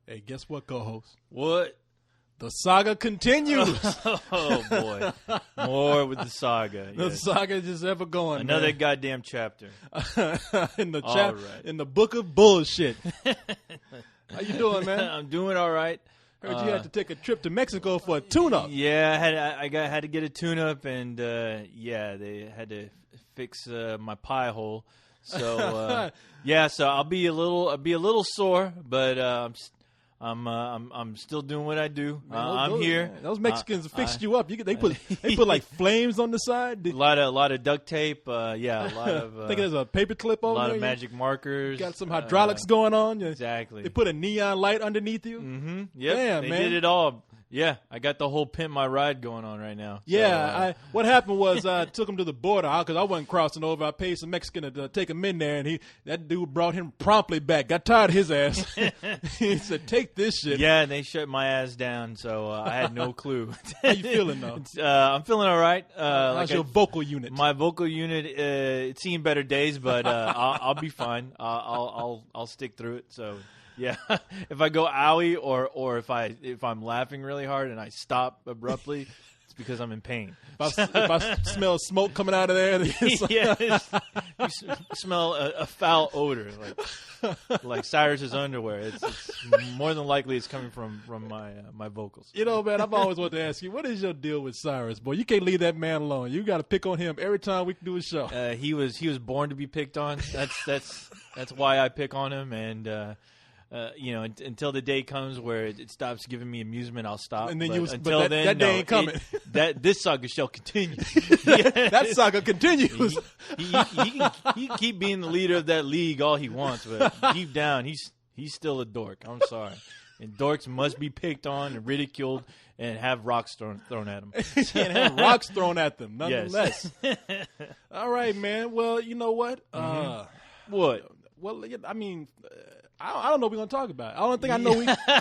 Hey, guess what, co-host? What? The saga continues. Oh, boy. More with the saga. The Yes. saga is just ever going. Another man. goddamn chapter. in the All right. in the book of bullshit. How you doing, man? I'm doing all right. Heard you had to take a trip to Mexico for a tune-up. Yeah, I had to get a tune-up, and they had to fix my pie hole. So so I'll be a little sore, but I'm still doing what I do. I'm here. Those Mexicans fixed you up. They put like flames on the side. A lot of duct tape. A lot of. I think there's a paper clip over there. A lot of magic markers. Got some hydraulics going on. Exactly. They put a neon light underneath you. Mm-hmm. Yep. Damn, they man. did it all. Yeah, I got the whole pimp my ride going on right now. Yeah, what happened was I took him to the border because I wasn't crossing over. I paid some Mexican to take him in there, and that dude brought him promptly back. Got tired of his ass. He said, "Take this shit." Yeah, and they shut my ass down, so I had no clue. How you feeling though? I'm feeling all right. How's your vocal unit? My vocal unit, it's seen better days, but I'll be fine. I'll stick through it. So. Yeah, if I go owie or if I'm laughing really hard and I stop abruptly, it's because I'm in pain. If I smell smoke coming out of there, you smell a foul odor like Cyrus's underwear. It's more than likely it's coming from my vocals. You know, man, I've always wanted to ask you, what is your deal with Cyrus, boy? You can't leave that man alone. You got to pick on him every time we do a show. He was born to be picked on. That's why I pick on him and. Until the day comes where it stops giving me amusement, I'll stop. And then until then, that day ain't coming. This saga shall continue. That saga continues. He can keep being the leader of that league all he wants, but deep down, he's still a dork. I'm sorry. And dorks must be picked on and ridiculed and have rocks thrown at them. And have rocks thrown at them, nonetheless. Yes. All right, man. Well, you know what? What? Well, I mean... I don't know what we're going to talk about. I don't think I know.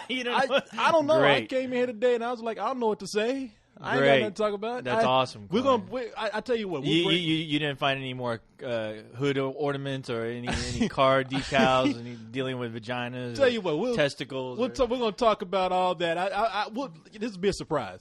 You don't know? I don't know. Great. I came in here today and I was like, I don't know what to say. I ain't Great. got nothing to talk about. That's awesome. We're going to. I tell you what. You didn't find any more hood ornaments or any car decals, any dealing with vaginas. Tell you what. Testicles. We're going to talk about all that. This will be a surprise.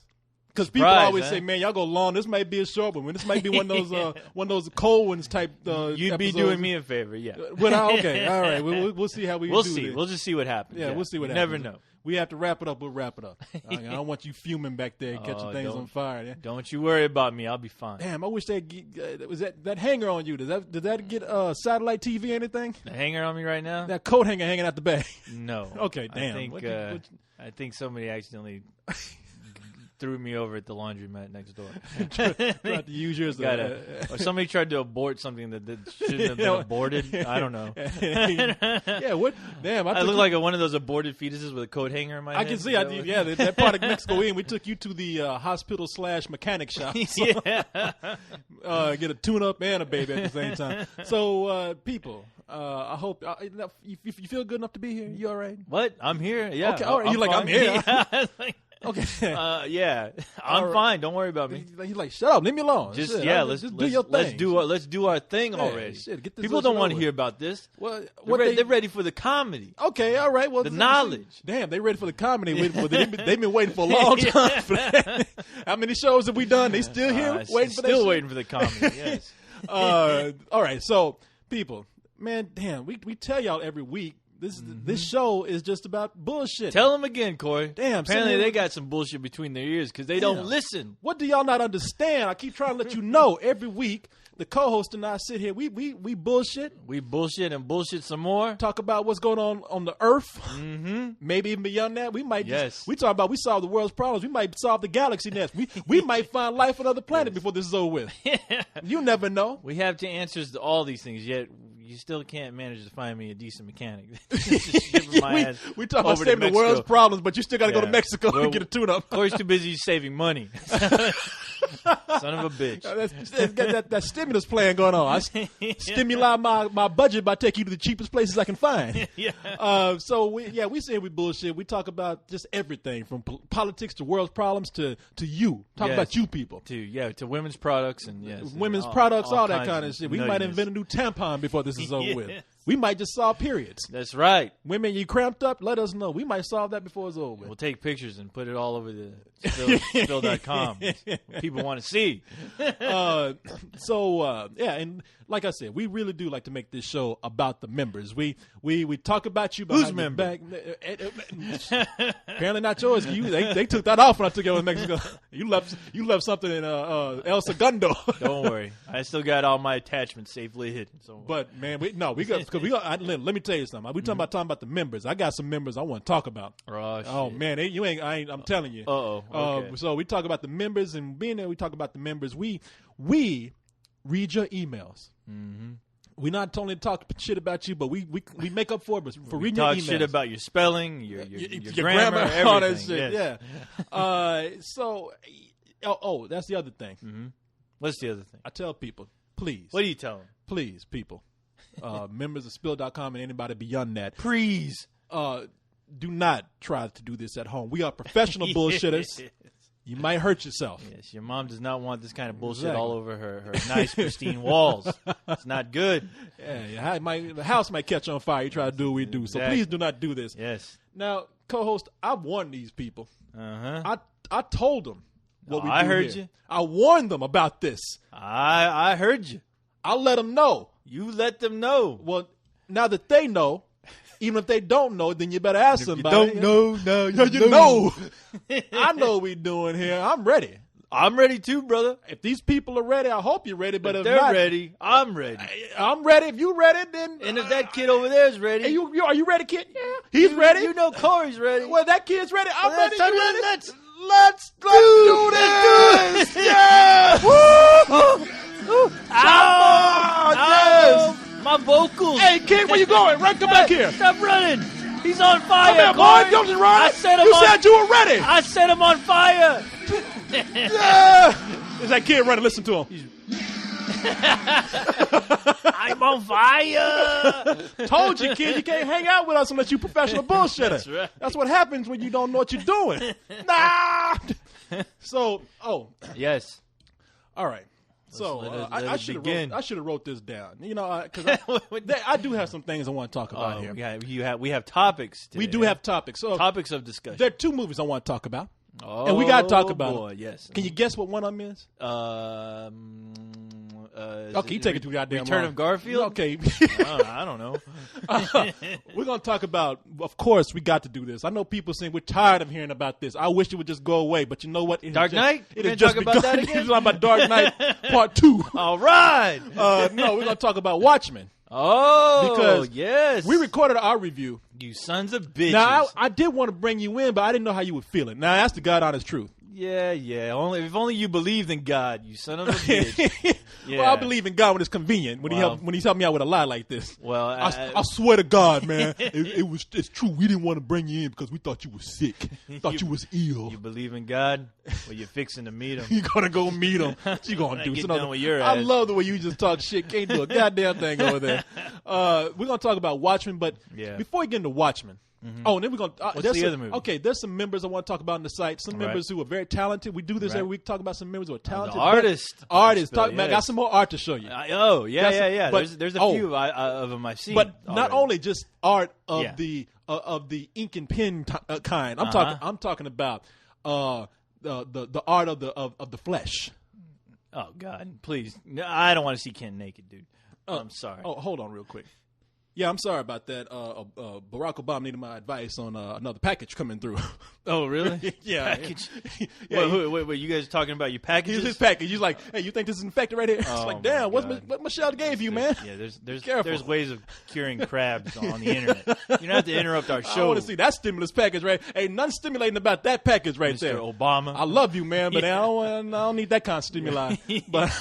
Because people always say, "Man, y'all go long. This might be a short one. This might be one of those cold ones type." You'd be doing me a favor, yeah. Well, okay, all right. We'll see how we'll do see. this. We'll just see what happens. Yeah, we'll see what you happens. Never know. We have to wrap it up. We'll wrap it up. I don't want you fuming back there, catching things on fire. Yeah? Don't you worry about me. I'll be fine. Damn, I wish that was that hanger on you. Does that get satellite TV or anything? The hanger on me right now? That coat hanger hanging out the back. No. Okay, damn. I think somebody accidentally threw me over at the laundromat next door. Tried to use yours. Or somebody tried to abort something that shouldn't have been aborted. I don't know. Yeah, what? Damn, I look like one of those aborted fetuses with a coat hanger in my head. I can see. That part of Mexico in. We took you to the hospital/mechanic shop. So, get a tune-up and a baby at the same time. So, people, I hope if you feel good enough to be here, you all right? What? I'm here. Yeah. Okay. All right. You're like, I'm here. Okay. Yeah, I'm fine. Don't worry about me. He's like, shut up, leave me alone. Just just do your thing. Let's do our thing already. Shit, get this People don't want to hear about this. Well, they're ready for the comedy. Okay, all right. Well, the knowledge. Damn, they ready for the comedy. They've been waiting for a long time for that. How many shows have we done? They still here waiting for the comedy. Yes. All right. So, people, man, damn, we tell y'all every week. This show is just about bullshit. Tell them again, Corey. Damn. Apparently they got some bullshit between their ears because they don't listen. What do y'all not understand? I keep trying to let you know every week. The co-host and I sit here. We bullshit. We bullshit and bullshit some more. Talk about what's going on the earth. Mm-hmm. Maybe even beyond that. We might we talk about we solve the world's problems. We might solve the galaxy next. We might find life on another planet before this is over with. You never know. We have the answers to all these things, yet you still can't manage to find me a decent mechanic. We talk about saving the world's problems, but you still got to go to Mexico and get a tune-up. Corey's too busy saving money. Son of a bitch. That stimulus plan going on. I stimulate my budget by taking you to the cheapest places I can find. Yeah. So we say we bullshit. We talk about just everything from politics to world's problems to you. Talk about you people. To women's products and women's products, all that kind of shit. We might invent a new tampon before this is over with. We might just solve periods. That's right. Women, you cramped up, let us know. We might solve that before it's over. We'll take pictures and put it all over the Spill.com. People want to see. And like I said, we really do like to make this show about the members. We talk about you. Who's member? Back. Apparently not yours. They took that off when I took it over to Mexico. You left something in El Segundo. Don't worry, I still got all my attachments safely hidden. So, but man, let me tell you something. We talking about the members. I got some members I want to talk about. Oh man, I'm telling you. Okay. So we talk about the members, and being there, we talk about the members. We read your emails. Mm-hmm. We not only talk shit about you, but we make up for it for reading your emails. Talk shit about your spelling, your grammar, everything. All that shit. Yes. Yeah. That's the other thing. Mm-hmm. What's the other thing? I tell people, please. What do you tell them? Please, people, members of Spill.com and anybody beyond that, please, do not try to do this at home. We are professional bullshitters. You might hurt yourself. Yes, your mom does not want this kind of bullshit all over her nice, pristine walls. It's not good. Yeah, the house might catch on fire. You try to do what we do. So please do not do this. Yes. Now, co-host, I warned these people. Uh-huh. I told them what we do. I heard here. you. I warned them about this. I heard you. I'll let them know. You let them know. Well, now that they know, even if they don't know, then you better ask somebody. You don't know, now you know. I know what we're doing here. I'm ready. I'm ready too, brother. If these people are ready, I hope you're ready. But if they're not, ready, I'm ready. I'm ready. If you're ready, then... And if that kid over there is ready... Are you ready, kid? Yeah. He's ready. You know Corey's ready. Well, that kid's ready. I'm ready. You ready? Let's do this. Yeah. Woo. Ow. Yes. My vocals. Hey, kid, where you going? Come back here. Stop running. He's on fire. Come here, boy. Don't just run. You said you were ready. I set him on fire. Is that kid running? Listen to him. I'm on fire. Told you, kid, you can't hang out with us unless you professional bullshitter. That's right. That's what happens when you don't know what you're doing. Nah. So, yes. All right. So I should have wrote this down. You know, because I do have some things I want to talk about here. We have topics today. We do have topips. So topics of discussion. There are two movies I want to talk about. And we got to talk about boy, them. Yes. Can you guess what one of them is? Okay, you take it too goddamn long. Return of Garfield? Okay. I don't know. We're going to talk about, of course, we got to do this. I know people saying we're tired of hearing about this. I wish it would just go away, but you know what? Dark Knight? We're going to talk about that again? We're talking about Dark Knight Part 2. All right. No, we're going to talk about Watchmen. Oh, because yes. We recorded our review. You sons of bitches. Now, I did want to bring you in, but I didn't know how you would feel it. Now, that's the God honest truth. Yeah. If only you believed in God, you son of a bitch. Yeah. Well, I believe in God when it's convenient. When he's helped me out with a lie like this. Well, I swear to God, man, it's true. We didn't want to bring you in because we thought you were sick. Thought you was ill. You believe in God? Well, you're fixing to meet him. You're gonna go meet him. What you gonna do? Get done with your I ass. love the way you just talk shit. Can't do a goddamn thing over there. We're gonna talk about Watchmen, but before we get into Watchmen. Mm-hmm. Oh, and then we're going to... What's the other movie? Okay, there's some members I want to talk about on the site. Some members who are very talented. We do this every week, talk about some members who are talented. Artists. Man, I got some more art to show you. Yeah. But, there's a few of them I've seen. But not only just art of the ink and pen kind. I'm talking about the art of the flesh. Oh, God, please. No, I don't want to see Ken naked, dude. I'm sorry. Oh, hold on real quick. Yeah, I'm sorry about that. Barack Obama needed my advice on another package coming through. Oh, really? Yeah. Package? Wait, you guys are talking about your packages? His package. He's like, hey, you think this is infected right here? It's like, damn, what Michelle gave you, man? Yeah, there's ways of curing crabs on the internet. You don't have to interrupt our show. I want to see that stimulus package, right? Ain't nothing stimulating about that package right there. Mr. Obama. I love you, man, but I don't need that kind of stimuli. But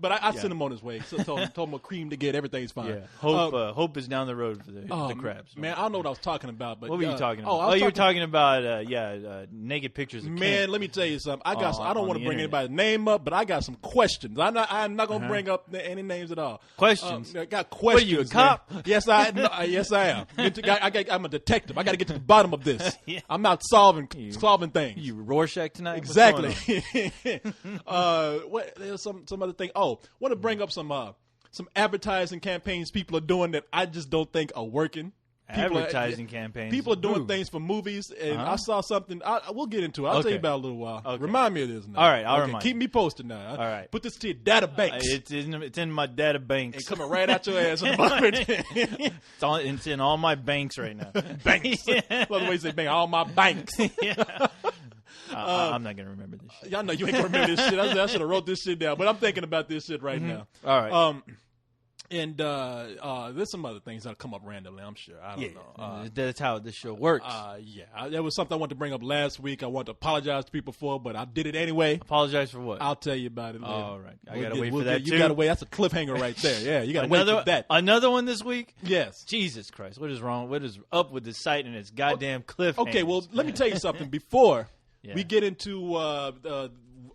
I sent him on his way. So told him a cream to get everything's fine. Yeah. Hope is down the road for the crabs. Man, I don't know what I was talking about. But what were you talking about? You were talking about naked pictures of man, let me tell you something. I don't want to bring anybody's name up, but I got some questions. I'm not going to bring up any names at all. Questions? I got questions. What are you, a cop? Yes, I am. I'm a detective. I got to get to the bottom of this. Yeah. I'm not solving things. You Rorschach tonight? Exactly. There's some other thing. Oh, want to bring up some some advertising campaigns people are doing that I just don't think are working. Advertising campaigns. People are doing things for movies, and I saw something. We'll get into it. I'll tell you about it in a little while. Okay. Remind me of this now. All right, I'll remind you. Keep me posted now. All right. Put this to your data banks. It's in my data banks. It's coming right out your ass. It's in all my banks right now. Banks. By the way, you say bank. All my banks. I'm not going to remember this shit. Y'all know you ain't going to remember this shit. I should have wrote this shit down, but I'm thinking about this shit right now. All right. And there's some other things that'll come up randomly, I'm sure. I don't know. That's how this show works. That was something I wanted to bring up last week. I wanted to apologize to people for, but I did it anyway. Apologize for what? I'll tell you about it later. All right. I got to wait for that, too. You got to wait. That's a cliffhanger right there. Yeah, you got to wait for that. Another one this week? Yes. Jesus Christ. What is wrong? What is up with this site and its goddamn cliffhanger? Okay, well, let me tell you something before we get into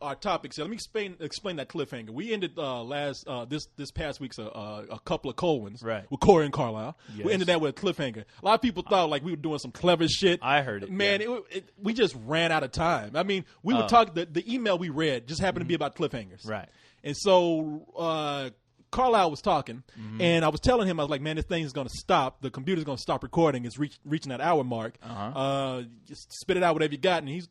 our topics. Let me explain that cliffhanger. We ended this past week's a couple of cold ones, right, with Corey and Carlisle. Yes. We ended that with a cliffhanger. A lot of people thought like we were doing some clever shit. I heard it, man. Yeah. We just ran out of time. I mean, we were talking. The email we read just happened to be about cliffhangers, right? And so Carlisle was talking, and I was telling him, I was like, man, this thing is going to stop. The computer's going to stop recording. It's reaching that hour mark. Just spit it out, whatever you got. And you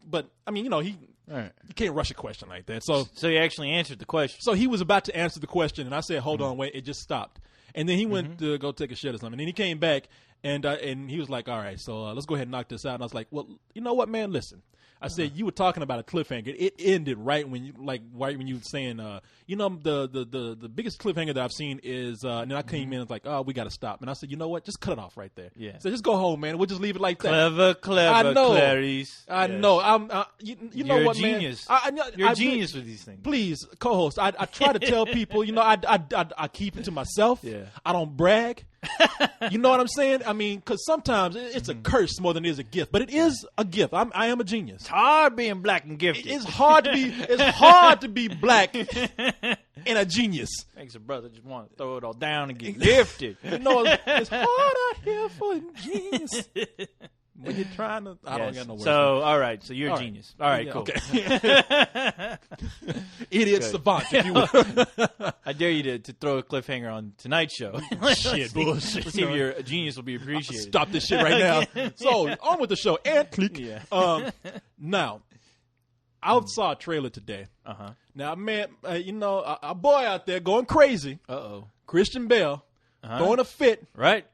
can't rush a question like that. So he actually answered the question. So he was about to answer the question, and I said, hold on, wait, it just stopped. And then he went to go take a shit or something. And then he came back, and he was like, all right, so let's go ahead and knock this out. And I was like, well, you know what, man, listen. I said you were talking about a cliffhanger. It ended right when you were saying, the biggest cliffhanger that I've seen is, and then I came in and was like, oh, we got to stop. And I said, you know what, just cut it off right there. Yeah. So just go home, man. We'll just leave it like that. Clever, I know. Clarice. I know. You know You're what, a genius. man? You're a genius with these things. Please, co-host. I try to tell people, I keep it to myself. Yeah. I don't brag. You know what I'm saying? I mean, because sometimes it's a curse more than it is a gift, but it is a gift. I am a genius. It's hard being black and gifted. It's hard to be black and a genius. Makes a brother just want to throw it all down and get lifted. It's hard out here for a genius. When you're trying to, I don't got no words. So, all right. So you're a genius. All right, cool. Okay. Idiot savant, if you will. I dare you to throw a cliffhanger on tonight's show. Shit, bullshit. Let's see if your genius will be appreciated. Stop this shit right now. So, on with the show. And click. Yeah. Now, I saw a trailer today. Now, man, a boy out there going crazy. Christian Bale throwing a fit. Right.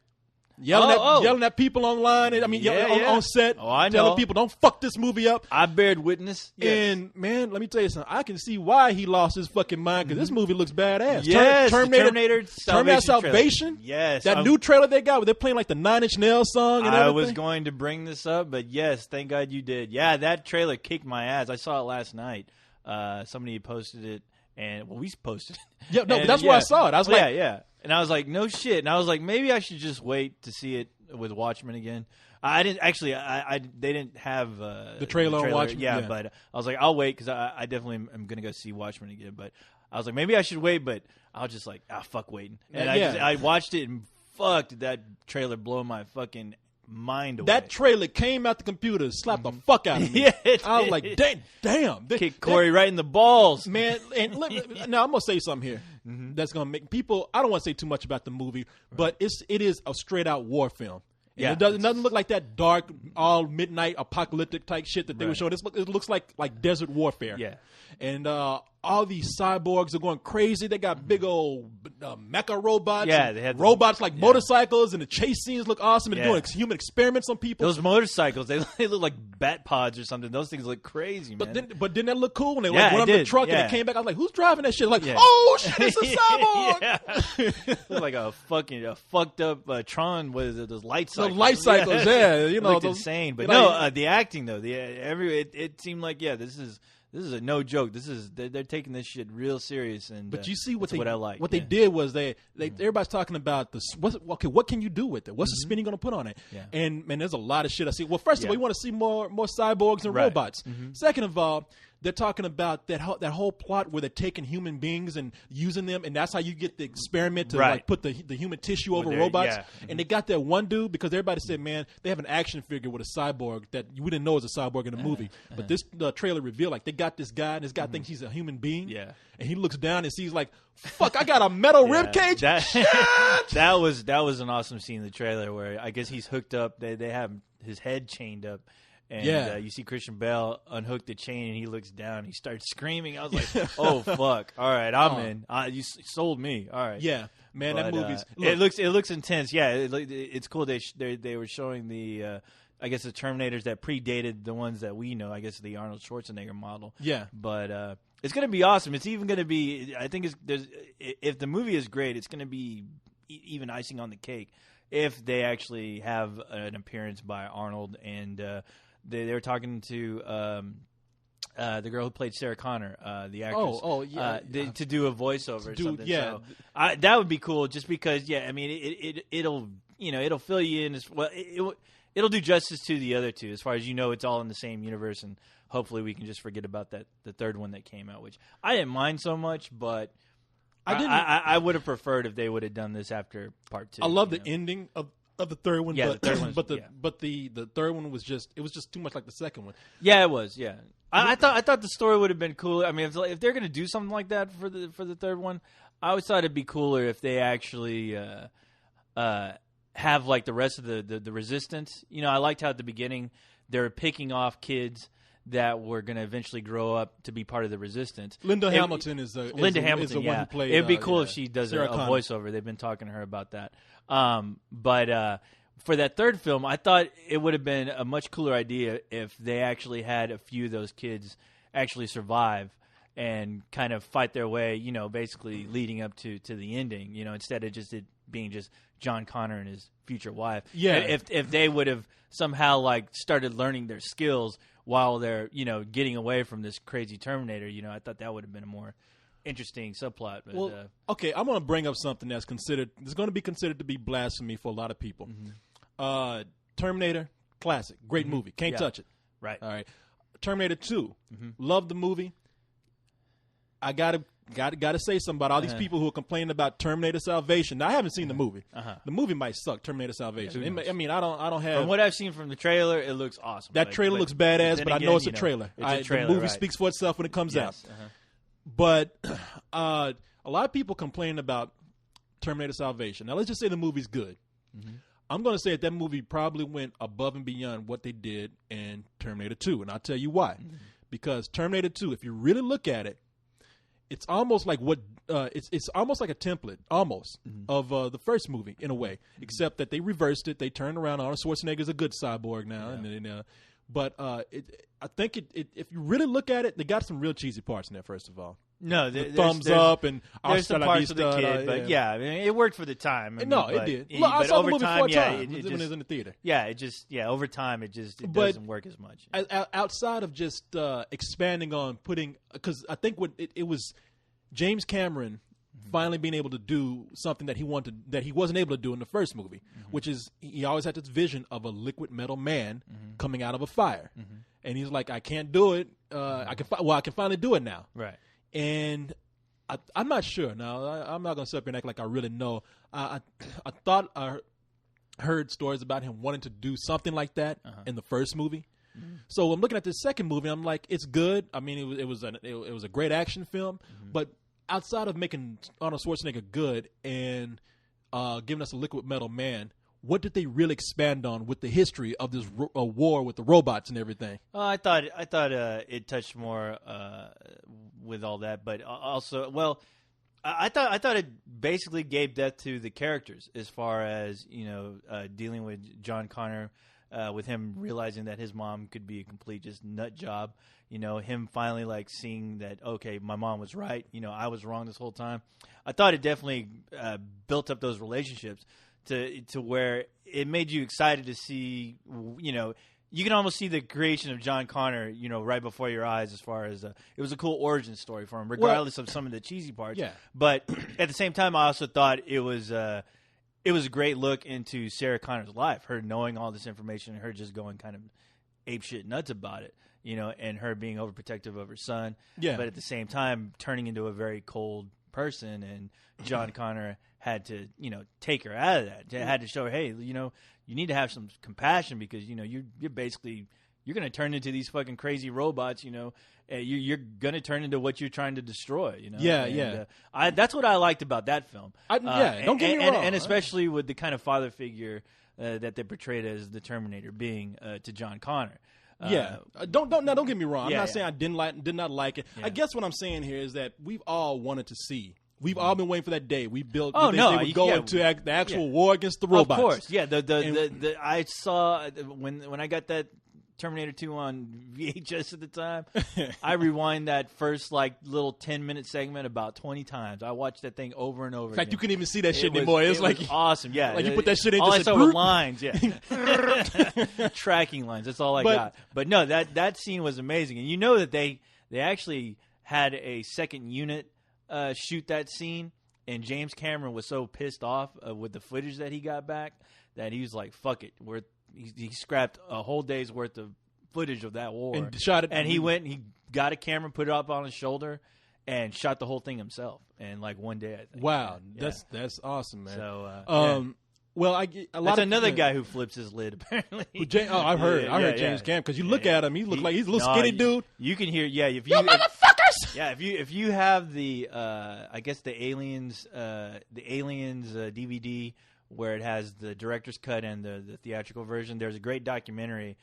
Yelling at people online. On set. Oh, I know. Telling people, don't fuck this movie up. I bared witness. Yes. And, man, let me tell you something. I can see why he lost his fucking mind, because this movie looks badass. Yes, Terminator Salvation. Yes. That new trailer they got where they're playing like the Nine Inch Nails song and everything. I was going to bring this up, but yes, thank God you did. Yeah, that trailer kicked my ass. I saw it last night. Somebody posted it, and we posted it. Yeah, no, but that's where I saw it. I was like, yeah. And I was like, no shit. And I was like, maybe I should just wait to see it with Watchmen again. I didn't actually. They didn't have the trailer on Watchmen. Yeah, but I was like, I'll wait because I definitely am gonna go see Watchmen again. But I was like, maybe I should wait. But I was just like, fuck waiting. And I watched it and fuck, did that trailer blow my fucking mind away. That trailer came out the computer, slapped the fuck out of me. I was like, damn. Kicked Corey right in the balls. Man, and now I'm going to say something here that's going to make people, I don't want to say too much about the movie, but it is a straight out war film. Yeah, it doesn't look like that dark, all midnight apocalyptic type shit that they were showing. It looks like desert warfare. Yeah, and all these cyborgs are going crazy. They got big old mecha robots. Yeah, they had robots like motorcycles, and the chase scenes look awesome. And they're doing human experiments on people. Those motorcycles, they look like bat pods or something. Those things look crazy, man. But didn't that look cool when they went up in the truck and they came back? I was like, who's driving that shit? Like, oh shit, it's a cyborg. It looked like a fucked up Tron. What is it? Those light cycles. The light cycles, it looked insane. But no, the acting though, it seemed like this is a no joke. They're taking this shit real serious, and but you see what I like. What they did was they everybody's talking about what can you do with it? What's the spin you going to put on it? Yeah. And man, there's a lot of shit I see. Well, first of all, you want to see more cyborgs and robots. Second of all, they're talking about that whole plot where they're taking human beings and using them, and that's how you get the experiment to like put the human tissue over robots. Yeah. And they got that one dude because everybody said, man, they have an action figure with a cyborg that we didn't know was a cyborg in the movie. But this trailer revealed like they got this guy, and this guy thinks he's a human being. Yeah. And he looks down and sees like, fuck, I got a metal rib cage. That was an awesome scene in the trailer where I guess he's hooked up. They have his head chained up. And you see Christian Bale unhook the chain, and he looks down. And he starts screaming. I was like, "Oh fuck! All right, I'm in. You sold me. All right." Yeah, man, that movie's it looks intense. Yeah, it's cool. They were showing the I guess the Terminators that predated the ones that we know. I guess the Arnold Schwarzenegger model. Yeah, but it's going to be awesome. It's even going to be. I think if the movie is great, it's going to be even icing on the cake if they actually have an appearance by Arnold and. They were talking to the girl who played Sarah Connor, the actress. To do a voiceover or something. Yeah, so, that would be cool. Just because, I mean, it'll fill you in. It'll do justice to the other two. As far as it's all in the same universe, and hopefully we can just forget about the third one that came out, which I didn't mind so much, but. I would have preferred if they would have done this after part 2. I love the ending of the third one, the third one, but the third one was just too much like the second one. Yeah, it was. Yeah, I thought the story would have been cool. I mean, if they're going to do something like that for the third one, I always thought it'd be cooler if they actually have like the rest of the resistance. I liked how at the beginning they were picking off kids that were going to eventually grow up to be part of the resistance. Linda Hamilton is the one who played. It'd be cool if she does a voiceover. They've been talking to her about that. But for that third film, I thought it would have been a much cooler idea if they actually had a few of those kids actually survive and kind of fight their way, basically leading up to the ending, instead of just it being just John Connor and his future wife. Yeah. If they would have somehow like started learning their skills while they're, getting away from this crazy Terminator, I thought that would have been a more interesting subplot. But, okay, I'm going to bring up something that's going to be considered to be blasphemy for a lot of people. Mm-hmm. Terminator, classic, great movie, can't touch it. Right. All right. Terminator 2, love the movie. I gotta say something about all these people who are complaining about Terminator Salvation. Now, I haven't seen the movie. The movie might suck, Terminator Salvation. I mean, I don't have. From what I've seen from the trailer, it looks awesome. That trailer looks badass, but I know it's a trailer. The movie speaks for itself when it comes out. But a lot of people complain about Terminator Salvation. Now, let's just say the movie's good. I'm going to say that movie probably went above and beyond what they did in Terminator 2, and I'll tell you why. Because Terminator 2, if you really look at it, it's almost like it's almost like a template, of the first movie in a way, except that they reversed it. They turned around. Arnold Schwarzenegger's a good cyborg now, but I think if you really look at it, they got some real cheesy parts in there. First of all, the thumbs up and there's some parts of the kid, but I mean, it worked for the time. It did. Look, I saw the movie 4 times when it was in the theater. Yeah, over time it doesn't work as much. Outside of just expanding on because I think it was James Cameron finally being able to do something that he wasn't able to do in the first movie, which is he always had this vision of a liquid metal man coming out of a fire, and he's like, I can't do it. I can finally do it now. Right. And I'm not sure. Now, I'm not going to sit up here and act like I really know. I thought I heard stories about him wanting to do something like that in the first movie. So I'm looking at this second movie. I'm like, it's good. I mean, it was a great action film. But outside of making Arnold Schwarzenegger good and giving us a liquid metal man, what did they really expand on with the history of this war with the robots and everything? I thought it touched more with all that, but also, I thought it basically gave depth to the characters as far as dealing with John Connor, with him realizing that his mom could be a complete just nut job. Him finally like seeing that, okay, my mom was right. I was wrong this whole time. I thought it definitely built up those relationships to where it made you excited to see, you can almost see the creation of John Connor, right before your eyes as far as it was a cool origin story for him, regardless of some of the cheesy parts. Yeah. But at the same time, I also thought it was a great look into Sarah Connor's life, her knowing all this information, and her just going kind of apeshit nuts about it, and her being overprotective of her son. Yeah. But at the same time, turning into a very cold person, and John Connor had to, take her out of that. Had to show her, hey, you need to have some compassion because, you're basically, you're going to turn into these fucking crazy robots, you're going to turn into what you're trying to destroy, Yeah. That's what I liked about that film. Don't get me wrong. And especially with the kind of father figure that they portrayed as the Terminator being to John Connor. Don't get me wrong. I'm not saying I did not like it. I guess what I'm saying here is that we've all wanted to see. We've all been waiting for that day. We built. They would go into the actual war against the robots. Of course, yeah. I saw when I got that Terminator 2 on VHS at the time. I rewind that first little 10-minute segment about 20 times. I watched that thing over and over. In fact, you couldn't even see that shit anymore. It was awesome. Yeah, like you put that shit in. All I saw were lines. Yeah, tracking lines. That's all I got. But no, that scene was amazing, and that they actually had a second unit shoot that scene, and James Cameron was so pissed off with the footage that he got back that he was like, "Fuck it, he scrapped a whole day's worth of footage of that war and shot it." And he went and he got a camera, put it up on his shoulder, and shot the whole thing himself in one day. I think. Wow, that's awesome, man. So, well, that's another guy who flips his lid. Apparently, I've heard. I heard James Cameron because you look at him, he looks like he's a little skinny dude. You can hear, if you motherfuckers. Yeah, if you have the I guess the Aliens DVD. Where it has the director's cut and the theatrical version. There's a great documentary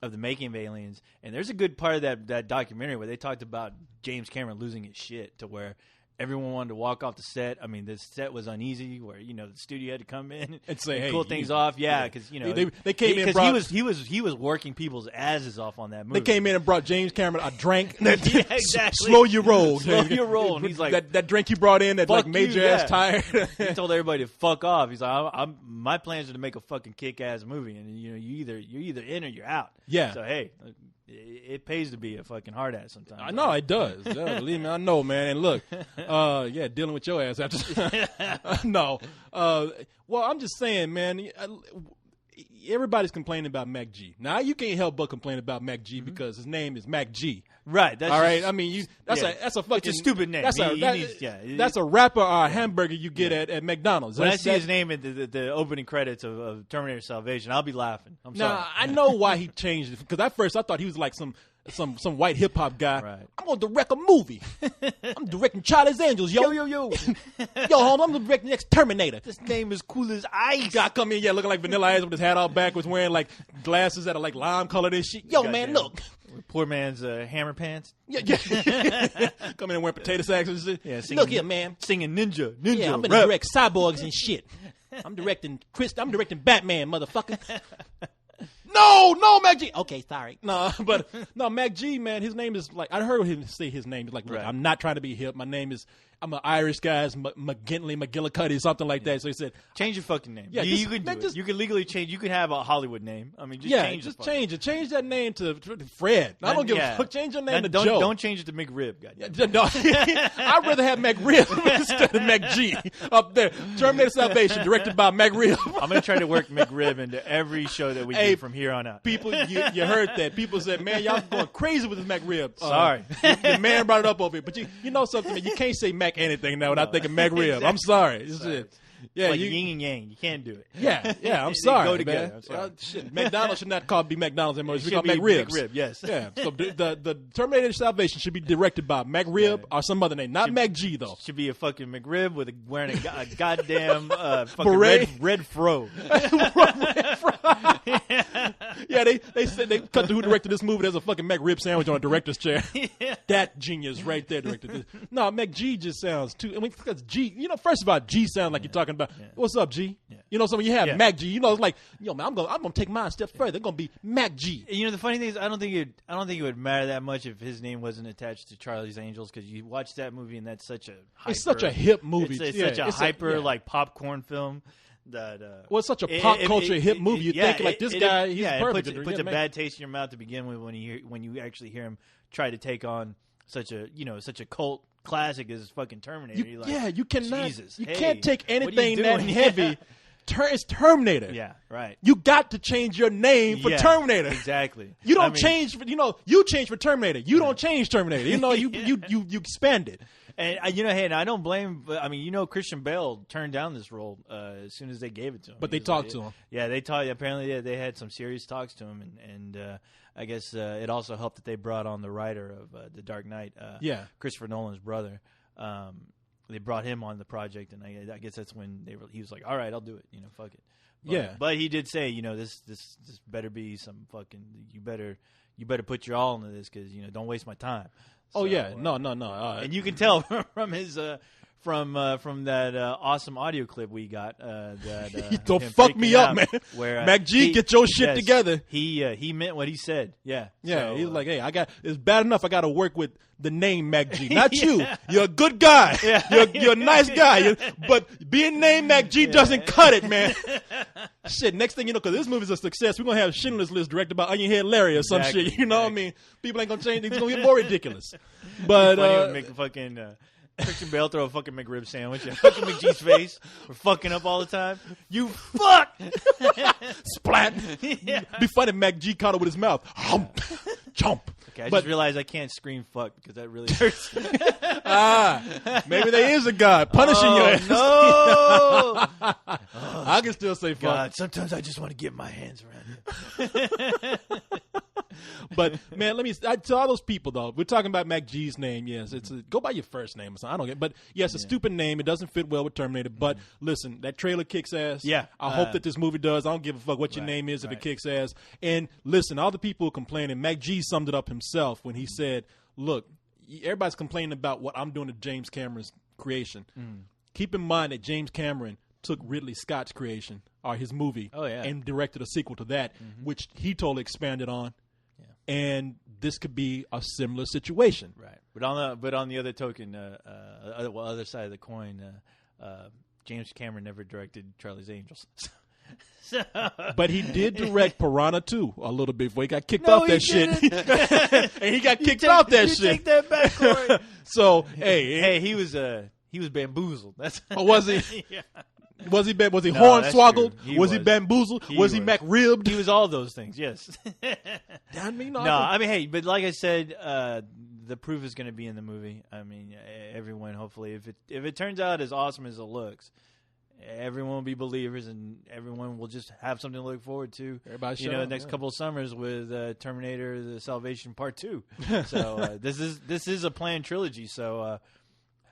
of the making of Aliens, and there's a good part of that documentary where they talked about James Cameron losing his shit to where everyone wanted to walk off the set. I mean, the set was uneasy where, the studio had to come in and say, hey, cool things off. Yeah, because, they came in because he was working people's asses off on that movie. They came in and brought James Cameron a drink. Exactly. Slow your roll. Slow your roll. And he's like, that drink you brought in that made your ass tired. He told everybody to fuck off. He's like, my plans are to make a fucking kick-ass movie, and you're either in or you're out. Yeah. So hey, it pays to be a fucking hard ass sometimes. I know it does. Believe me, I know, man. And look, dealing with your ass after. No. Well, I'm just saying, man. Everybody's complaining about Mac G. Now you can't help but complain about Mac G because his name is Mac G. Right. That's all right. I mean, that's a fucking it's a stupid name. That's a rapper or a hamburger you get at McDonald's. When I see his name in the opening credits of Terminator Salvation, I'll be laughing. I'm sorry. Now I know why he changed it because at first I thought he was like some white hip hop guy. Right. I'm gonna direct a movie. I'm directing Charlie's Angels, yo. Yo, hold on, I'm directing the next Terminator. This name is cool as ice. Guy come in, looking like Vanilla Ice with his hat all backwards, wearing like glasses that are like lime colored and shit. Yo, man, look. Poor man's hammer pants. Yeah. Come in and wear potato sacks and shit. Yeah, look here, man. Singing Ninja. Yeah, I'm gonna direct cyborgs and shit. I'm directing Batman, motherfucker. No, Mac G. Okay, sorry. No, Mac G, man, his name is like, I heard him say his name. He's like, look, I'm not trying to be hip. I'm an Irish guy. It's McGillicuddy, something like that. So he said, change your fucking name. Yeah, you can do it. You can legally change. You can have a Hollywood name. I mean, change it. Change that name to Fred. I don't give a fuck. Change your name to Joe. Don't change it to McRib. No, I'd rather have McRib instead of Mac G up there. Terminator Salvation, directed by McRib. I'm going to try to work McRib into every show that we do from here on out. People, you heard that. People said, man, y'all going crazy with this McRib. Sorry. The man brought it up over here. But you know something, man, you can't say Mac anything now without thinking McRib. Exactly. I'm sorry. Yeah, like yin and yang. You can't do it. Yeah. I'm sorry, go together. Man. Sorry. Shit. McDonald's should not be McDonald's anymore. It should be called McRibs. McRib, yes. Yeah. So the Terminator Salvation should be directed by McRib or some other name, not Mac G though. Should be a fucking McRib with wearing a goddamn fucking red fro. Yeah, they said they cut to who directed this movie. There's a fucking McRib sandwich on a director's chair. That genius right there directed this. No, Mac G just sounds too. I mean, because G. First of all, G sounds like you're talking about. What's up, G? Yeah. So when you have Mac G, it's like, yo, man, I'm gonna take mine a step further. It's gonna be Mac G. The funny thing is, I don't think it would matter that much if his name wasn't attached to Charlie's Angels, because you watch that movie and that's such a it's such a hip movie. It's such a hyper like popcorn film. That it's such a pop culture hip movie. You think like this guy, he's perfect. It puts a bad taste in your mouth to begin with when you actually hear him try to take on such a cult classic as fucking Terminator. You cannot. Jesus, you can't take anything that heavy It's Terminator. Yeah, right. You got to change your name for Terminator. Exactly. You don't change. You change for Terminator. You don't change Terminator. You expand it. And hey, and I don't blame. I mean, Christian Bale turned down this role as soon as they gave it to him. But they talked to him. Yeah, they talked. Apparently, they had some serious talks to him, and I guess it also helped that they brought on the writer of The Dark Knight, Christopher Nolan's brother. They brought him on the project, and I guess that's when he was like, "All right, I'll do it." Fuck it. But he did say, this better be some fucking. You better put your all into this because don't waste my time. So, no. And you can tell from his from that awesome audio clip we got. That don't fuck me up, man. Where Mac G, get your shit together. He meant what he said. Yeah. So, he was like, hey, it's bad enough I got to work with the name Mac G, not you. You're a good guy. Yeah. You're a nice guy. But being named Mac G doesn't cut it, man. Shit, next thing you know, because this movie's a success, we're going to have Schindler's List directed by Onion Head Larry or some shit. You know what I mean? People ain't going to change. It's going to get more ridiculous. But make a fucking Christian Bale throw a fucking McRib sandwich in fucking McGee's face. We're fucking up all the time. You fuck! Splat. Be funny if Mac G caught it with his mouth. Chomp. Okay, I just realized I can't scream fuck because that really hurts. Maybe there is a God punishing your ass. No! I can still say fuck. God, sometimes I just want to get my hands around it. But man, to all those people though, we're talking about Mac G's name. Yes, go by your first name or something. I don't get. But yes, a stupid name. It doesn't fit well with Terminator. But listen, that trailer kicks ass. Yeah, I hope that this movie does. I don't give a fuck what your name is if it kicks ass. And listen, all the people complaining. Mac G summed it up himself when he said, "Look, everybody's complaining about what I'm doing to James Cameron's creation. Keep in mind that James Cameron took Ridley Scott's creation or his movie, and directed a sequel to that, which he totally expanded on." And this could be a similar situation, right? But on the other token, other side of the coin, James Cameron never directed Charlie's Angels. But he did direct Piranha 2 a little bit before he got kicked off that shit. And he got kicked off that shit. Take that back, Corey. So he was bamboozled. That's was he? Yeah. Was he hornswoggled? Was he bamboozled? Was he Mac-ribbed? He was all those things, yes. I mean, hey, but like I said, the proof is going to be in the movie. I mean, everyone, hopefully, if it turns out as awesome as it looks, everyone will be believers, and everyone will just have something to look forward to. Everybody, the next couple of summers with Terminator: The Salvation Part 2. So this is a planned trilogy. So.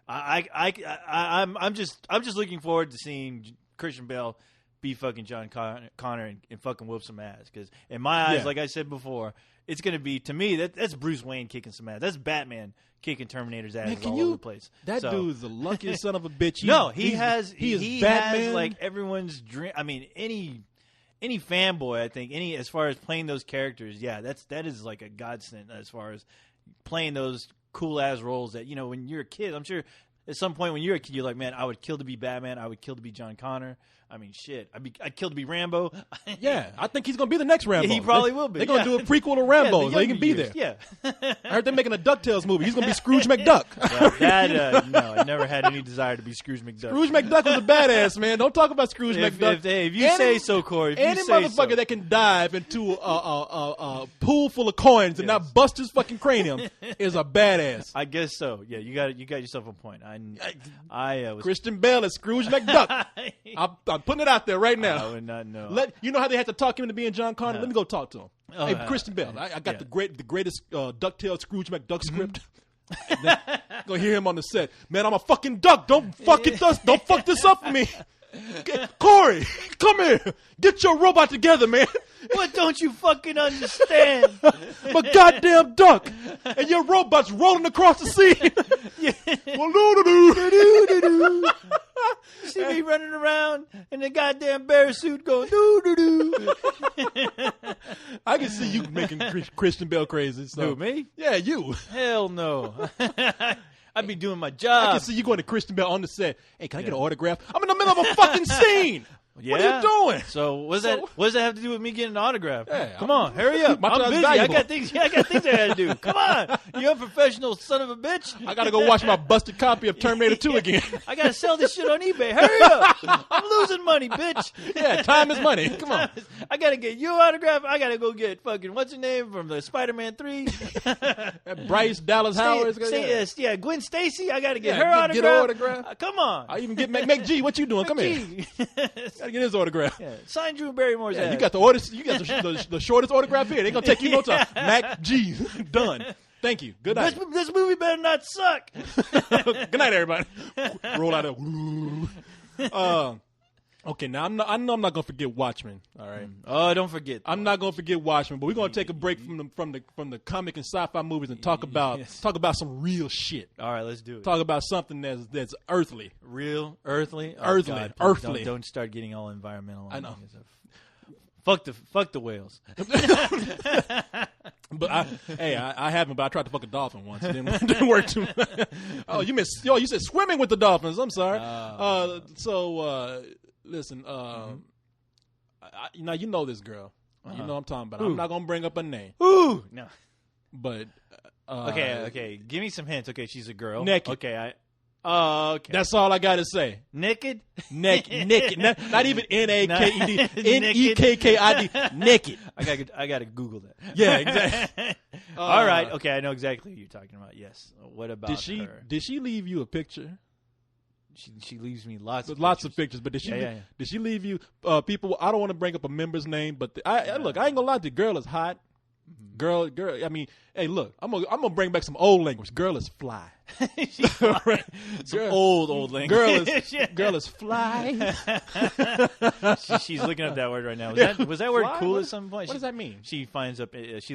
I'm just looking forward to seeing Christian Bale be fucking John Connor and fucking whoop some ass. Because in my eyes, like I said before, it's gonna be, to me, that's Bruce Wayne kicking some ass. That's Batman kicking Terminator's ass all over the place. That dude's the luckiest son of a bitch. He is Batman. Has like everyone's dream. I mean, any fanboy, I think, as far as playing those characters, that is like a godsend as far as playing those cool ass roles that, when you're a kid, I'm sure at some point when you're a kid, you're like, man, I would kill to be Batman. I would kill to be John Connor. I mean, shit. I'd kill to be Rambo. Yeah, I think he's going to be the next Rambo. He probably will be. They're going to do a prequel to Rambo so he can be there. Yeah. I heard they're making a DuckTales movie. He's going to be Scrooge McDuck. No, I never had any desire to be Scrooge McDuck. Scrooge McDuck was a badass, man. Don't talk about Scrooge McDuck. If you say so, Corey. Any motherfucker that can dive into a pool full of coins and not bust his fucking cranium is a badass. I guess so. Yeah, you got yourself a point. I was Christian Bale as Scrooge McDuck. I'm putting it out there right now. I would not know. You know how they had to talk him into being John Connor? Let me go talk to him. Hey, Christian Bale, I got the greatest DuckTales Scrooge McDuck script. Gonna hear him on the set. Man, I'm a fucking duck. Don't fuck this up for me. Corey, come here. Get your robot together, man. What don't you fucking understand? I'm a goddamn duck, and your robot's rolling across the sea. See me running around in a goddamn bear suit going doo doo doo. I can see you making Christian Bale crazy. So. Who, me? Yeah, you. Hell no. I'd be doing my job. I can see you going to Christian Bale on the set. Hey, can I get an autograph? I'm in the middle of a fucking scene. Yeah. What are you doing? So what does that have to do with me getting an autograph? Yeah, Come on, hurry up. I'm busy. Valuable. I got things I got to do. Come on. You're a professional son of a bitch. I got to go watch my busted copy of Terminator 2 again. I got to sell this shit on eBay. Hurry up. I'm losing money, bitch. Yeah, time is money. Come on. I got to get your autograph. I got to go get fucking, what's her name from the Spider-Man 3? Bryce Dallas Howard. Gwen Stacy. I got to get her autograph. Get her autograph. Come on. I even get Mac G. What you doing? Come here. Got to get his autograph. Yeah. Sign Drew Barrymore's ass. You got the orders. You got the shortest autograph here. They gonna take you no time. Mac G. Done. Thank you. Good night. This movie better not suck. Good night, everybody. Roll out of. Okay, now I know I'm not gonna forget Watchmen. All right. Oh, don't forget. I'm not gonna forget Watchmen, but we're gonna take a break from the comic and sci-fi movies and talk about some real shit. All right, let's do it. Talk about something that's earthly. Real earthly. Earthly. God, earthly. Don't start getting all environmental. I know. Fuck the whales. But I haven't. But I tried to fuck a dolphin once. It didn't work too much. You said swimming with the dolphins. I'm sorry. Listen. Now you know this girl. You know what I'm talking about. Ooh. I'm not gonna bring up her name. Ooh, no. But okay. Give me some hints. Okay, she's a girl. Naked. Okay, okay. That's all I gotta say. Naked. Naked. Not even NAKED. NEKKID. Naked. I gotta Google that. Yeah, exactly. All right. Okay, I know exactly who you're talking about. Yes. What about her? Did she leave you a picture? She leaves me lots of pictures, but did she leave you people? I don't want to bring up a member's name, but look, I ain't gonna lie, the girl is hot. Girl. I mean, hey, look, I'm gonna bring back some old language. Girl is fly. Some old language. Girl is fly. She's looking up that word right now. Was that word fly? cool at some point? What does that mean? She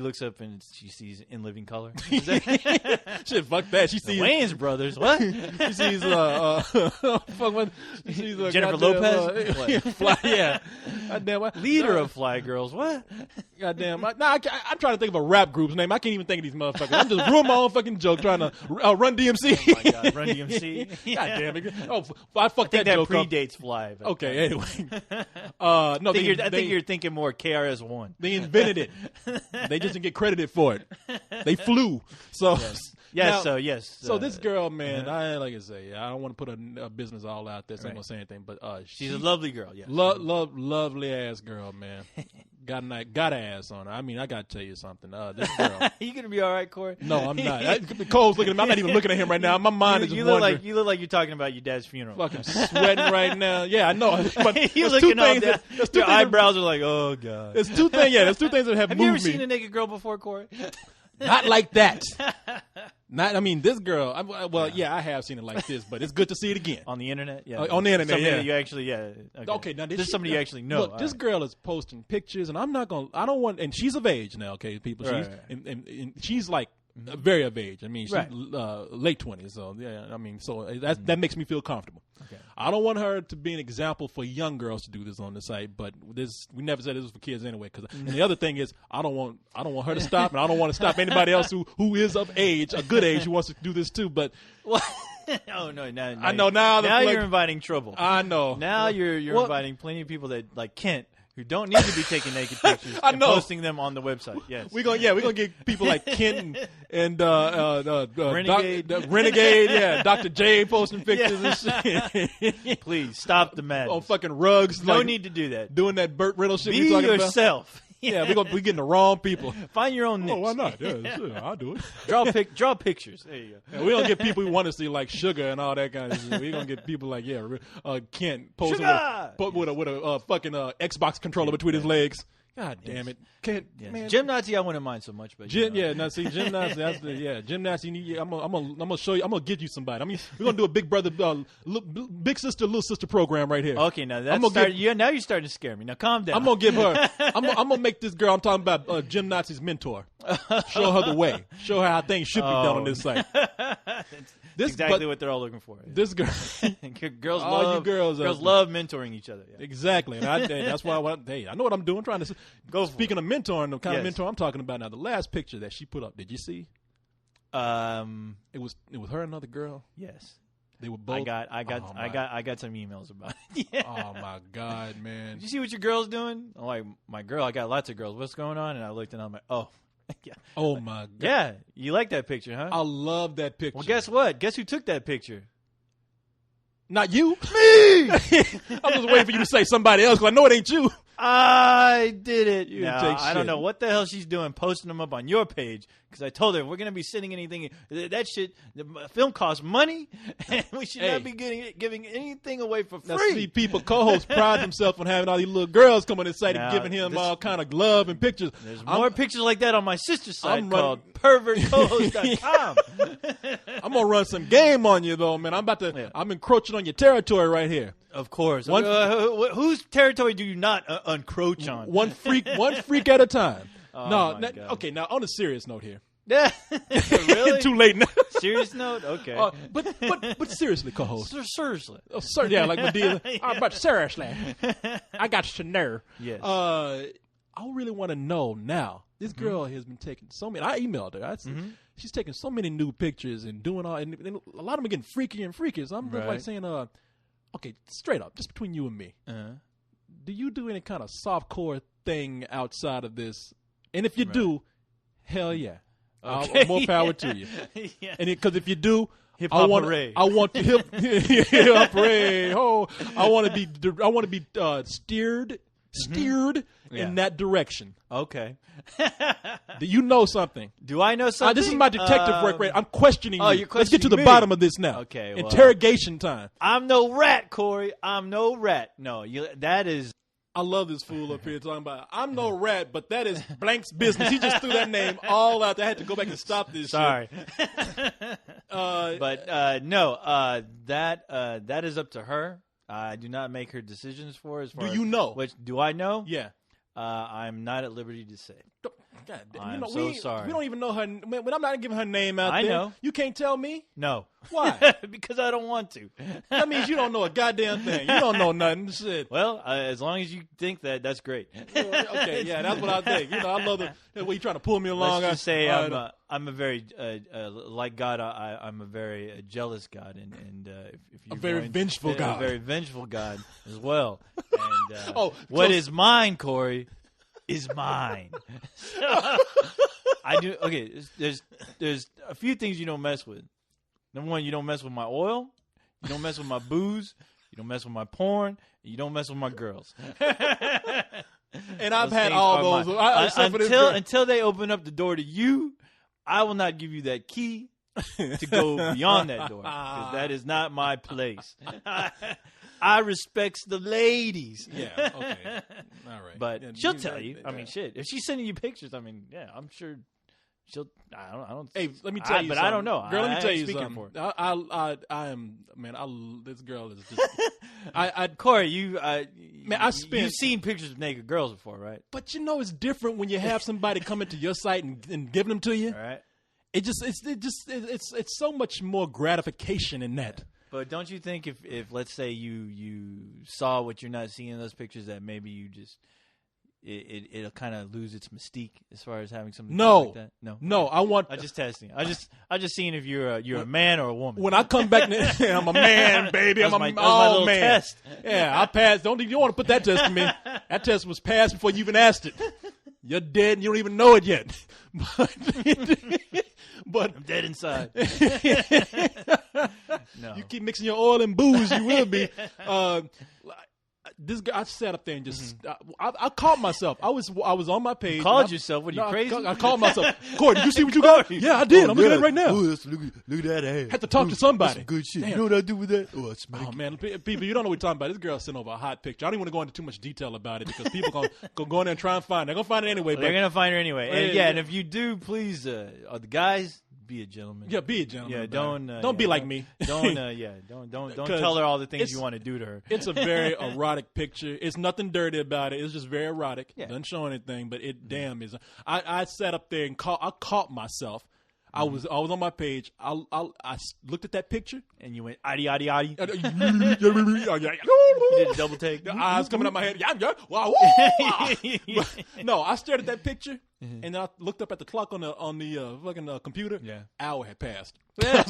looks up and she sees In Living Color. Shit, fuck that. She sees the Wayans brothers. What? She sees she sees Jennifer Lopez. Fly, yeah. Goddamn, leader of Fly Girls. What? Goddamn. I'm trying to think of a rap group's name. I can't even think of these motherfuckers. I'm just ruining my own fucking joke trying to Run DMC. Oh my God, Run DMC. God damn it. Oh, I fucked that joke up. That predates Fly. Okay, anyway. No, I think you're thinking more KRS-One. They invented it. They just didn't get credited for it. They flew. So yes. So this girl, man, I don't want to put a business all out there, so I ain't gonna say anything. But she's a lovely girl. Yeah, lovely ass girl, man. Got ass on her. I mean, I gotta tell you something. This girl. You gonna be all right, Corey? No, I'm not. Cole's looking at me. I'm not even looking at him right now. My mind is just wondering. You look like you're talking about your dad's funeral. Fucking sweating right now. Yeah, I know. But He's looking up. Your eyebrows are like, oh God. There's two things. Yeah, there's two things that have moved me. Have you ever seen a naked girl before, Corey? Not like that. This girl. I have seen it like this, but it's good to see it again on the internet. Yeah, on the internet. Somebody that you actually, Okay, now this is somebody you actually know. Look, this girl is posting pictures, and I don't want. And she's of age now. Okay, people. She's and she's like very of age. I mean, she's late 20s. So yeah, I mean, so that makes me feel comfortable. Okay. I don't want her to be an example for young girls to do this on the site, but we never said this was for kids anyway. And the other thing is, I don't want her to stop, and I don't want to stop anybody else who is of age, a good age, who wants to do this too. But oh no! Now, I know now you're inviting trouble. I know now you're inviting plenty of people that like Kent. Who don't need to be taking naked pictures and posting them on the website. Yes, we're gonna get people like Kent and Renegade. Yeah, Dr. J posting pictures and shit. Please stop the madness. On fucking rugs. No need to do that. Doing that Burt Reynolds shit. Be yourself. Yeah, we're getting the wrong people. Find your own niche. Oh, why not? Yeah, sure, I'll do it. Draw pictures. There you go. Yeah, we don't get people we want to see like Sugar and all that kind of shit. We're gonna get people like Kent posting with a fucking Xbox controller between his legs. God damn it, Kent. Yes. Man. Gym Nazi, I wouldn't mind so much, but Gym Nazi. Gym Nazi. I'm gonna show you. I'm gonna get you somebody. I mean, we're gonna do a big brother, big sister, little sister program right here. Okay, now now you're starting to scare me. Now calm down. I'm gonna give her. I'm gonna make this girl I'm talking about Gym Nazi's mentor. Show her the way. Show her how things should be done on this site. That's exactly what they're all looking for. This girl, girls love mentoring each other. Yeah. Exactly, and that's why. I know what I'm doing. I'm trying to go. Speaking of mentoring, the kind of mentor I'm talking about now. The last picture that she put up, did you see? It was her and another girl. Yes. They were both. I got some emails about it. Yeah. Oh my God, man! Did you see what your girl's doing? I'm like, my girl. I got lots of girls. What's going on? And I looked and I'm like, oh. Yeah. Oh my God! Yeah, you like that picture, huh? I love that picture. Well, guess what? Guess who took that picture? Not you. Me. I'm just waiting for you to say somebody else, because I know it ain't you. I did it. You no, take I shit. don't know what the hell she's doing posting them up on your page, because I told her we're going to be sending anything. That shit, the film costs money, and we should not be giving anything away for free. Now, see, people, co-hosts pride themselves on having all these little girls come on his site and giving him all kind of love and pictures. There's more pictures like that on my sister's site called pervertcohost.com. I'm going to run some game on you, though, man. I'm encroaching on your territory right here. Of course. Whose territory do you not encroach on? One freak at a time. Oh, okay. Now on a serious note here. Really? Too late now. Serious note? Okay. But seriously, co-host. Seriously. Yeah, like Medea. But seriously, I got to know. Yes. I really want to know now. This girl has been taking so many. I emailed her. She's taking so many new pictures and doing all, and a lot of them are getting freakier and freakier. So I'm like saying, okay, straight up, just between you and me, do you do any kind of softcore thing outside of this? And if you do, hell yeah. Okay. More power to you. Yeah. And because if you do, hip hop parade. I want to hip hop parade. Oh, I want to be steered in that direction. Okay. Do you know something? Do I know something? This is my detective work. Right? I'm questioning you. You're questioning Let's get to the me. bottom of this now. Okay. Interrogation time. I'm no rat, Corey. I'm no rat. No, that is. I love this fool up here talking about, I'm no rat, but that is Blank's business. He just threw that name all out there. I had to go back and stop this Sorry. shit. No, that is up to her. I do not make her decisions for her. As far Do you know? Do I know? Yeah. I'm not at liberty to say. God, I'm so sorry. We don't even know her. When I'm not giving her name out I there. know. You can't tell me? No. Why? Because I don't want to. That means you don't know a goddamn thing. You don't know nothing. Shit. Well, as long as you think that, that's great. Okay, yeah, that's what I think. I love the way you're trying to pull me along. Let's just say I'm a very, like God, I'm a very jealous God, and if you're a very vengeful God. A very vengeful God as well. And what is mine, Corey, is mine. I do. Okay, there's a few things you don't mess with. Number one, you don't mess with my oil. You don't mess with my booze. You don't mess with my porn. You don't mess with my girls. And I've had all those. Until they open up the door to you, I will not give you that key to go beyond that door, because that is not my place. I respects the ladies. Yeah, okay. All right. But she'll tell you. I mean, shit. If she's sending you pictures, I mean, yeah, I'm sure she'll. I don't. Hey, let me tell you. But something. I don't know. Girl, let me tell you something. something. I am, man. This girl is just. Corey, you've seen pictures of naked girls before, right? But it's different when you have somebody coming to your site and giving them to you. All right. It's so much more gratification in that. But don't you think if let's say you saw what you're not seeing in those pictures, that maybe you just it'll kind of lose its mystique as far as having something like that? No. I'm just testing. I just seeing if you're a man or a woman. When I come back, I'm a man, baby. I'm my little man. Test. Yeah, I passed. You don't want to put that test to me. That test was passed before you even asked it. You're dead and you don't even know it yet. But I'm dead inside. No. You keep mixing your oil and booze, you will be. This guy, I sat up there and just, I caught myself. I was on my page. You called yourself? What, are you crazy? I called myself. Corey, did you see what you got? Yeah, I did. I'm looking at it right now. Look at that ass. Had to talk to somebody. That's good shit. Damn. You know what I do with that? Oh, I smack it. Man, people, you don't know what we're talking about. This girl sent over a hot picture. I don't even want to go into too much detail about it, because people going to go in there and try and find her. They're going to find it anyway. They're going to find her anyway. And if you do, please, the guys, be a gentleman. Yeah, be a gentleman. Yeah, don't be like me. Don't tell her all the things you want to do to her. It's a very erotic picture. It's nothing dirty about it. It's just very erotic. Yeah. Doesn't show anything, but it damn is. I sat up there and I caught myself. I was on my page. I looked at that picture and you went addy addy addy. You did a double take. The eyes coming out my head. Wow. No, I stared at that picture and then I looked up at the clock on the fucking computer. Yeah, hour had passed. Damn.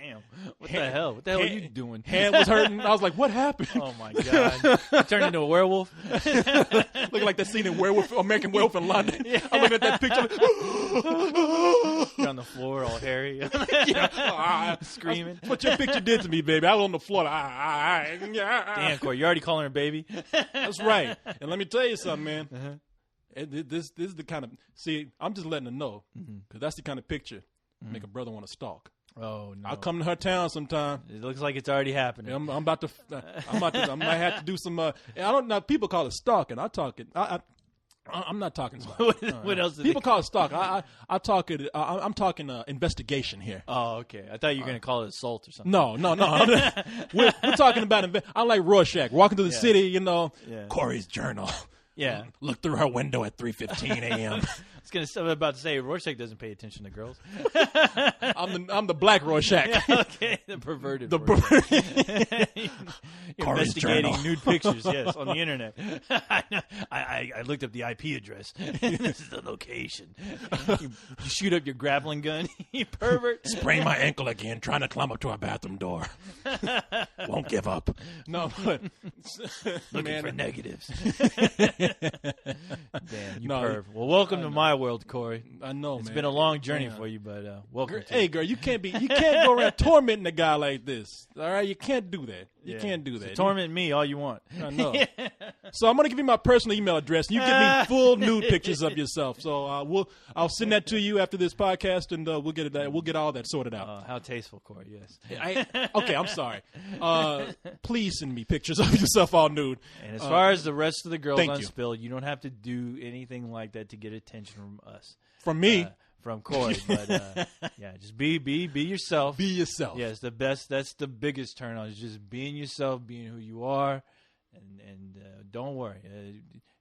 Damn. What the hell? What the hell are you doing? Hand was hurting. I was like, what happened? Oh, my God. You turned into a werewolf? Looking like that scene in American Werewolf in London. Yeah. I'm looking at that picture. You're on the floor all hairy. Screaming. That's what your picture did to me, baby. I was on the floor. Damn, Corey, you're already calling her baby? That's right. And let me tell you something, man. This is the kind of, see, I'm just letting her know, because that's the kind of picture make a brother want to stalk. Oh, no. I'll come to her town sometime. It looks like it's already happening. I'm about to, I might have to do some, I don't know, people call it stalking. I'm not talking stalking. What else? People call it stalking. I'm talking investigation here. Oh, okay. I thought you were going to call it assault or something. No. we're talking about, I like Rorschach, walking through the city, Corey's journal. Yeah. Look through her window at 3:15 a.m. I was about to say, Rorschach doesn't pay attention to girls. I'm the black Rorschach. Yeah, okay, the perverted. You're investigating journal. nude pictures, yes, on the internet. I looked up the IP address. This is the location. You shoot up your grappling gun, you pervert. Sprain my ankle again, trying to climb up to our bathroom door. Won't give up. No, but looking for negatives. Damn, you perv. Well, welcome to my world, Corey. I know, it's been a long journey for you, but welcome. Hey, girl, you can't go around tormenting a guy like this. All right, you can't do that. You can't do that. So torment me all you want. I know. So I'm gonna give you my personal email address, and you give me full nude pictures of yourself. So I'll send that to you after this podcast, and we'll get all that sorted out. How tasteful, Corey. Yes. Okay, I'm sorry. Please send me pictures of yourself all nude. And as far as the rest of the girls on Spill, you don't have to do anything like that to get attention from us. From me. From Corey, but just be yourself. Be yourself. Yes, the best. That's the biggest turn on is just being yourself, being who you are, and don't worry.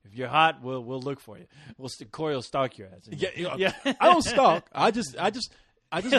If you're hot, we'll look for you. Corey will stalk your ass. Yeah. I don't stalk. I just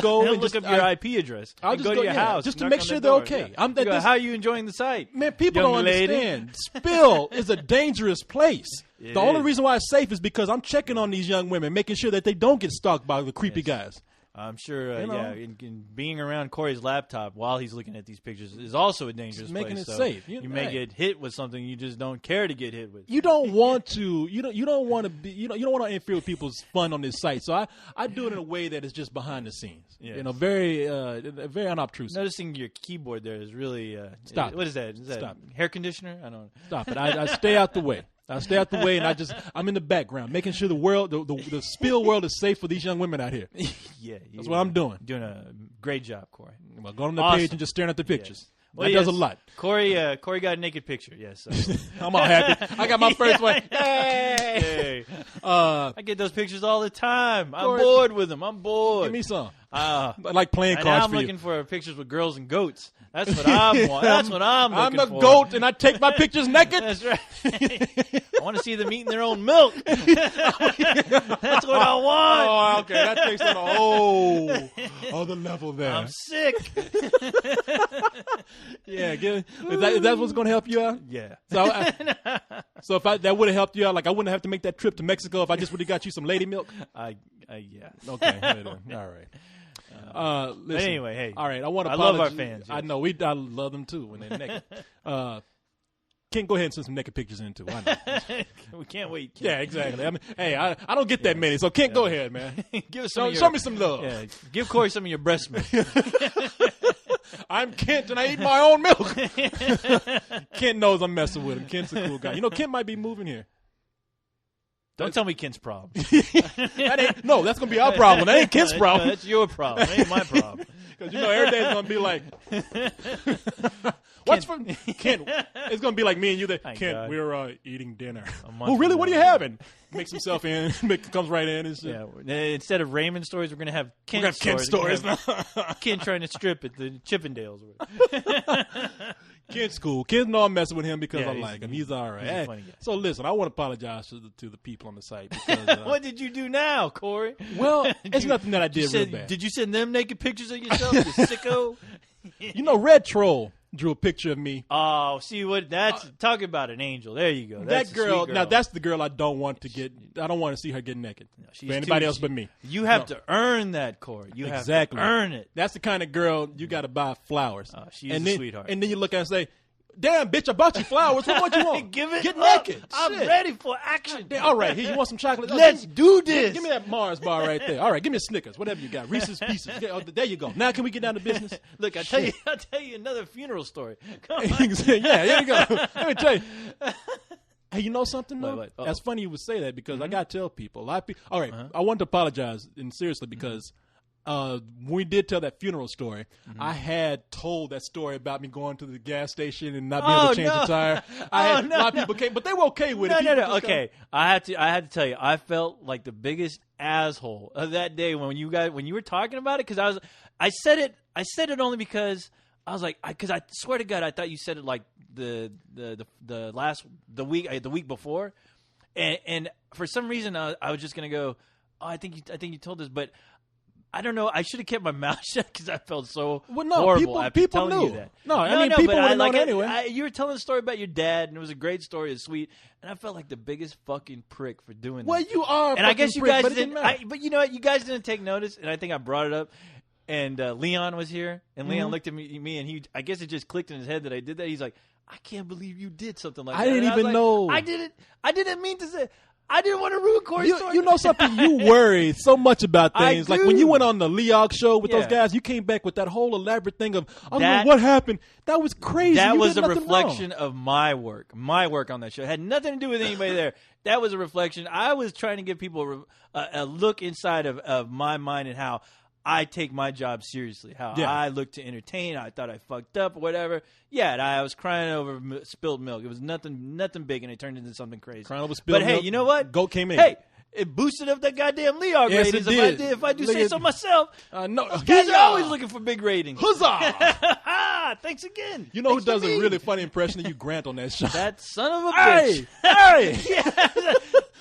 go and look up your IP address. I'll just go to your house just to make sure they're okay. Yeah. How are you enjoying the site? Man, people Young don't lady. understand. Spill is a dangerous place. The only reason why it's safe is because I'm checking on these young women, making sure that they don't get stalked by the creepy guys. I'm sure, in being around Corey's laptop while he's looking at these pictures is also a dangerous place. Making it safe. You may get hit with something you just don't care to get hit with. You don't want to. You don't want to be. You don't want to interfere with people's fun on this site. So I do it in a way that is just behind the scenes. Yes. Very unobtrusive. Noticing your keyboard there is really stop. What is that? Is that stop. Hair conditioner? I don't know. Stop it. I stay out the way. I stay out the way, and I'm in the background, making sure the world, the Spill world is safe for these young women out here. That's what I'm doing. Doing a great job, Corey. Well, going on the page and just staring at the pictures. Yes. Well, that does a lot. Corey got a naked picture. Yes, so. I'm all happy. I got my first one. Hey. I get those pictures all the time. I'm bored with them. I'm bored. Give me some. I like playing cards. Now I'm looking for pictures with girls and goats. That's what I want. That's what I'm looking for. I'm a goat, and I take my pictures naked. That's right. I want to see them eating their own milk. That's what I want. Oh, okay. That takes on a whole other level there. I'm sick. Yeah. Is that what's going to help you out? Yeah. So if that would have helped you out, like I wouldn't have to make that trip to Mexico if I just would have got you some lady milk? Yes. Okay. All right. Listen, anyway, hey. All right, I want to. I love our fans. Yes. I know I love them too when they're naked. Ken, go ahead and send some naked pictures in too. I know. We can't wait. Ken. Yeah, exactly. I mean, hey, I don't get that many, so Ken, go ahead, man. Give us show me some love. Yeah, give Corey some of your breast milk. I'm Kent and I eat my own milk. Kent knows I'm messing with him. Kent's a cool guy. Kent might be moving here. Don't tell me Kent's problem. No, that's going to be our problem. That ain't Kent's problem. That's your problem. That ain't my problem. Because every day it's going to be like, what's from Kent? It's going to be like me and you. Kent, we're eating dinner. Oh, really? What are you having? Makes himself in. Comes right in. And instead of Raymond stories, we're going to have Kent stories. Kent trying to strip at the Chippendales. Kent's cool. Kids know I'm messing with him because I like him. He's all right. He's a funny guy. So listen, I want to apologize to the people on the site. Because, what did you do now, Corey? Well, it's nothing that I did real bad. Did you send them naked pictures of yourself, you sicko? Red Troll drew a picture of me. Oh, see what that's talk about an angel. There you go. That's that girl. Now that's the girl I don't want to get. I don't want to see her get naked for anybody else but me. You have to earn that, Corey. You have to earn it. That's the kind of girl you got to buy flowers. She's a sweetheart. And then you look at her and say, "Damn, bitch, I bought you flowers. What you want? Get naked. I'm ready for action. All right, here, you want some chocolate? Let's do this. Give me that Mars bar right there. All right, give me a Snickers, whatever you got. Reese's Pieces. There you go. Now can we get down to business? Look, I'll tell you another funeral story. Come on. Yeah, here you go. Let me tell you. Hey, you know something though? What? That's funny you would say that because I gotta tell people. A lot of people. All right, I want to apologize and seriously because. When we did tell that funeral story, I had told that story about me going to the gas station and not being able to change the tire. A lot of people came, but they were okay with it. No. Okay, I had to tell you, I felt like the biggest asshole of that day when you were talking about it because I said it only because I was like, because I swear to God, I thought you said it like the week before, and for some reason I was just gonna go, oh, I think you told us, but. I don't know. I should have kept my mouth shut because I felt so horrible after people telling knew. You that. No, I mean, people would have known anyway. You were telling a story about your dad, and it was a great story. It's sweet. And I felt like the biggest fucking prick for doing that. Well, you are and I guess you guys didn't. But you know what? You guys didn't take notice, and I think I brought it up. And Leon was here, and Leon looked at me, and I guess it just clicked in his head that I did that. He's like, I can't believe you did something like that. I didn't even know. I didn't mean to say. I didn't want to ruin Corey's story. You know something? You worry so much about things. Like when you went on the Leog show with those guys, you came back with that whole elaborate thing of, what happened? That was crazy. That was a reflection of my work on that show. It had nothing to do with anybody there. That was a reflection. I was trying to give people a look inside of my mind and how I take my job seriously, how I look to entertain. I thought I fucked up or whatever. Yeah, I was crying over spilled milk. It was nothing big, and it turned into something crazy. Crying over spilled milk. But hey, you know what? Goat came in. Hey, it boosted up that goddamn Leog ratings. If I do say so myself. No, those guys are always looking for big ratings. Huzzah! Thanks again. You know who does a really funny impression of you, Grant, on that show? That son of a bitch.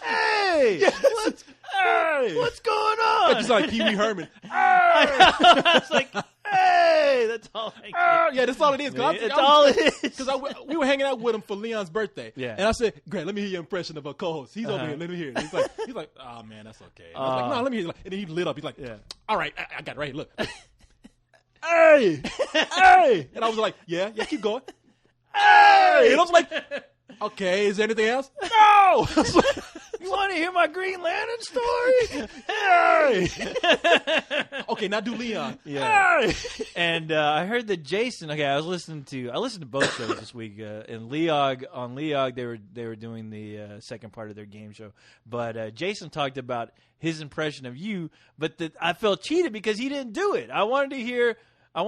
Hey! What's going on? It's like Pee Wee Herman. I was like, hey! That's all I get. Yeah, that's all it is. That's all it is. Because we were hanging out with him for Leon's birthday. Yeah. And I said, Grant, let me hear your impression of a co-host. He's over here. Let me hear it. He's like, oh, man, that's okay. I was like, no, let me hear it. And then he lit up. He's like, all right, I got it right here. Look. Hey! Hey! And I was like, yeah, keep going. Hey! And I was like, okay, is there anything else? No! You want to hear my Green Lantern story? Hey! Okay, now do Leon. Yeah. Hey! And I heard that Jason. Okay, I listened to both shows this week. And Leog, they were doing the second part of their game show. But Jason talked about his impression of you. But I felt cheated because he didn't do it. I wanted to hear a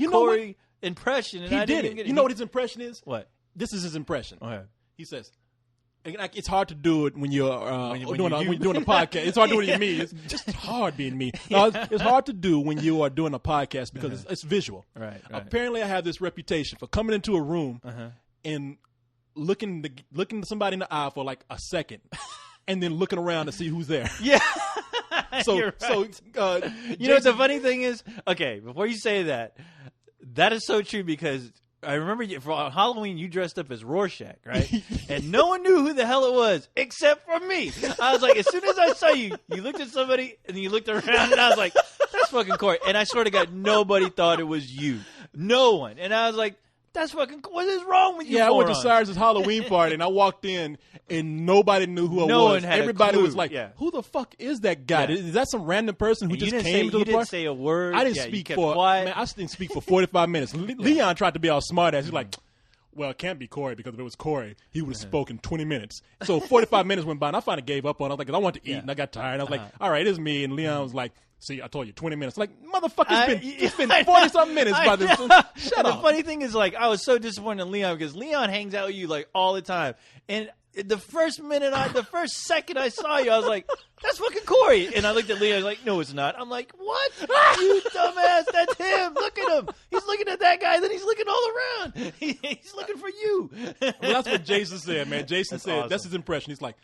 Corey impression, and he I did didn't it. You know what his impression is? What? This is his impression. Okay. He says, it's hard to do it when you're doing a podcast. It's hard doing it me. It's just hard being me. No, it's hard to do when you are doing a podcast because it's visual. Right. Apparently, I have this reputation for coming into a room and looking somebody in the eye for like a second, and then looking around to see who's there. Yeah. So, You're right. You know what the funny thing is? Okay, before you say that is so true because I remember for Halloween you dressed up as Rorschach, right? And no one knew who the hell it was except for me. I was like, as soon as I saw you, you looked at somebody and you looked around, and I was like, that's fucking Corey. And I swear to God, nobody thought it was you. No one. And I was like, that's fucking. What is wrong with you? Yeah, I went to Cyrus's Halloween party and I walked in and nobody knew who I was. No one had Everybody a clue. was like, "Who the fuck is that guy? Is that some random person who just came to the party?" You didn't say a word. I didn't speak for. Man, I didn't speak for 45 minutes. Leon tried to be all smart ass. He's like, "Well, it can't be Corey because if it was Corey, he would have spoken 20 minutes." So 45 minutes went by and I finally gave up on it. I was like, I wanted to eat and I got tired. I was like, "All right, it's me." And Leon was like, "See, I told you, 20 minutes." Like, motherfucker, it's been 40-something minutes by this. Shut up. The funny thing is, like, I was so disappointed in Leon because Leon hangs out with you, like, all the time. And the first second I saw you, I was like, that's fucking Corey. And I looked at Leon, I was like, no, it's not. I'm like, what? You dumbass, that's him. Look at him. He's looking at that guy, then he's looking all around. He's looking for you. Well, that's what Jason said, man. Jason said, awesome. That's his impression. He's like,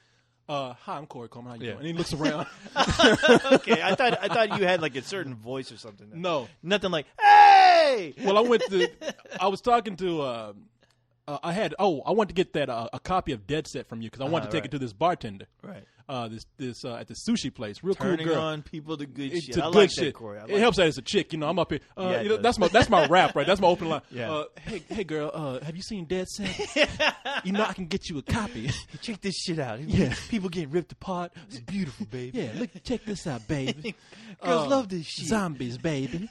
Hi, I'm Corey Coleman. How you doing? And he looks around. Okay, I thought you had like a certain voice or something. No, nothing like, hey. Well, I was talking to. I wanted to get that a copy of Dead Set from you because I wanted to take it to this bartender. Right. This at the sushi place, real Turning cool girl. on people to good shit. To I good like shit. that, Corey. It helps that it's a chick. You know, I'm up here. That's my rap, right? That's my open line. Yeah. Hey, girl. Have you seen Dead Set? You know, I can get you a copy. Check this shit out. Yeah. People getting ripped apart. It's beautiful, baby. Yeah, look, check this out, baby. Girls love this shit. Zombies, baby.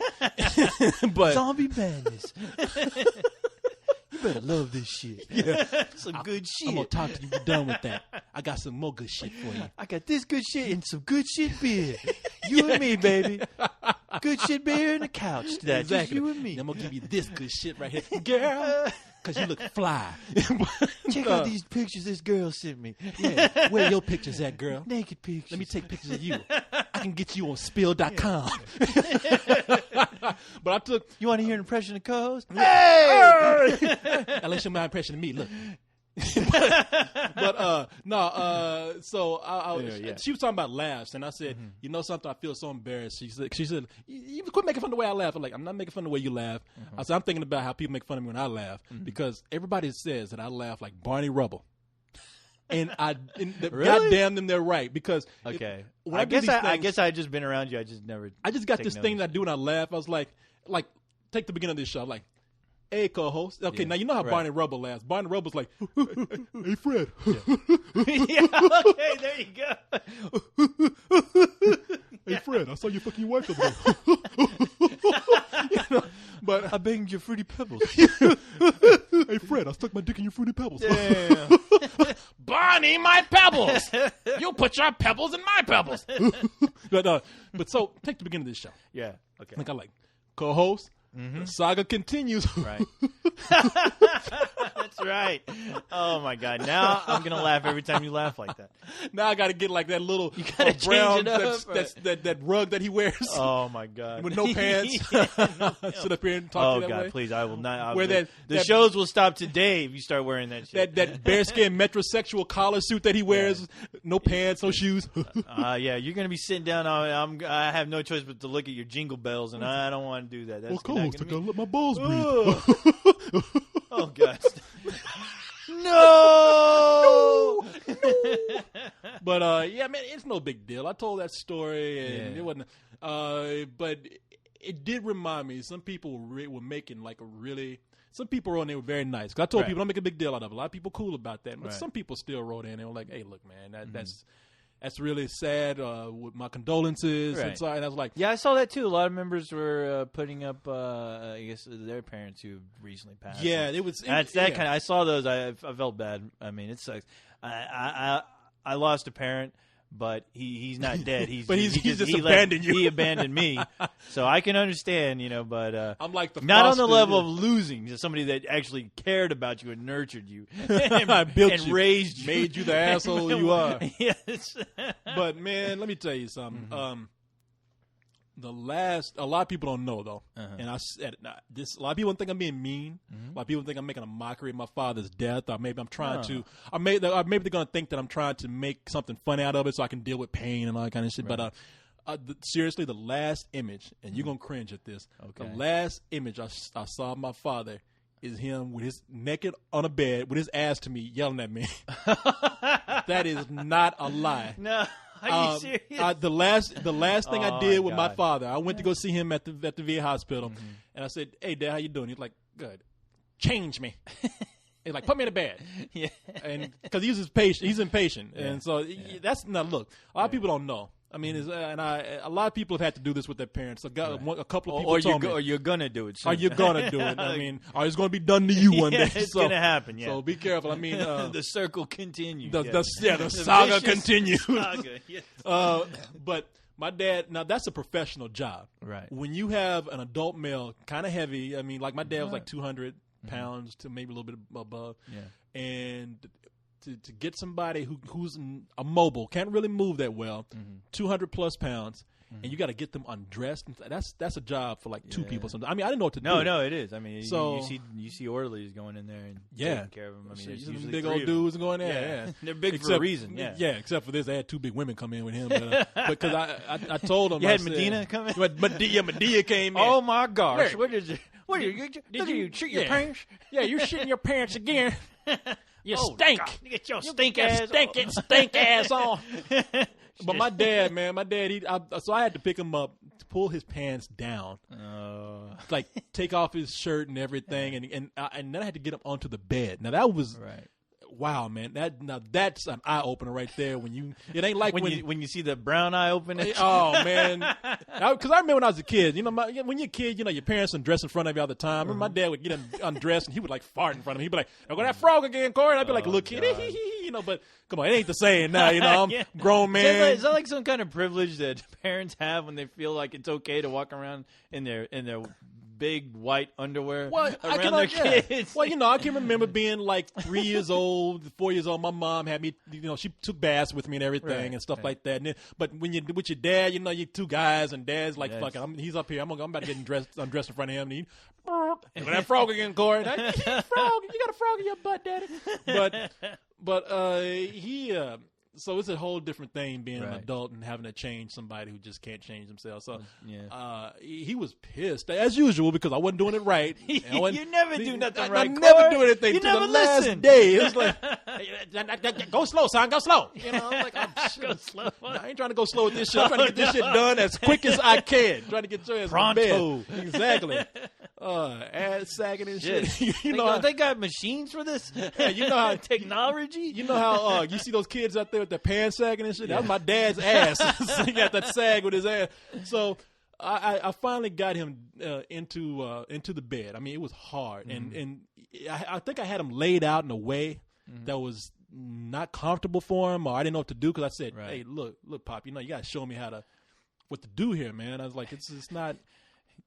But zombie madness. You better love this shit. Yeah. Some good shit. I'm going to talk to you when you're done with that. I got some more good shit for you. I got this good shit and some good shit beer. You and me, baby. Good shit beer and a couch. That's exactly. You and me. I'm going to give you this good shit right here. Girl, because you look fly. Check out these pictures this girl sent me. Yeah. Where your pictures at, girl? Naked pictures. Let me take pictures of you. I can get you on Spill.com. But I took... You want to hear an impression of co-host? Hey! Now let's show my impression of me. Look. She was talking about laughs, and I said, you know something, I feel so embarrassed. She said, you quit making fun of the way I laugh. I'm like, I'm not making fun of the way you laugh. I said, I'm thinking about how people make fun of me when I laugh, because everybody says that I laugh like Barney Rubble. And really? goddamn them, they're right, because I guess I just been around you. I just got this thing that I do when I laugh. I was like take the beginning of this show. I'm like, hey, co-host. Okay, now you know how Barney Rubble laughs. Barney Rubble's like, hey, Fred. Yeah, okay, there you go. Hey, Fred, I saw you fucking your wife over there. But I banged your Fruity Pebbles. Hey, Fred, I stuck my dick in your Fruity Pebbles. Damn. Barney, my pebbles. You put your pebbles in my pebbles. But so, take the beginning of this show. Yeah, okay. Like I like co-host. The saga continues. Right. That's right. Oh my God! Now I'm gonna laugh every time you laugh like that. Now I got to get like that little brown that rug that he wears. Oh my God! With no pants. Sit up here and talk to you that way. Please! I will not. Wear the shows will stop today if you start wearing that shit. That bearskin metrosexual collar suit that he wears. No pants, no shoes. Yeah, you're gonna be sitting down. I have no choice but to look at your jingle bells, and I don't want to do that. That's I gotta let my balls breathe. Oh God! No! But yeah, man, it's no big deal. I told that story, and it wasn't. But it did remind me. Some people were making like a really. Some people wrote in, they were very nice. 'Cause I told people don't make a big deal out of it. A lot of people cool about that, but some people still wrote in. They were like, "Hey, look, man, that's really sad. With my condolences." Right. And so, and I was like, yeah, I saw that too. A lot of members were putting up, I guess, their parents who recently passed. Yeah, it was. Kind of. I saw those. I felt bad. I mean, it sucks. I lost a parent, but he's not dead. He just abandoned you. He abandoned me. So I can understand, but I'm like not on the level of losing to somebody that actually cared about you and nurtured you and built and you, raised you, made you the asshole you are. Yes. But man, let me tell you something. A lot of people don't know though, and I said this. A lot of people think I'm being mean. A lot of people think I'm making a mockery of my father's death, or maybe I'm trying to. Or maybe they're going to think that I'm trying to make something funny out of it, so I can deal with pain and all that kind of shit. Right. But seriously, the last image, and you're gonna cringe at this. Okay. The last image I saw of my father is him with his naked on a bed with his ass to me, yelling at me. That is not a lie. No. Are you serious? The last thing I did with my father, I went to go see him at the VA hospital, and I said, "Hey, Dad, how you doing?" He's like, "Good." Change me. He's like, "Put me in a bed." Yeah. And because he's impatient, and so that's not. Look, a lot of people don't know. I mean, a lot of people have had to do this with their parents. A couple of people told me, or you're gonna do it. Soon. Or you're gonna do it. I mean, or it's gonna be done to you one day. It's gonna happen. Yeah. So be careful. I mean, the circle continues. The saga continues. Saga, yes. But my dad, now that's a professional job. Right. When you have an adult male, kind of heavy. I mean, like my dad was like 200 pounds to maybe a little bit above. Yeah. And to get somebody who's a mobile, can't really move that well, 200+ pounds. And you got to get them undressed. That's a job for like two people. Sometimes. I mean, I didn't know what to do. No, it is. I mean, you see orderlies going in there and taking care of them. I mean, there's usually big old dudes going there. Yeah. They're big for a reason. Yeah, except for this, they had 2 big women come in with him. Because I told them, you had Medina come in. Medina came in. Oh my gosh! What is it? What are you? Did you shit your pants? Yeah, you're shitting your pants again. You stink. You get your stink ass on. But my dad, so I had to pick him up, to pull his pants down, like take off his shirt and everything, and then I had to get him onto the bed. Now that was wow, man. That's an eye opener right there. It ain't like when you see the brown eye opener. Oh man, because I remember when I was a kid. When you're a kid, your parents undress in front of you all the time. I remember my dad would get undressed and he would like fart in front of me. He'd be like, "I'll go that frog again, Corey." And I'd be like, "Look, kid," but come on, it ain't the same now. I'm a grown man. Is that like some kind of privilege that parents have when they feel like it's okay to walk around in their big white underwear around their kids? Well, I can remember being like 3 years old, 4 years old. My mom had me, she took baths with me and everything and stuff like that. And then, but when you're with your dad, you're 2 guys and dad's like, fuck it, he's up here. I'm about to get undressed in front of him. And that frog again, Corey. You got a frog in your butt, daddy. But so it's a whole different thing being an adult and having to change somebody who just can't change themselves. So he was pissed as usual because I wasn't doing it right. You never do nothing right. I never do anything. You never listen. Last day, it was like, go slow, son, go slow. I'm like, go slow. I ain't trying to go slow with this shit. I'm trying to get this shit done as quick as I can. Trying to get your ass pronto. To bed. Exactly. Ass sagging and shit. They got machines for this. Yeah, you know how technology. You know how you see those kids out there with their pants sagging and shit. That was my dad's ass. So he got that sag with his ass. So I finally got him into the bed. I mean, it was hard, and I think I had him laid out in a way that was not comfortable for him, or I didn't know what to do because I said, "Hey, look, Pop, you got to show me what to do here, man." I was like, "It's not."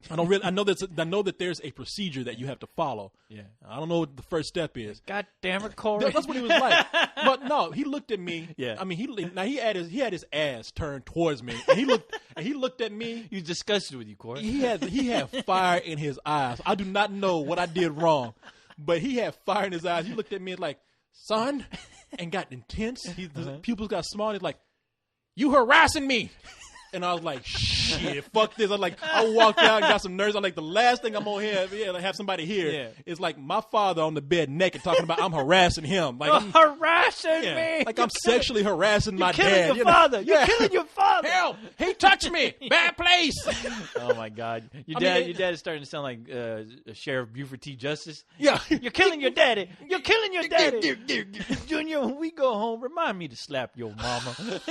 I know that there's a procedure that you have to follow. Yeah, I don't know what the first step is. God damn it, Corey! That's what he was like. But no, he looked at me. Yeah, I mean, he had his ass turned towards me, and he looked at me. He was disgusted with you, Corey. He had fire in his eyes. I do not know what I did wrong, but he had fire in his eyes. He looked at me like, "Son," and got intense. His pupils got small. And he's like, "You harassing me." And I was like, shit, fuck this. I walked out and got some nerves. I'm like, the last thing I'm going to have somebody hear is like my father on the bed naked talking about I'm harassing him. Like I'm harassing me. Like I'm sexually harassing my dad. You're killing your father. You're killing your father. Help. He touched me. Bad place. Oh, my God. Your dad is starting to sound like Sheriff Buford T. Justice. Yeah. You're killing your daddy. You're killing your daddy. Junior, when we go home, remind me to slap your mama.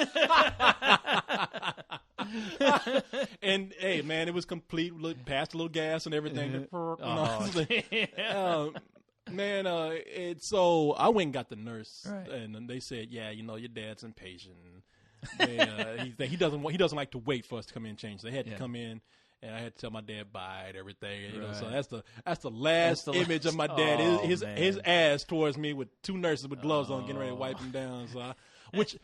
And hey, man, it was complete. Passed a little gas and everything. And so I went and got the nurse, and they said, "Yeah, your dad's impatient. He doesn't like to wait for us to come in and change." So they had to come in, and I had to tell my dad bye and everything. So that's the last image of my dad. His ass towards me with 2 nurses with gloves on, getting ready to wipe him down. So. Which,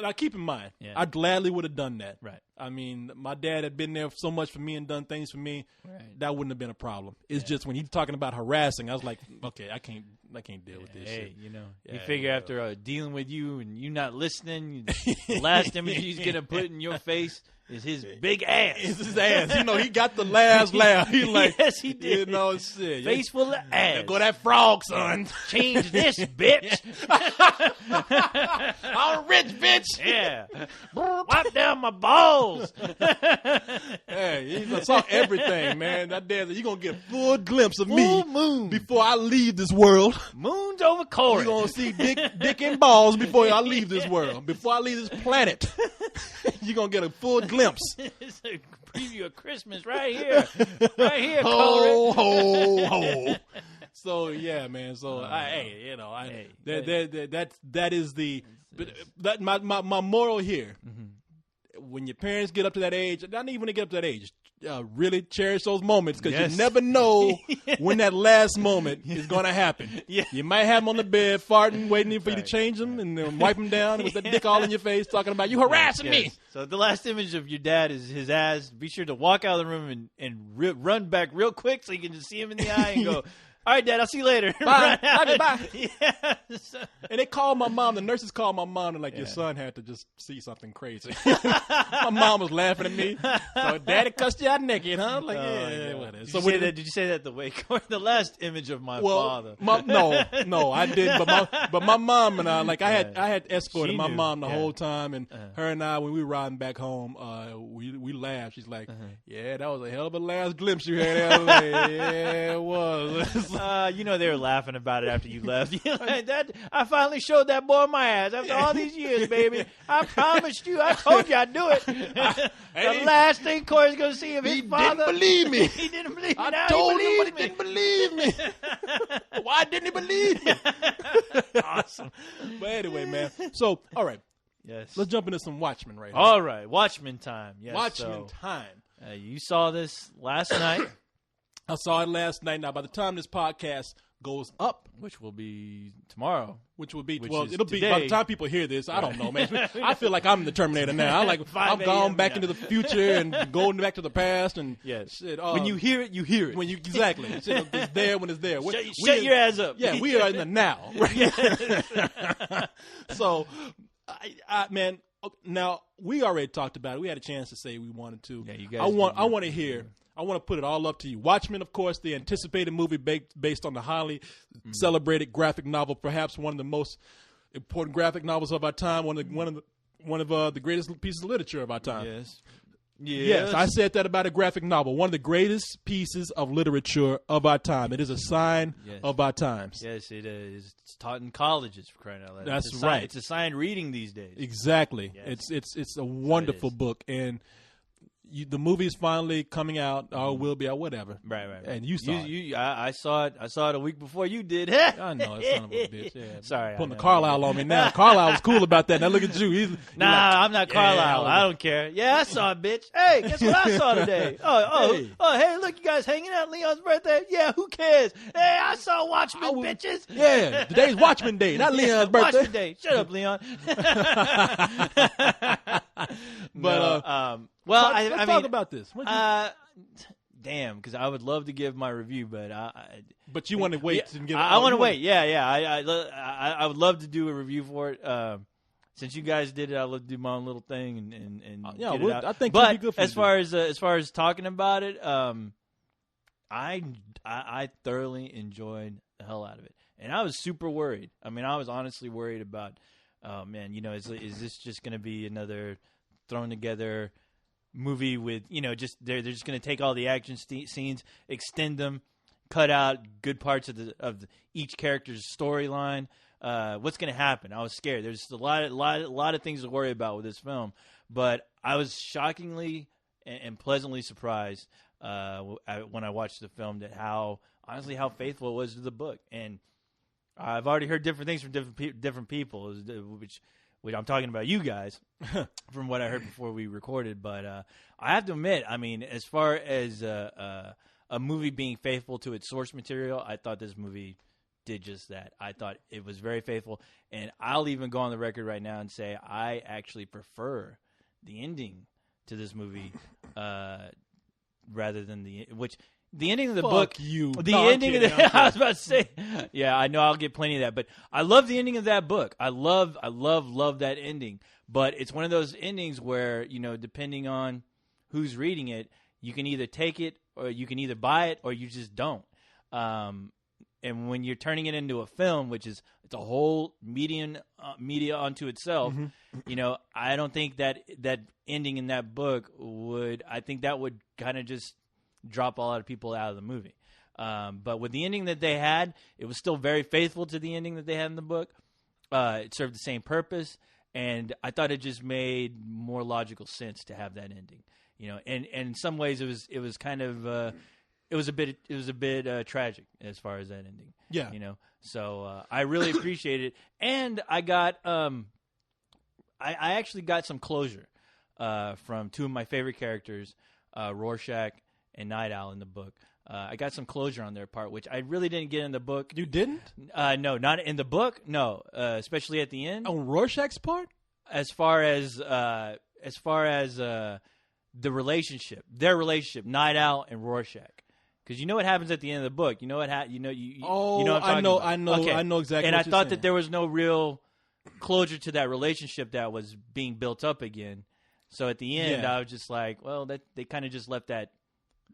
I keep in mind, I gladly would have done that. Right. I mean, my dad had been there so much for me and done things for me. Right. That wouldn't have been a problem. It's just when he's talking about harassing, I was like, okay, I can't deal with this shit. You figure after dealing with you and you not listening, the last image he's going to put in your face is his big ass. It's his ass. He got the last laugh. He like, yes, he did. Shit. Face full of ass. Go that frog, son. Change this, bitch. I'm rich, bitch. Yeah. Wipe down my balls. Hey, I saw everything, man. That dad said, you're going to get a full glimpse of me moon before I leave this world. Moon's over Corey. You're going to see dick and balls before I leave this world. Before I leave this planet. You're going to get a full glimpse. It's a preview of Christmas right here. Right here, ho, ho, ho. So, yeah, man. So, that is the – my moral here. when your parents get up to that age, not even when they get up to that age, really cherish those moments because you never know when that last moment is going to happen. Yeah. You might have them on the bed farting, waiting for you to change them and then wipe them down with the dick all in your face talking about you harassing me. So the last image of your dad is his ass. Be sure to walk out of the room and run back real quick so you can just see him in the eye and go, all right, Dad, I'll see you later. Bye. Bye. Yes. And they called my mom. The nurses called my mom and your son had to just see something crazy. My mom was laughing at me. So Daddy cussed you out naked, huh? Like, whatever. So did you say that the wake or the last image of my father? No, I didn't. But my mom and I, I had escorted my mom the whole time, and her and I, when we were riding back home, we laughed. She's like, "Yeah, that was a hell of a last glimpse you had." I was like, yeah, it was. They were laughing about it after you left. I finally showed that boy my ass after all these years, baby. I promised you. I told you I'd do it. The last thing Corey's going to see of his father. He didn't believe me. He didn't believe me. I told him, but he didn't believe me. Why didn't he believe me? Awesome. But anyway, man. So, all right. Yes. Let's jump into some Watchmen right now. All right. Watchmen time. Yes. Watchmen time. You saw this last night. I saw it last night. Now, by the time this podcast goes up, which will be tomorrow, it'll be today. By the time people hear this. I don't know, man. I feel like I'm the Terminator now. I've gone back into the future and going back to the past and shit. When you hear it, you hear it. When you exactly, it's there when it's there. Shut your ass up. Yeah, we are in the now. So, man. Now we already talked about it. We had a chance to say we wanted to. Yeah, you guys. I want to hear. I want to put it all up to you. Watchmen, of course, the anticipated movie based on the highly celebrated graphic novel, perhaps one of the most important graphic novels of our time, one of the greatest pieces of literature of our time. Yes, I said that about a graphic novel. One of the greatest pieces of literature of our time. It is a sign of our times. Yes, it is. It's taught in colleges, for crying out loud. That's right. It's assigned reading these days. Exactly. Yes. It's a wonderful book, and the movie is finally coming out, or will be, or whatever. Right. And you saw it. I saw it. I saw it a week before you did. I know, that son of a bitch. Yeah. Sorry, putting the Carlisle on me now. Carlisle was cool about that. Now look at you. I'm not Carlisle. I don't care. Yeah, I saw it, bitch. Hey, guess what I saw today? Hey, look, you guys hanging out Leon's birthday? Yeah, who cares? Hey, I saw Watchmen, bitches. Yeah, today's Watchmen Day, not Leon's birthday. Watchmen Day. Shut up, Leon. But let's talk about this. Damn, because I would love to give my review, but you want to wait and give. I want to wait. Yeah. I would love to do a review for it. Since you guys did it, I'd love to do my own little thing and get it out. I think but it'd be good for as far as talking about it, I thoroughly enjoyed the hell out of it, and I was super worried. I mean, I was honestly worried about, is this just going to be another thrown together movie with, just they're just going to take all the action scenes, extend them, cut out good parts of each character's storyline. What's going to happen? I was scared. There's a lot of things to worry about with this film, but I was shockingly and pleasantly surprised when I watched the film that how faithful it was to the book. And I've already heard different things from different people, which I'm talking about you guys from what I heard before we recorded. But I have to admit, I mean, as far as a movie being faithful to its source material, I thought this movie did just that. I thought it was very faithful. And I'll even go on the record right now and say I actually prefer the ending to this movie rather than the ending of the book. I was about to say, yeah, I know I'll get plenty of that, but I love the ending of that book. I love that ending. But it's one of those endings where, depending on who's reading it, you can either take it or you can either buy it or you just don't. And when you're turning it into a film, it's a whole media unto itself, I don't think that ending in that book would kind of just drop a lot of people out of the movie. But with the ending that they had, it was still very faithful to the ending that they had in the book. It served the same purpose, and I thought it just made more logical sense to have that ending. And in some ways it was kind of it was a bit tragic as far as that ending. Yeah. So I really appreciate it, and I got I actually got some closure. from two of my favorite characters, Rorschach and Night Owl in the book. I got some closure on their part, which I really didn't get in the book. You didn't? No, not in the book. No, especially at the end. On Rorschach's part? As far as the relationship, their relationship, Night Owl and Rorschach. Because you know what happens at the end of the book. You know what you know what I'm talking about. I know exactly. And what I you're thought saying. that there was no real closure to that relationship that was being built up again. So at the end, I was just like, well, that they kind of just left that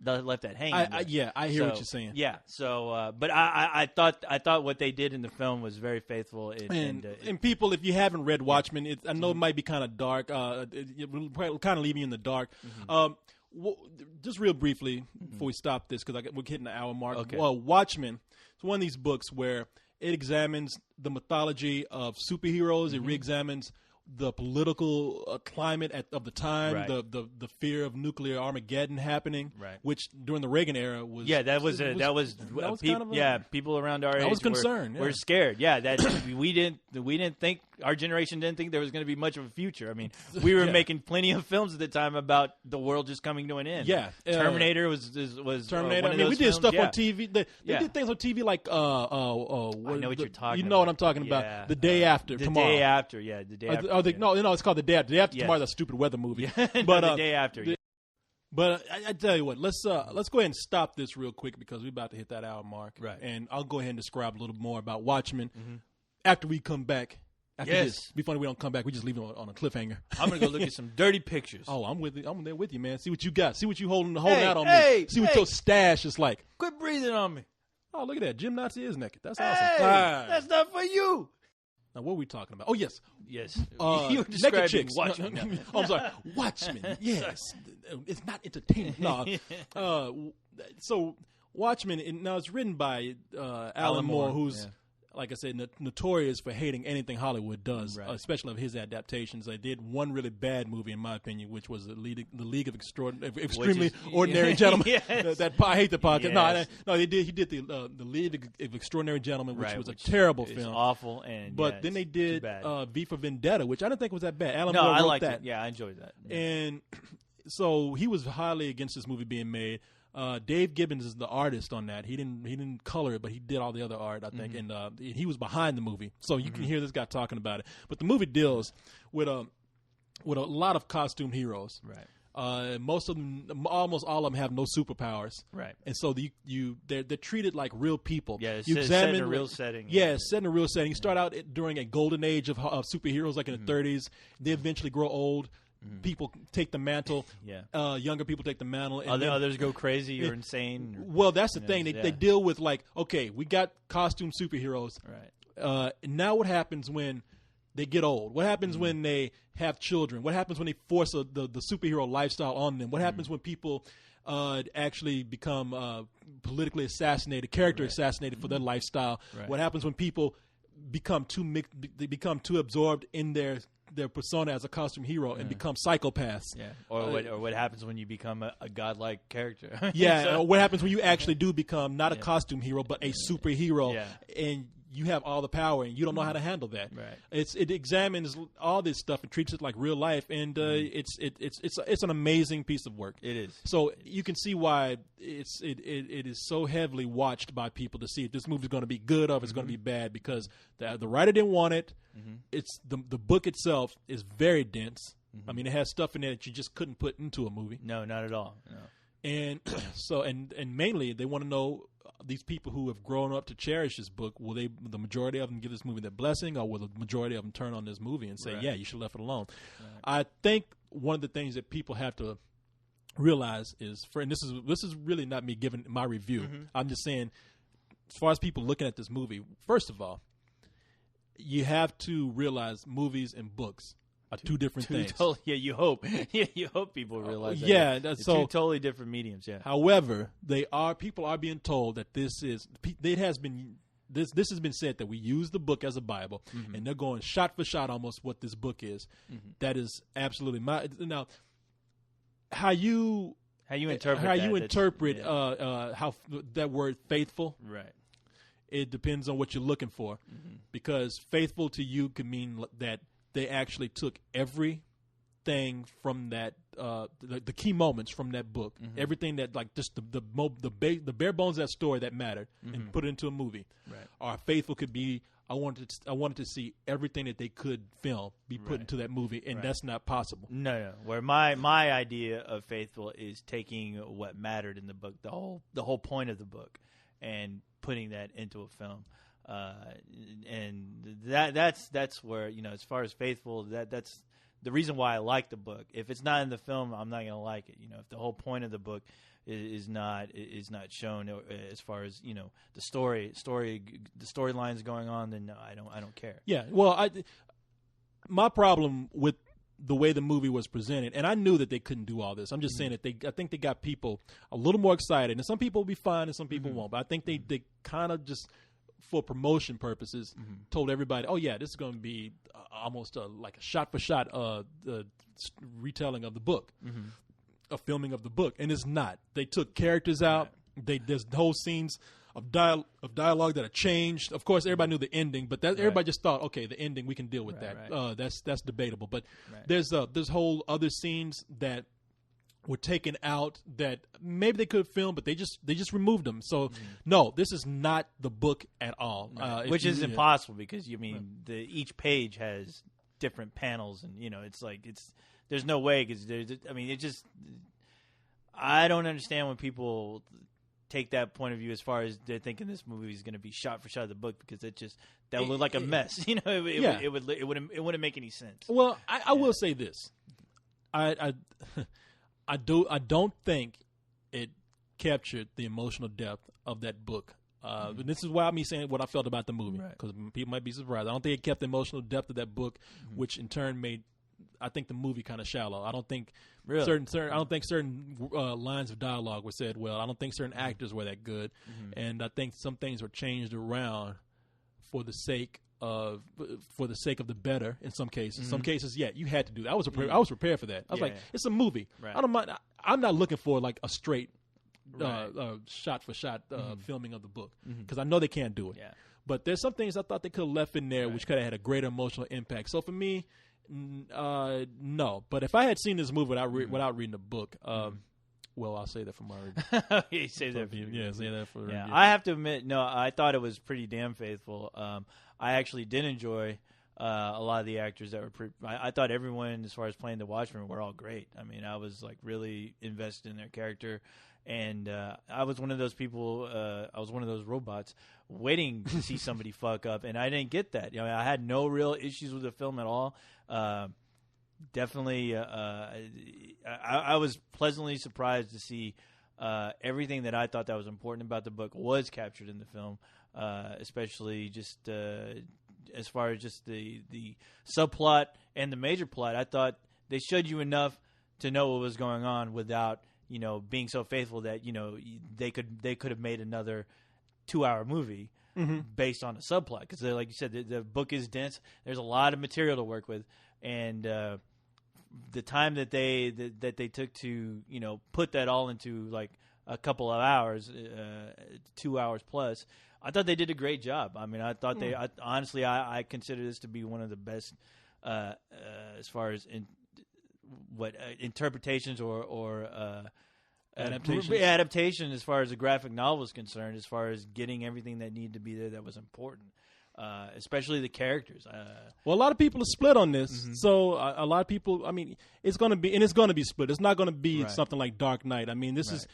hanging. I hear what you're saying. Yeah. So, but I thought what they did in the film was very faithful. And people, if you haven't read Watchmen, I know it might be kind of dark. It will kind of leave you in the dark. Just real briefly before we stop this, because we're hitting the hour mark. Okay. Well, Watchmen is one of these books where it examines the mythology of superheroes. It reexamines the political climate of the time, Right. the fear of nuclear Armageddon happening, Right. which during the Reagan era was people around our age I was concerned. were scared. Yeah, that we didn't think, our generation didn't think there was going to be much of a future. I mean, we were making plenty of films at the time about the world just coming to an end. Yeah, Terminator was Terminator. one I of mean, we those did films. stuff Yeah. on TV. They did things on TV like I know what you're talking You know what I'm talking Yeah. about. The Day After The tomorrow. Day After, yeah, the day after. No, it's called The Day After. The Day After Yes. tomorrow is a stupid weather movie. But But the day after. Yeah. But I tell you what, let's go ahead and stop this real quick because we're about to hit that hour mark. Right. And I'll go ahead and describe a little more about Watchmen after we come back. After Yes. this. Be funny we don't come back. We just leave it on a cliffhanger. I'm gonna go look at some dirty pictures. Oh, I'm there with you, man. See what you got. See what you holding Hey, out on hey, me. See what hey. your stash is like. Quit breathing on me. Oh, look at that. Jim Nazi is naked. That's Hey, awesome. All right. that's not for you. Now, what are we talking about? Oh, yes. Yes, You were naked describing chicks. Watchmen. No, oh, I'm sorry. Watchmen. Yes. It's not entertainment. No. So Watchmen, now it's written by Alan Moore, who's, like I said, notorious for hating anything Hollywood does, especially of his adaptations. They did one really bad movie, in my opinion, which was the League of Extremely Ordinary Gentlemen. Yes. I hate the podcast. Yes. No, he did the League of Extraordinary Gentlemen, which was a which terrible is film. awful, and But then they did V for Vendetta, which I didn't think was that bad. Alan no, Moore I wrote liked that. it. Yeah, I enjoyed that. Yeah. And so he was highly against this movie being made. Dave Gibbons is the artist on that. He didn't color it, but he did all the other art, I think. And he was behind the movie, so you can hear this guy talking about it. But the movie deals with a lot of costume heroes. Right. Most of them, almost all of them, have no superpowers. Right. And so they're treated like real people. Yeah, it's you set in a real setting. Yeah, it's set in a real setting. You start out during a golden age of superheroes, like in the 30s. They eventually grow old. People take the mantle. Yeah. Younger people take the mantle. And Others go crazy or insane. Well, that's the thing. They deal with, like, okay, we got costume superheroes. Right. Now what happens when they get old? What happens when they have children? What happens when they force the superhero lifestyle on them? What happens when people actually become politically assassinated, assassinated for their lifestyle? Right. What happens when people become too absorbed in their persona as a costume hero and become psychopaths? Yeah. Or what happens when you become a godlike character? Yeah. What happens when you actually do become not a costume hero but a superhero? Yeah. And you have all the power and you don't know how to handle that. Right. It examines all this stuff and treats it like real life, and it's an amazing piece of work. It is. So you can see why it is so heavily watched by people to see if this movie is going to be good or if it's going to be bad, because the writer didn't want it. It's the book itself is very dense. I mean, it has stuff in there that you just couldn't put into a movie. No, not at all. No. And so and mainly they want to know, these people who have grown up to cherish this book, will the majority of them give this movie their blessing, or will the majority of them turn on this movie and say, yeah, you should have left it alone? Right. I think one of the things that people have to realize is, and this is really not me giving my review. I'm just saying, as far as people looking at this movie, first of all, you have to realize movies and books are two different things. You hope. You hope people realize that. Yeah, it's so two totally different mediums. Yeah. However, people are being told that this has been said that we use the book as a Bible, and they're going shot for shot almost what this book is. That is absolutely now. How you interpret how that word faithful, right? It depends on what you're looking for, because faithful to you could mean that they actually took every everything from that, the key moments from that book, everything that like just the bare bones of that story that mattered, and put it into a movie. Right. Or Faithful could be. I wanted to see everything that they could film be put into that movie, and that's not possible. No. Where my idea of Faithful is taking what mattered in the book, the whole point of the book, and putting that into a film. And that's where, as far as Faithful, that's the reason why I like the book. If it's not in the film, I'm not going to like it. If the whole point of the book is not shown as far as the storylines going on, then no, I don't care. Yeah, well, my problem with the way the movie was presented, and I knew that they couldn't do all this. I'm just saying that I think they got people a little more excited, and some people will be fine and some people won't. But I think they kind of just, for promotion purposes, told everybody, "Oh yeah, this is going to be almost like a shot for shot retelling of the book, a filming of the book," and it's not. They took characters out. There's whole scenes of dialogue that are changed. Of course, everybody knew the ending, but everybody just thought, okay, the ending, we can deal with that. Right. That's debatable. But there's whole other scenes that were taken out that maybe they could have filmed, but they just removed them. So no, this is not the book at all. Which is impossible because each page has different panels, and there's no way because I don't understand when people take that point of view as far as they're thinking this movie is going to be shot for shot of the book, because that would look like a mess. It wouldn't make any sense. Well, I will say this. I don't think it captured the emotional depth of that book. And this is why me saying what I felt about the movie, because people might be surprised. I don't think it kept the emotional depth of that book, which in turn made, I think, the movie kind of shallow. I don't think certain lines of dialogue were said well. I don't think certain actors were that good, and I think some things were changed around for the sake of the better. In some cases, you had to do that. I was prepared for that. I was like, it's a movie. Right. I don't mind. I'm not looking for like a straight shot for shot filming of the book, because I know they can't do it. Yeah. But there's some things I thought they could have left in there which could have had a greater emotional impact. So for me, no. But if I had seen this movie without reading the book, well, I'll say that for my review. You say that for say that for review. I have to admit, no, I thought it was pretty damn faithful. I actually did enjoy a lot of the actors that were. I thought everyone, as far as playing the Watchmen, were all great. I mean, I was like really invested in their character, and I was one of those people. I was one of those robots waiting to see somebody fuck up, and I didn't get that. I had no real issues with the film at all. Definitely, I was pleasantly surprised to see everything that I thought that was important about the book was captured in the film, especially just as far as just the subplot and the major plot. I thought they showed you enough to know what was going on without being so faithful that they could have made another 2-hour movie based on a subplot, because like you said, the book is dense. There's a lot of material to work with, and the time that they took to put that all into like a couple of hours, 2 hours plus, I thought they did a great job. I mean, I thought honestly, I consider this to be one of the best as far as interpretations or adaptation as far as a graphic novel is concerned, as far as getting everything that needed to be there that was important. Especially the characters. Well, a lot of people are split on this. So a lot of people. I mean, it's going to be split. It's not going to be something like Dark Knight. I mean, this is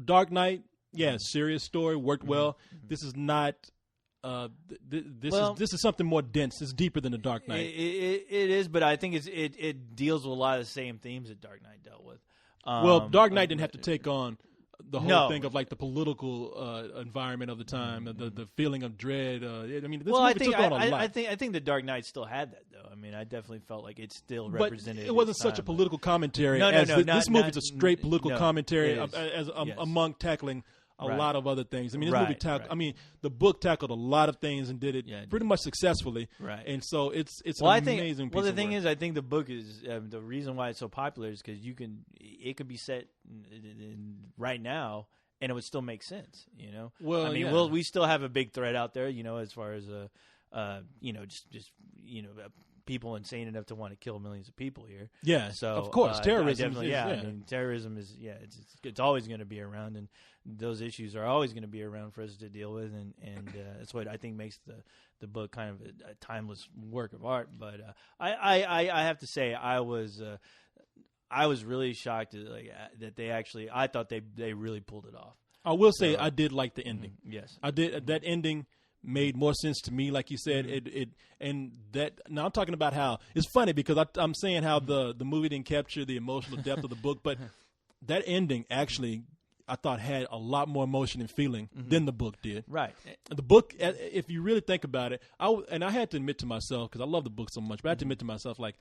Dark Knight. Yeah, serious story, worked well. This is not. This is something more dense. It's deeper than the Dark Knight. It is, but I think it deals with a lot of the same themes that Dark Knight dealt with. Well, Dark Knight didn't have to take on the whole thing of like the political environment of the time, the feeling of dread. I mean, this movie took on a lot. I think the Dark Knight still had that, though. I mean, I definitely felt like it still represented. But it wasn't such a political commentary. This movie's a straight political commentary among tackling a lot of other things. I mean, this movie tackled. I mean, the book tackled a lot of things and did it pretty much successfully. Right. And so it's an amazing piece Well, the of thing work. is, I think the book is the reason why it's so popular is because it could be set right now and it would still make sense. Well, I mean, we still have a big threat out there. As far as people insane enough to want to kill millions of people here. Yeah, so of course, terrorism. I mean, terrorism is it's always going to be around, and those issues are always going to be around for us to deal with, and that's what I think makes the book kind of a timeless work of art. But I have to say I was really shocked that they actually, I thought they really pulled it off. I will say I did like the ending. Yes, I did. That ending made more sense to me, like you said. Now I'm talking about how it's funny because I'm saying how the movie didn't capture the emotional depth of the book, but that ending actually I thought had a lot more emotion and feeling than the book did. Right. The book, if you really think about it, I had to admit to myself, because I love the book so much, but I had to admit to myself, like,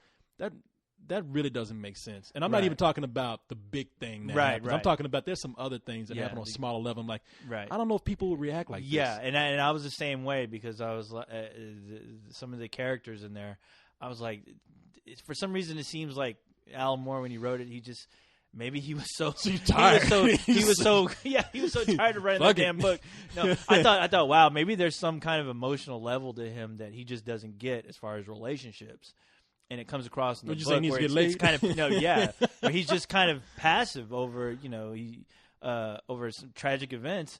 that really doesn't make sense. And I'm not even talking about the big thing that happens. I'm talking about there's some other things that happen on a smaller level. I'm like, I don't know if people would react like this. Yeah, and I was the same way, because I was some of the characters in there, I was like, for some reason it seems like Alan Moore, when he wrote it, maybe he was so tired. He was so tired of writing that damn book. No, I thought, wow, maybe there's some kind of emotional level to him that he just doesn't get as far as relationships. And it comes across in the book where it's kind of where he's just kind of passive over over some tragic events,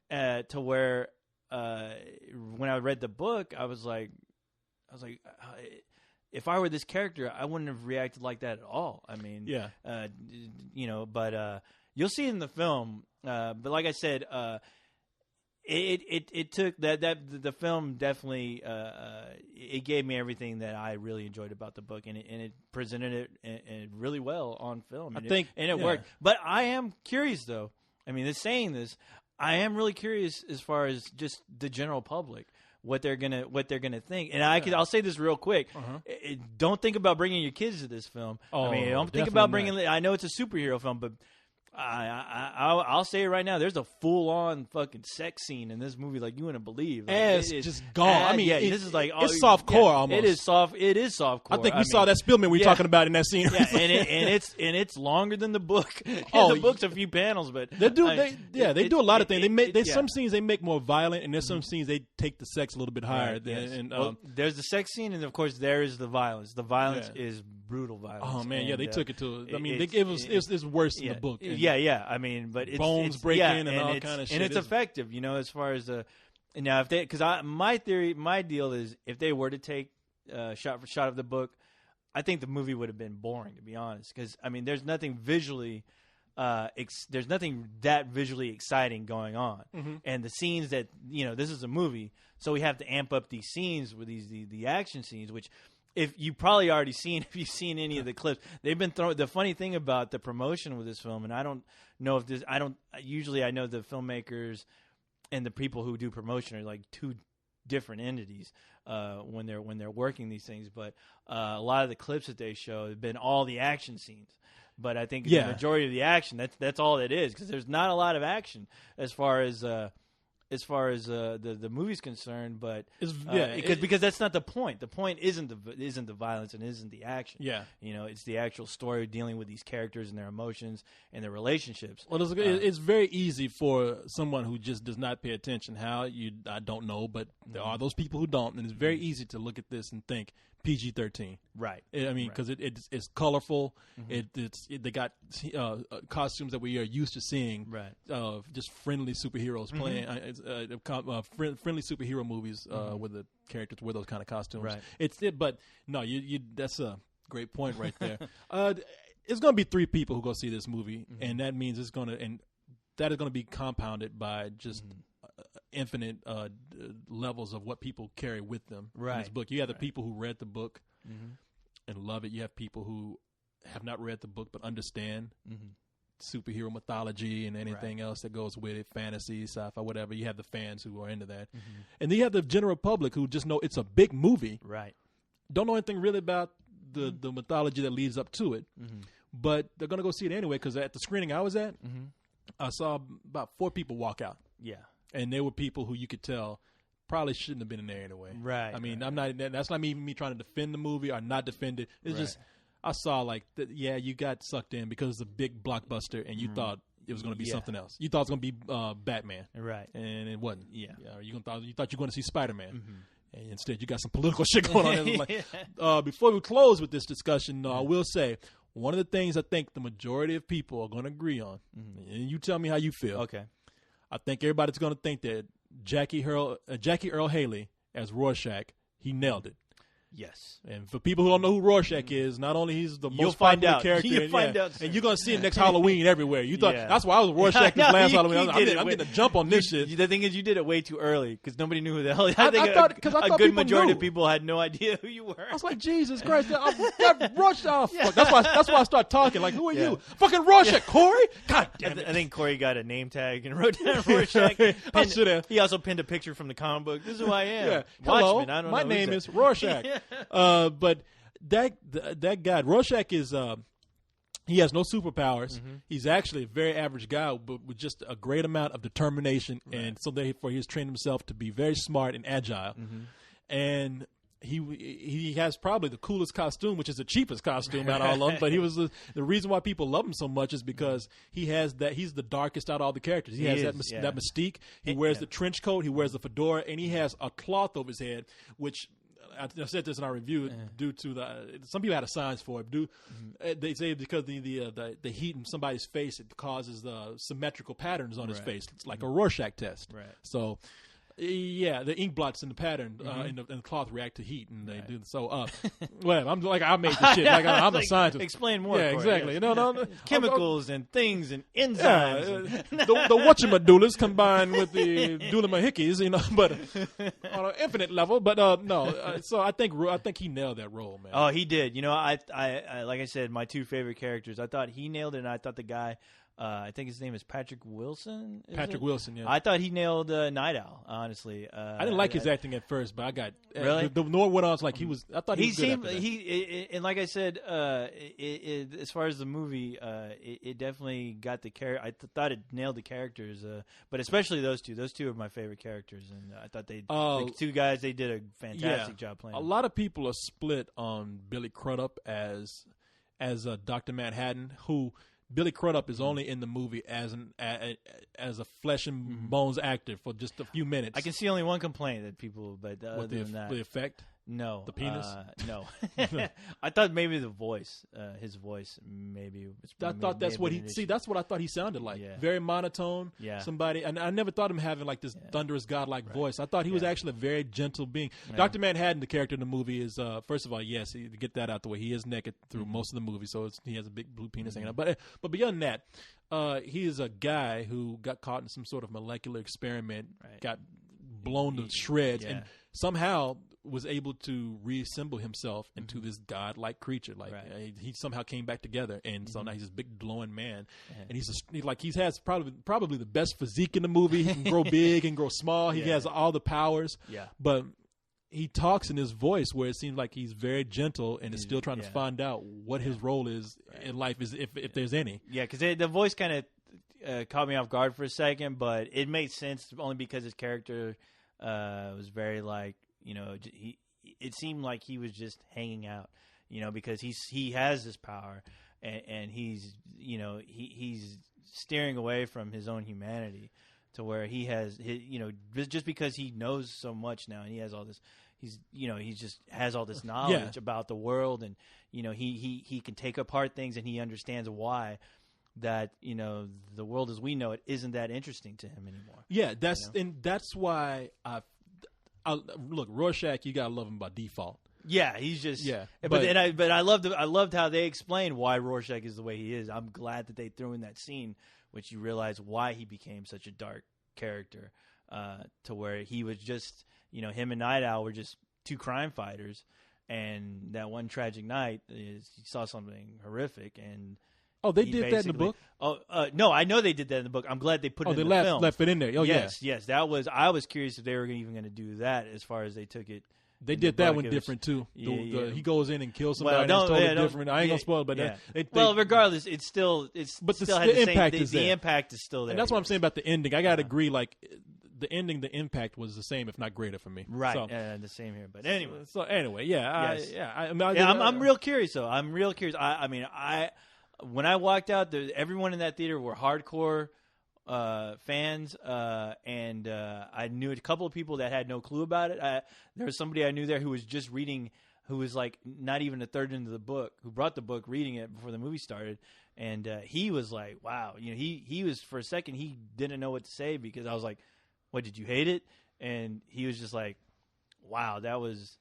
to where when I read the book, I was like, if I were this character, I wouldn't have reacted like that at all. I mean, but you'll see it in the film. But like I said, it took the film definitely it gave me everything that I really enjoyed about the book, and it presented it really well on film. And it worked. But I am curious, though. I mean, saying this, I am really curious as far as just the general public, what they're gonna think. And I'll say this real quick: don't think about bringing your kids to this film. I mean, don't think about bringing. I know it's a superhero film, but I'll say it right now. There's a full-on fucking sex scene in this movie, like you wouldn't believe. Like, it's just gone. I mean, this is like it's soft core almost. It is soft. It is soft core. I think we saw that Spillman we were talking about in that scene. Yeah, and it's longer than the book. The book's a few panels, but they do a lot of things. There's some scenes they make more violent, and there's some scenes they take the sex a little bit higher. Right, yes. There's the sex scene, and of course there is the violence. The violence is brutal violence. Oh man, they took it to. I mean, it's worse in the book. Yeah. I mean, but it's bones breaking and all kind of shit. And it's effective, as far as now if because my deal is if they were to take shot for shot of the book, I think the movie would have been boring, to be honest. Because I mean, there's nothing visually that visually exciting going on, and the scenes that this is a movie, so we have to amp up these scenes with the action scenes, which. If you've probably already seen, if you've seen any of the clips, they've been throwing. The funny thing about the promotion with this film, and I don't know if usually I know the filmmakers and the people who do promotion are like two different entities when they're working these things. But a lot of the clips that they show have been all the action scenes. But I think the majority of the action, that's all it is, because there's not a lot of action as far as the movie's concerned, but because that's not the point. The point isn't the violence and isn't the action. Yeah, it's the actual story dealing with these characters and their emotions and their relationships. Well, it's very easy for someone who just does not pay attention. I don't know, but there are those people who don't, and it's very easy to look at this and think PG-13. Right. I mean, because it's colorful. They got costumes that we are used to seeing. Right. Just friendly superheroes playing. Friendly superhero movies where the characters wear those kind of costumes. Right. But no, that's a great point right there. It's going to be 3 people who go see this movie, and that means that is going to be compounded by just infinite levels of what people carry with them in this book. You have the people who read the book and love it. You have people who have not read the book but understand superhero mythology and anything else that goes with it, fantasy, sci-fi, whatever. You have the fans who are into that. And then you have the general public who just know it's a big movie. Right. Don't know anything really about the mythology that leads up to it. But they're going to go see it anyway, because at the screening I was at, I saw about 4 people walk out. Yeah. And there were people who you could tell probably shouldn't have been in there anyway. Right. I mean, that's not even me trying to defend the movie or not defend it. It's just, I saw you got sucked in because it's a big blockbuster and you thought it was going to be something else. You thought it was going to be Batman. Right. And it wasn't. Yeah. You thought you were going to see Spider-Man. And instead, you got some political shit going on. Like, before we close with this discussion, I will say one of the things I think the majority of people are going to agree on, and you tell me how you feel. Okay. I think everybody's going to think that Jackie Earl Haley as Rorschach, he nailed it. Yes. And for people who don't know who Rorschach is, not only he's the You'll most find popular out. character, You'll find out, and you're going to see him next Halloween everywhere. You thought Yeah. that's why I was Rorschach this last Halloween. I'm did getting a jump on this shit. The thing is, you did it way too early because nobody knew who the hell. I thought a good people majority knew. of people had no idea who you were. I was like, Jesus Christ, that Rorschach. Fuck. That's why I start talking. Like, who are you? Fucking Rorschach, Corey? God damn it. I think Corey got a name tag and wrote down Rorschach. I should have. He also pinned a picture from the comic book. This is who I am. Yeah. Watchmen. Hello, I don't my know name who's is Rorschach. But that guy, Rorschach is he has no superpowers. He's actually a very average guy, but with just a great amount of determination, and so therefore he's trained himself to be very smart and agile. And he has probably the coolest costume, which is the cheapest costume out of all of them. But he was the reason why people love him so much is because he has that. He's the darkest out of all the characters. He has that mystique. He wears the trench coat. He wears the fedora, and he has a cloth over his head, which. I said this in our review due to some people had a signs for it. They say because the heat in somebody's face, it causes the symmetrical patterns on his face. It's like a Rorschach test. Right. So. Yeah, the ink blots in the pattern in the cloth react to heat, and they do so. Whatever. I'm like I made the shit. Like I'm a scientist. Explain more. Yeah, Corey, exactly. Yes. No. Chemicals and things and enzymes. The whatchamadoulas combined with the doulamahickeys, but on an infinite level. But no. So I think he nailed that role, man. Oh, he did. I like I said, my two favorite characters. I thought he nailed it, and I thought the guy. I think his name is Patrick Wilson. Wilson, yeah. I thought he nailed Night Owl. Honestly, I didn't like his acting at first, but I got really. The more went on, it's like he was. I thought he was seemed good after that. and like I said, as far as the movie, it definitely got the character. I thought it nailed the characters, but especially those two. Those two are my favorite characters, and I thought the two guys they did a fantastic job playing. A lot of people are split on Billy Crudup as Dr. Manhattan, who. Billy Crudup is only in the movie as a flesh and bones actor for just a few minutes. I can see only one complaint that people, but other than that, the effect. No, the penis. No, I thought maybe the voice, his voice, maybe. I thought that's what he. See, that's what I thought he sounded like. Yeah. Very monotone. Yeah. Somebody, and I never thought him having like this thunderous godlike voice. I thought he was actually a very gentle being. Yeah. Dr. Manhattan, the character in the movie, is first of all, yes, to get that out the way, he is naked through most of the movie, so he has a big blue penis hanging out. But beyond that, he is a guy who got caught in some sort of molecular experiment, got blown to shreds, and somehow was able to reassemble himself into this godlike creature. Like he somehow came back together, and so now he's this big glowing man, and he has probably the best physique in the movie. He can grow big and grow small. He has all the powers. Yeah, but he talks in his voice where it seems like he's very gentle and is still trying to find out what his role is in life, is if there's any. Yeah, because the voice kind of caught me off guard for a second, but it made sense only because his character was very like. It seemed like he was just hanging out, because he has this power, and he's steering away from his own humanity, to where he has just because he knows so much now, and he has all this, he just has all this knowledge about the world, and he can take apart things, and he understands why. That the world as we know it isn't that interesting to him anymore. Yeah, that's why look, Rorschach, you gotta love him by default. Yeah, he's just But I loved how they explained why Rorschach is the way he is. I'm glad that they threw in that scene, which you realize why he became such a dark character, to where he was just him and Night Owl were just two crime fighters, and that one tragic night he saw something horrific and. Oh, they did that in the book? Oh, no, I know they did that in the book. I'm glad they put it in the film. left it in there. Oh, yes. I was curious if they were even going to do that as far as they took it. They did that one different, too. He goes in and kills somebody. It's totally different. I ain't going to spoil it, but regardless, it's still the impact is there. The impact is still there. And that's what I'm saying about the ending. I got to agree, like, the ending, the impact was the same, if not greater for me. Right. So, the same here. But anyway. I'm real curious, though. I'm real curious. When I walked out, everyone in that theater were hardcore fans, and I knew a couple of people that had no clue about it. There was somebody I knew there who was just reading, who was like not even a third into the book, who brought the book, reading it before the movie started, and he was like, "Wow!" He was, for a second, he didn't know what to say, because I was like, "What, did you hate it?" And he was just like, "Wow, that was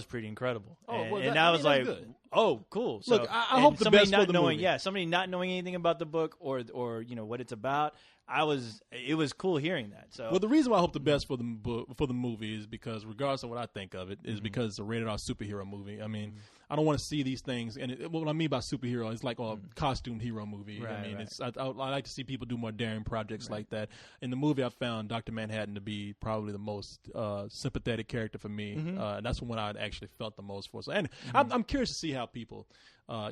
pretty incredible." And I was like, good. "Oh, cool." So, look, I hope the best for the movie. Yeah, somebody not knowing anything about the book or what it's about. It was cool hearing that. So, well, the reason why I hope the best for the movie is because, regardless of what I think of it, is because it's a rated R superhero movie. I mean, I don't want to see these things, and what I mean by superhero is like a costumed hero movie. Right, I mean, right. I like to see people do more daring projects like that. In the movie, I found Dr. Manhattan to be probably the most sympathetic character for me. And that's the one I actually felt the most for. So, and I'm curious to see how people.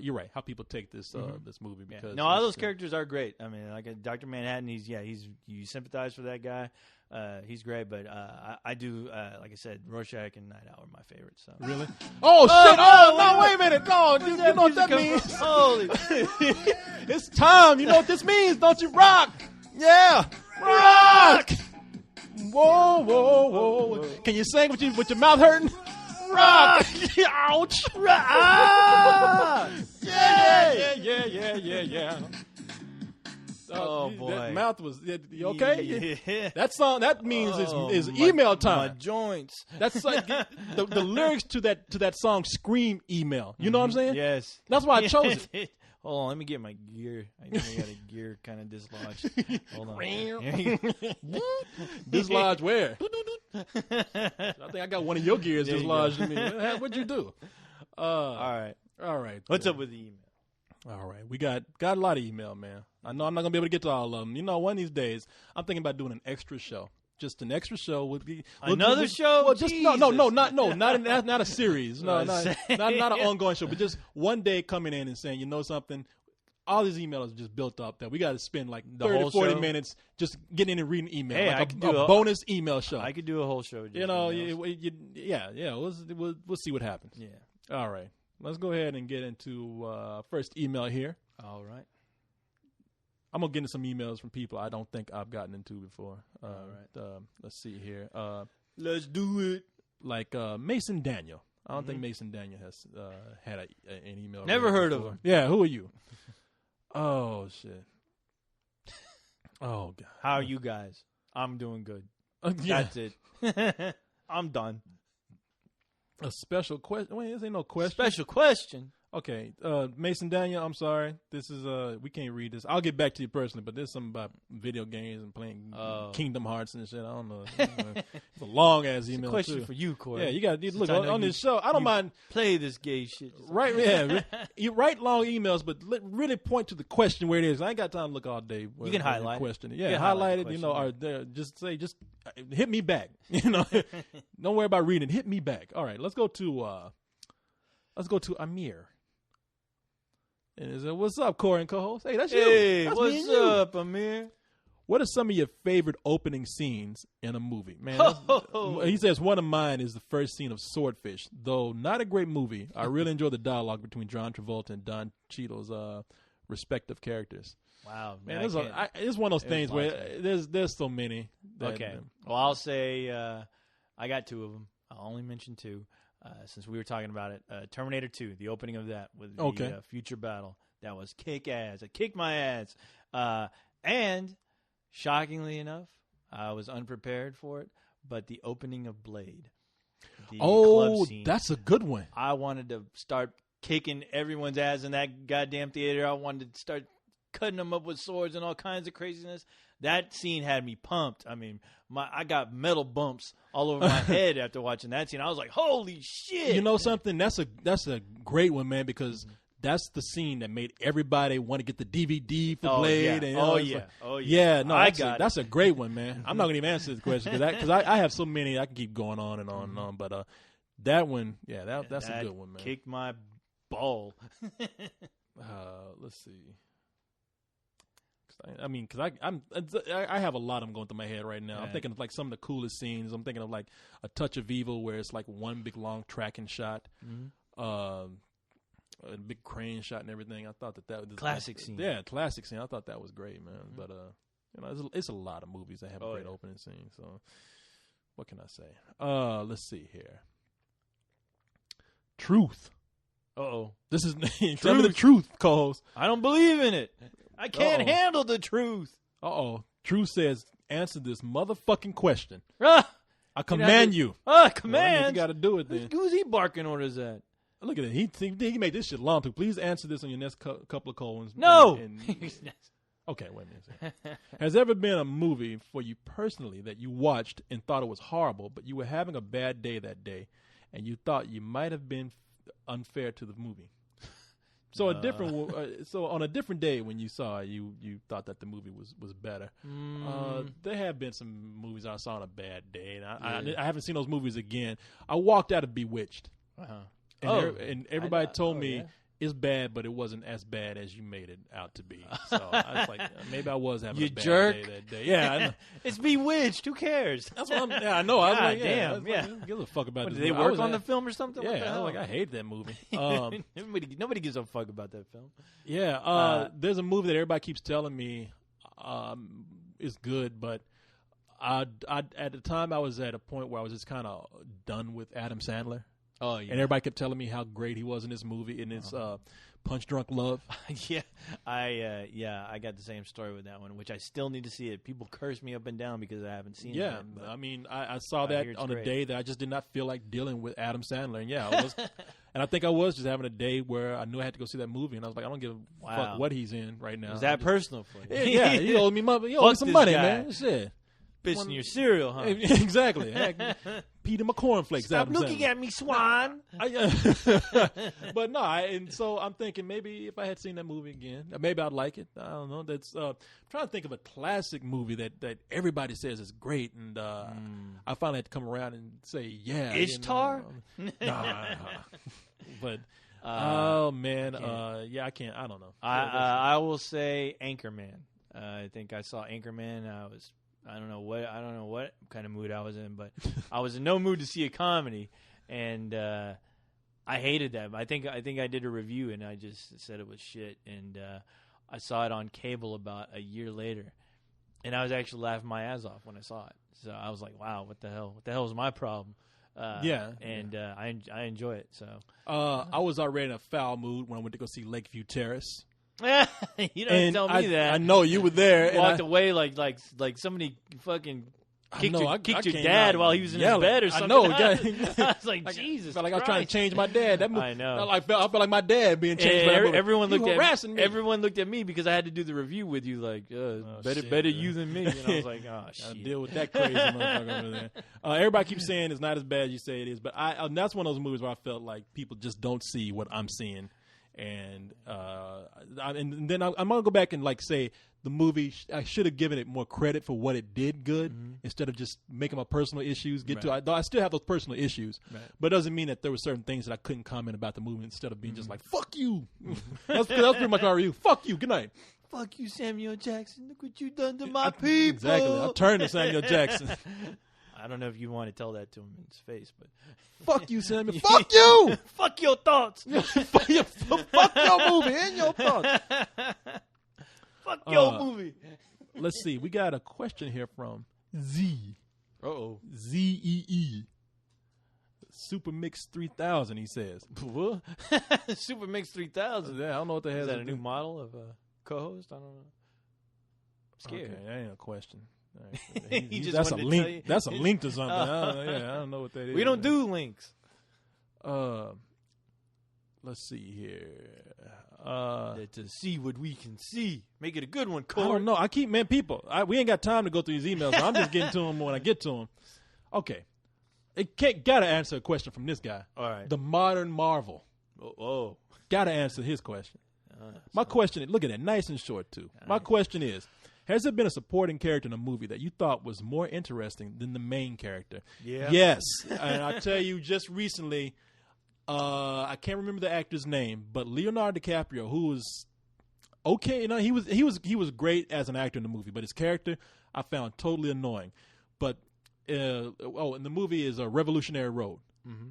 You're right. How people take this this movie, because no, all those characters are great. I mean, like Dr. Manhattan, you sympathize for that guy. He's great, but I do, like I said, Rorschach and Night Owl are my favorites. So. Really? Oh shit! Oh no! Wait a minute! No, you know what that means? Holy! It's time. You know what this means, don't you? Rock! Yeah! Rock! Whoa, whoa, whoa! Can you sing with your mouth hurting? Rock! Ouch! Ah! Yeah. Oh boy! That mouth was. You okay? Yeah. That song. That means is email time. My joints. That's like the lyrics to that song scream email. You know what I'm saying? Yes. That's why I chose it. Hold on, let me get my gear. I think I got a gear kind of dislodged. Hold on. Dislodged where? I think I got one of your gears dislodged in me. What'd you do? All right. What's up with the email? All right, we got a lot of email, man. I know I'm not gonna be able to get to all of them. You know, one of these days, I'm thinking about doing an extra show. Just an extra show would be another show. Well, just not a series. No, not an ongoing show, but just one day coming in and saying, you know something, all these emails just built up that we got to spend like 30, 40 minutes just getting in and reading email. Hey, like I could do a bonus email show. I could do a whole show. You know, we'll see what happens. Yeah. All right. Let's go ahead and get into first email here. All right. I'm going to get into some emails from people I don't think I've gotten into before. All right. Let's see here. Let's do it. Like Mason Daniel. I don't think Mason Daniel has had an email. Never heard of him. Yeah, who are you? Oh, shit. Oh, God. How are you guys? I'm doing good. That's it. I'm done. A special question? Wait, this ain't no question. Special question? Okay, Mason Daniel, I'm sorry. This is we can't read this. I'll get back to you personally, but there's something about video games and playing Kingdom Hearts and shit. I don't know. It's a long ass email. Question too. for you, Corey. Yeah, you got to look on this show. I don't mind play this gay shit. Right? Yeah, you write long emails, but really point to the question where it is. I ain't got time to look all day. You can highlight question. Yeah, highlight it. You know, or just say hit me back. You know, don't worry about reading. Hit me back. All right, let's go to Amir. And he said, "What's up, Corey and co-host? Hey, that's you. Hey, that's what's up, Amir? What are some of your favorite opening scenes in a movie, man?" He says one of mine is the first scene of Swordfish, though not a great movie. I really enjoy the dialogue between John Travolta and Don Cheadle's respective characters. Wow, man, it's one of those things where there's so many. Okay, well, I'll say I got two of them. I'll only mention two. Since we were talking about it, Terminator 2, the opening of that with the future battle, that was kick ass. It kicked my ass. And shockingly enough, I was unprepared for it, but the opening of Blade. Club scene, that's a good one. I wanted to start kicking everyone's ass in that goddamn theater. I wanted to start cutting them up with swords and all kinds of craziness. That scene had me pumped. I mean, I got metal bumps all over my head after watching that scene. I was like, "Holy shit!" You know something? That's a great one, man, because that's the scene that made everybody want to get the DVD for Blade. Yeah. And, yeah. No, that's a great one, man. I'm not gonna even answer this question because I have so many I can keep going on and on and on. But that one, that's a good one, man. Kicked my ball. Let's see. I mean, because I have a lot of them going through my head right now. I'm thinking of like some of the coolest scenes. I'm thinking of like A Touch of Evil, where it's like one big long tracking shot, a big crane shot and everything. I thought that was classic scene. Yeah, classic scene. I thought that was great, man. But it's a lot of movies that have a great opening scene. So, what can I say? Let's see here. Truth. Uh-oh. This is tell me the truth, co-host. I don't believe in it. I can't handle the truth. Uh-oh. Truth says, answer this motherfucking question. Ah, I command you. Command? Well, you got to do it then. Who's he barking orders at? Look at it. He made this shit long too. Please answer this on your next couple of colons. No. Okay, wait a minute. Has there ever been a movie for you personally that you watched and thought it was horrible, but you were having a bad day that day, and you thought you might have been unfair to the movie? So so on a different day when you saw it, you thought that the movie was better. There have been some movies I saw on a bad day, and I haven't seen those movies again. I walked out of Bewitched, and everybody told me it's bad, but it wasn't as bad as you made it out to be. So I was like, maybe I was having a bad day that day. Yeah, I know. It's Bewitched. Who cares? That's what I know. I was like, damn, Like, give a fuck about this. Did they work on the film or something? Yeah, I was like, I hate that movie. Nobody gives a fuck about that film. Yeah, there's a movie that everybody keeps telling me is good, but I at the time I was at a point where I was just kind of done with Adam Sandler. Oh yeah, and everybody kept telling me how great he was in this movie, in his Punch Drunk Love. I got the same story with that one, which I still need to see it. People curse me up and down because I haven't seen it. Yeah, I mean, I saw that on a day that I just did not feel like dealing with Adam Sandler, and I was, and I think I was just having a day where I knew I had to go see that movie, and I was like, I don't give a fuck what he's in right now. Is that personal for you? Yeah, he owed me some money, man. Shit. Bitch in your cereal, huh? Exactly. Pete in my cornflakes. Stop looking at me, Swan. But no, and so I'm thinking maybe if I had seen that movie again, maybe I'd like it. I don't know. That's I'm trying to think of a classic movie that everybody says is great, and I finally had to come around and say, yeah, Ishtar. Nah. But oh man, I can't. I don't know. I will say Anchorman. I think I saw Anchorman. I don't know what kind of mood I was in, but I was in no mood to see a comedy, and I hated that. I think I did a review, and I just said it was shit, and I saw it on cable about a year later, and I was actually laughing my ass off when I saw it. So I was like, wow, what the hell? What the hell is my problem? I enjoy it. So I was already in a foul mood when I went to go see Lakeview Terrace. You don't tell me that. I know you were there. Walked away like somebody fucking kicked your dad while he was in his bed or something. I was like, Jesus. I felt like I was trying to change my dad. I know. I felt like my dad being changed. Everyone looked at me because I had to do the review with you. Like, better you than me. And I was like, oh shit. I deal with that crazy motherfucker over there. Everybody keeps saying it's not as bad as you say it is, but that's one of those movies where I felt like people just don't see what I'm seeing. And then I'm gonna go back and say the movie. I should have given it more credit for what it did good instead of just making my personal issues Though I still have those personal issues, but it doesn't mean that there were certain things that I couldn't comment about the movie instead of being just like "fuck you." That's pretty much our review. Fuck you. Good night. Fuck you, Samuel Jackson. Look what you done to my people. Exactly. I turned to Samuel Jackson. I don't know if you want to tell that to him in his face, but fuck you, Samuel. Fuck you. Fuck your thoughts. Fuck your movie and your thoughts. Fuck your movie. Let's see. We got a question here from Z. Uh-oh. Z-E-E. Super Mix 3000, he says. What? Super Mix 3000? Yeah, I don't know what the hell. Is that a new model of a co-host? I don't know. I'm scared. Okay, that ain't a question. That's a link. That's a link to something. I don't know what that is. We don't do links. Let's see here. To see what we can see. Make it a good one, Corey. I don't know. People. We ain't got time to go through these emails. So I'm just getting to them when I get to them. Okay. Gotta answer a question from this guy. All right. The Modern Marvel. Oh. Gotta answer his question. My question, look at that, nice and short too. My question is, has there been a supporting character in a movie that you thought was more interesting than the main character? Yeah. Yes. And I tell you, just recently, I can't remember the actor's name, but Leonardo DiCaprio, who was okay, he was great as an actor in the movie, but his character I found totally annoying. But and the movie is a Revolutionary Road. Mm-hmm.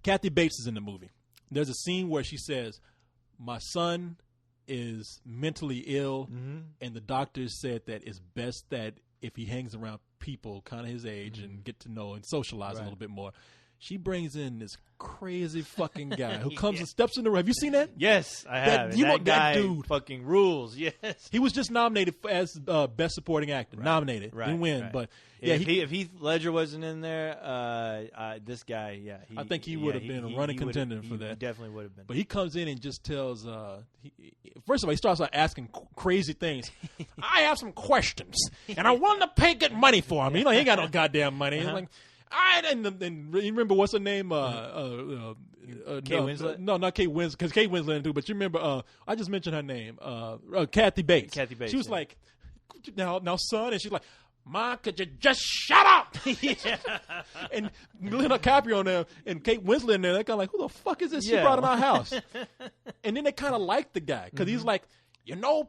Kathy Bates is in the movie. There's a scene where she says, "My son is mentally ill, and the doctors said that it's best that if he hangs around people kind of his age and get to know and socialize a little bit more. She brings in this crazy fucking guy who comes and steps in the room. Have you seen that? Yes, I have. That guy dude fucking rules. Yes, he was just nominated as best supporting actor. Nominated, didn't win, but if Heath Ledger wasn't in there, this guy, I think he would have been a running contender for that. He definitely would have been. But he comes in and just tells. First of all, he starts out asking crazy things. I have some questions, and I want to pay good money for them. He ain't got no goddamn money. He's like. And you remember what's her name? Kate Winslet? No, not Kate Winslet, because Kate Winslet too. But you remember? I just mentioned her name. Kathy Bates. Kathy Bates. She was like, "Now, son," and she's like, "Ma, could you just shut up?" And Leonardo DiCaprio in there and Kate Winslet in there. They're kind of like, "Who the fuck is this? She brought in our house." And then they kind of like the guy because he's like.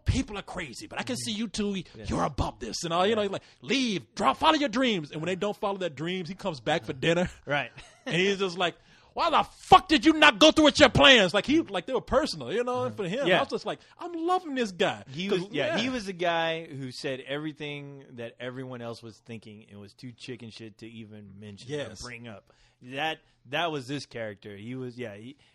People are crazy, but I can see you two. You're above this, and all. He's like, leave, follow your dreams. And when they don't follow their dreams, he comes back for dinner. Right. And he's just like, why the fuck did you not go through with your plans? Like they were personal, And for him, I was just like, I'm loving this guy. He was the guy who said everything that everyone else was thinking and was too chicken shit to even mention or bring up. That was this character. He was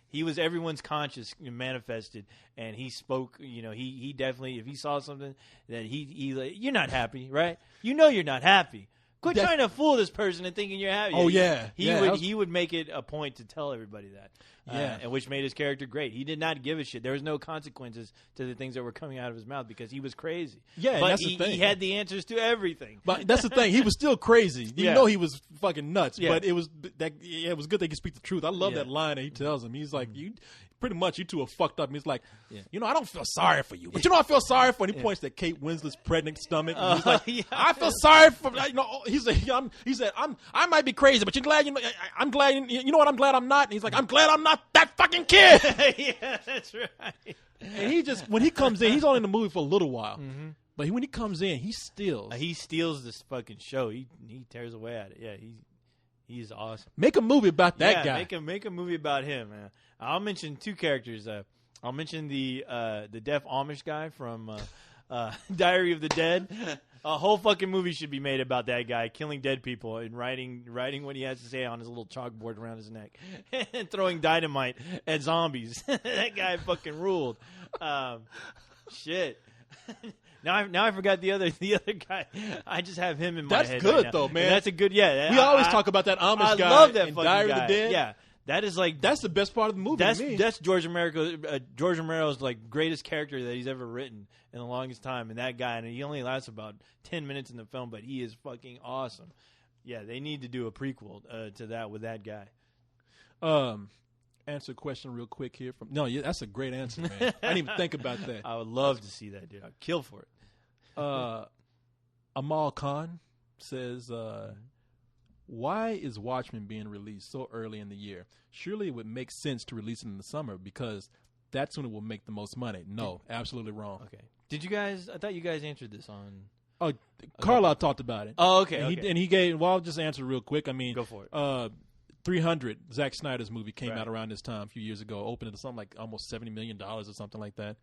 he was everyone's conscience manifested, and he spoke. He definitely, if he saw something that he like, you're not happy, right? You're not happy. Quit trying to fool this person and thinking you're happy. Oh yeah, he would make it a point to tell everybody that. And which made his character great. He did not give a shit. There was no consequences to the things that were coming out of his mouth because he was crazy. Yeah, but that's the thing. He had the answers to everything. But that's the thing. He was still crazy. You know he was fucking nuts. Yeah. But it was good they could speak the truth. I love that line that he tells him. He's like, you two are fucked up. And he's like, I don't feel sorry for you. But I feel sorry for. And he points to Kate Winslet's pregnant stomach. And he's like, I feel sorry for. He said, I might be crazy, but you're glad. I'm glad. You know what? I'm glad I'm not. And he's like, I'm glad I'm not that fucking kid. Yeah, that's right. And when he comes in, he's only in the movie for a little while. But when he comes in, he steals. He steals this fucking show. He tears away at it. Yeah, he's awesome. Make a movie about that guy. Make a movie about him, man. I'll mention two characters. I'll mention the deaf Amish guy from Diary of the Dead. A whole fucking movie should be made about that guy killing dead people and writing what he has to say on his little chalkboard around his neck and throwing dynamite at zombies. That guy fucking ruled. Shit. Now I forgot the other guy. I just have him in my head. That's good right though, man. And that's a good. Yeah, we always talk about that Amish guy. I love that in fucking Diary guy. of the Dead. Yeah. That's the best part of the movie. That's George Romero's like greatest character that he's ever written in the longest time. And that guy, and he only lasts about 10 minutes in the film, but he is fucking awesome. Yeah, they need to do a prequel to that with that guy. Answer a question real quick here. That's a great answer, man. I didn't even think about that. I would love to see that, dude. I'd kill for it. Amal Khan says, why is Watchmen being released so early in the year? Surely it would make sense to release it in the summer because that's when it will make the most money. No, absolutely wrong. Okay. Did you guys? I thought you guys answered this on. Oh, Carlisle talked about it. Oh, okay. And he gave. Well, I'll just answer real quick. I mean, go for it. 300, Zack Snyder's movie came out around this time a few years ago. Opened at something like almost $70 million or something like that.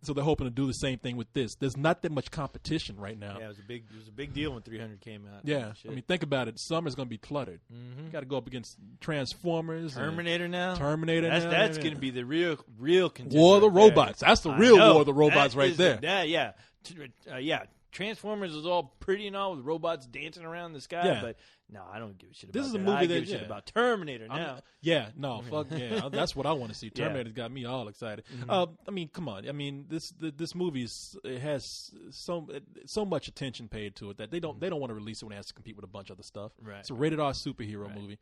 So they're hoping to do the same thing with this. There's not that much competition right now. Yeah, it was a big deal when 300 came out. Yeah, I mean, think about it. Summer's going to be cluttered. You got to go up against Transformers, Terminator now. That's going to be the real contender. War of the Robots. That's the real War of the Robots right there. Yeah. Transformers is all pretty and all with robots dancing around the sky, but no, I don't give a shit about this is that. a movie I give a shit about Terminator now. Fuck yeah. That's what I want to see. Terminator's got me all excited. I mean, come on. I mean, this movie has so much attention paid to it that they don't want to release it when it has to compete with a bunch of other stuff. Right. It's a rated R superhero movie,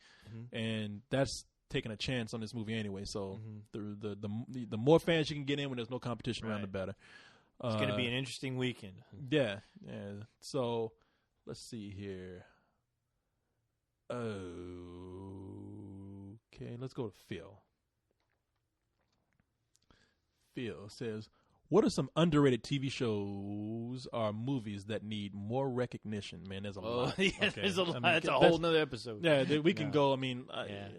and that's taking a chance on this movie anyway. So the more fans you can get in when there's no competition around, the better. It's going to be an interesting weekend. Yeah. So let's see here. Okay, let's go to Phil. Phil says, What are some underrated TV shows or movies that need more recognition? Man, there's a lot. Yeah, okay. There's a lot. That's a whole nother episode. Yeah, we can go. I mean,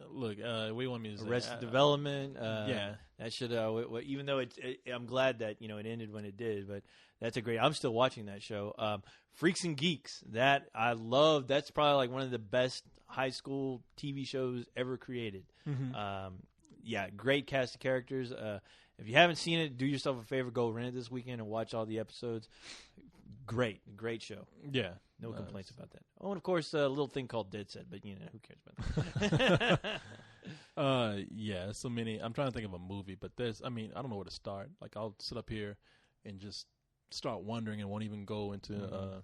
look, what do you want me to say? Arrested Development. That should. Even though I'm glad that it ended when it did, but that's a great. I'm still watching that show. Freaks and Geeks. That I love. That's probably like one of the best high school TV shows ever created. Mm-hmm. Great cast of characters. If you haven't seen it, do yourself a favor. Go rent it this weekend and watch all the episodes. Great show. Yeah. No complaints about that. Oh, and of course, a little thing called Dead Set, but who cares about that? So many. I'm trying to think of a movie, but I don't know where to start. Like, I'll sit up here and just start wondering and won't even go into,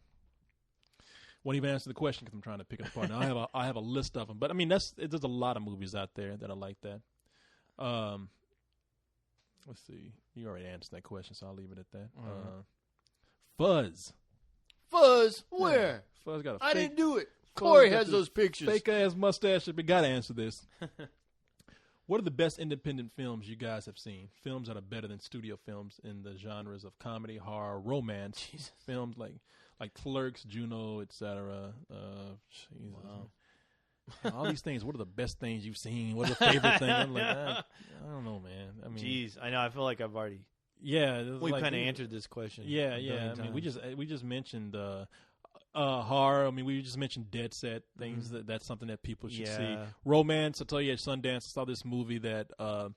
won't even answer the question because I'm trying to pick it apart. Now, I have a list of them, but there's a lot of movies out there that are like that. Let's see. You already answered that question, so I'll leave it at that. Fuzz. Fuzz? Where? Fuzz got I didn't do it. Corey has those pictures. Fake-ass mustache. We got to answer this. What are the best independent films you guys have seen? Films that are better than studio films in the genres of comedy, horror, romance. Jesus. Films like Clerks, Juno, etc. Wow. All these things. What are the best things you've seen? What's your favorite thing? I'm like, I don't know, man. Jeez, I know. I feel like I've already. Yeah, we kind of answered this question. Yeah. We just mentioned horror. We just mentioned Dead Set things. Mm-hmm. That's something that people should see. Romance. I tell you, at Sundance, I saw this movie that what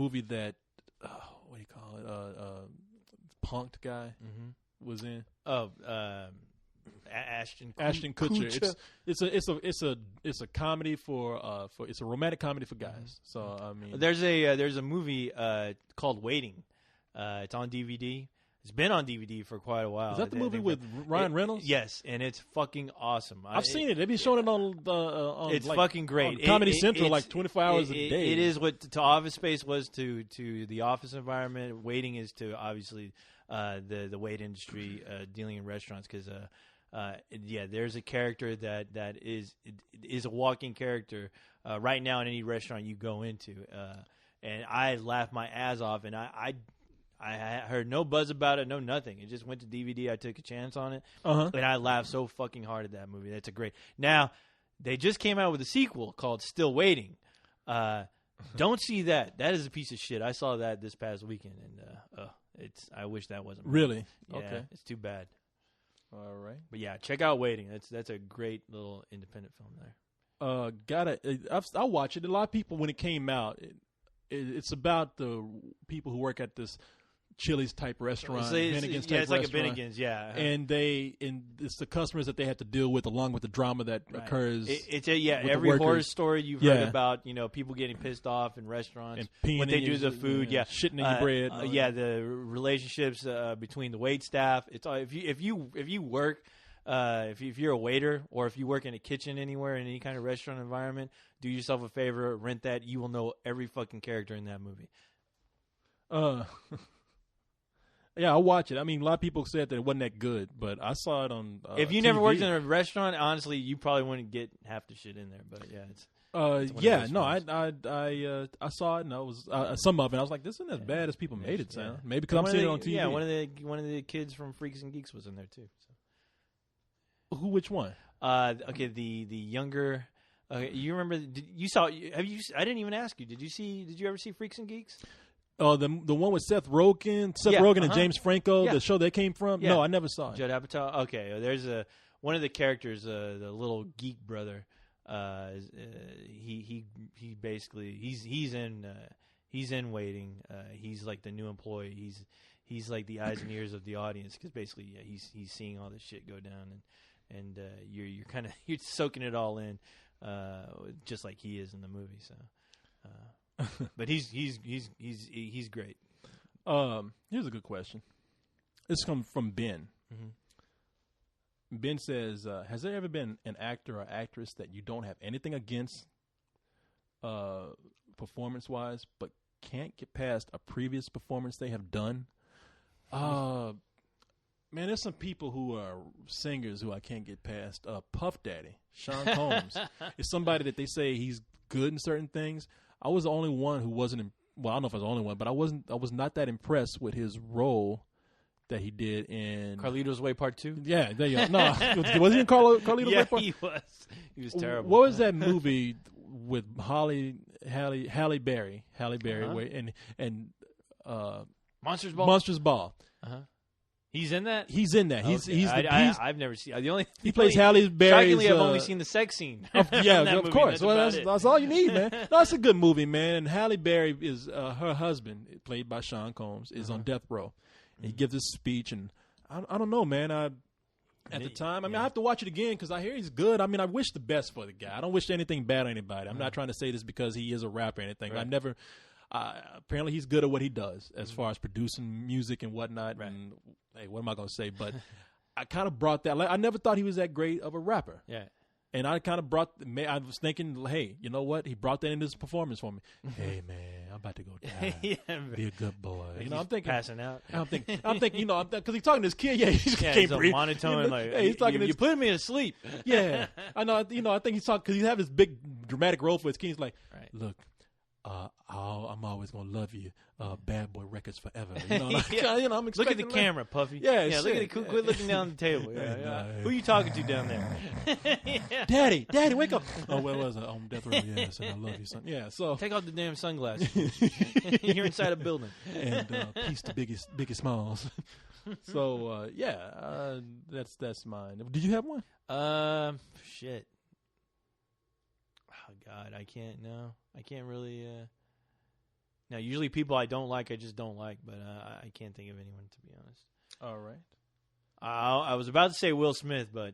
do you call it? Punked guy was in. Ashton Kutcher. It's a comedy for it's a romantic comedy for guys. So there's a movie called Waiting. It's on DVD. It's been on DVD for quite a while. Is that the movie with Ryan Reynolds? Yes, and it's fucking awesome. I've seen it. They've been showing it on. It's fucking great. Comedy Central, 24 hours a day. It is what to Office Space was to the office environment. Waiting is to obviously the wait industry dealing in restaurants because. There's a character that is a walking character right now in any restaurant you go into, and I laughed my ass off, and I heard no buzz about it, no nothing. It just went to DVD. I took a chance on it, and I laughed so fucking hard at that movie. That's a great. Now they just came out with a sequel called Still Waiting. Don't see that. That is a piece of shit. I saw that this past weekend, and I wish that wasn't really. Yeah, okay, it's too bad. All right, but yeah, check out Waiting. That's a great little independent film there. I'll watch it. A lot of people when it came out, it's about the people who work at this Chili's type restaurant, Bennigan's type it's like a Bennigan's, and it's the customers that they have to deal with, along with the drama that occurs. Every horror story you've heard about, people getting pissed off in restaurants and when they do the food, shitting in your bread, the relationships between the wait staff. It's if you work. If you're a waiter or if you work in a kitchen anywhere in any kind of restaurant environment, do yourself a favor, rent that. You will know every fucking character in that movie. Yeah, I'll watch it. A lot of people said that it wasn't that good, but I saw it on if you TV. never worked in a restaurant, honestly, you probably wouldn't get half the shit in there. But yeah, it's I saw it and I was some of it. I was like, this isn't as bad as people made it sound. Maybe because I'm seeing it on TV. Yeah, one of the kids from Freaks and Geeks was in there too. So. Which one? The younger. You remember? You saw? Have you? I didn't even ask you. Did you ever see Freaks and Geeks? Oh, the one with Seth Rogen and James Franco, the show they came from. Yeah. No, I never saw it. Judd Apatow. Okay, there's one of the characters, the little geek brother. He basically he's in Waiting. He's like the new employee. He's like the eyes and ears of the audience because basically he's seeing all this shit go down and you're kind of you're soaking it all in, just like he is in the movie. So. But he's great. Here's a good question. This comes from Ben. Mm-hmm. Ben says, has there ever been an actor or actress that you don't have anything against performance-wise, but can't get past a previous performance they have done? Man, there's some people who are singers who I can't get past. Puff Daddy, Sean Combs, is somebody that they say he's good in certain things. I was the only one who wasn't Well, I don't know if I was the only one, but I was not that impressed with his role that he did in Carlito's Way Part 2. Yeah, there you go. No, was he in Carlito's Way Part? He was. He was terrible. What was that movie with Halle Berry? Halle Berry and Monsters Ball. Monsters Ball. He's in that. He's in that. Okay. I've never seen. The only he plays Halle Berry. Shockingly, I've only seen the sex scene. Yeah, of course. Well, that's all you need, man. No, it's a good movie, man. And Halle Berry is her husband, played by Sean Combs, is on death row. And he gives this speech, and I don't know, man. At the time, I mean, I have to watch it again because I hear he's good. I mean, I wish the best for the guy. I don't wish anything bad on anybody. I'm not trying to say this because he is a rapper or anything. Right. I never. Apparently, he's good at what he does as far as producing music and whatnot. Right. And hey, what am I going to say? But I kind of brought that. I never thought he was that great of a rapper. Yeah. And I kind of brought. I was thinking, hey, you know what? He brought that into his performance for me. Hey, man, I'm about to go die. Be a good boy. You know, I'm thinking passing out. I'm thinking. You know, because he's talking to his kid. Yeah, he can't he's breathe. Monotone. Hey, he's talking. You're putting me to sleep. Yeah, I know. You know, I think he's talking because he have this big dramatic role for his kid. He's like, look. I'm always gonna love you, Bad Boy Records forever. You know, I'm expecting. Look at the camera, Puffy. Yeah, look at it. Quit looking down the table. Who are you talking to down there? Daddy, wake up! Oh, where was I? On death row. Yes, and I love you, son. Yeah, so take off the damn sunglasses. You're inside a building. And peace to Biggie Smalls. So that's mine. Did you have one? Shit. Oh God, I can't. No, I can't really. Now, usually people I don't like, I just don't like, but I can't think of anyone, to be honest. All right. I was about to say Will Smith, but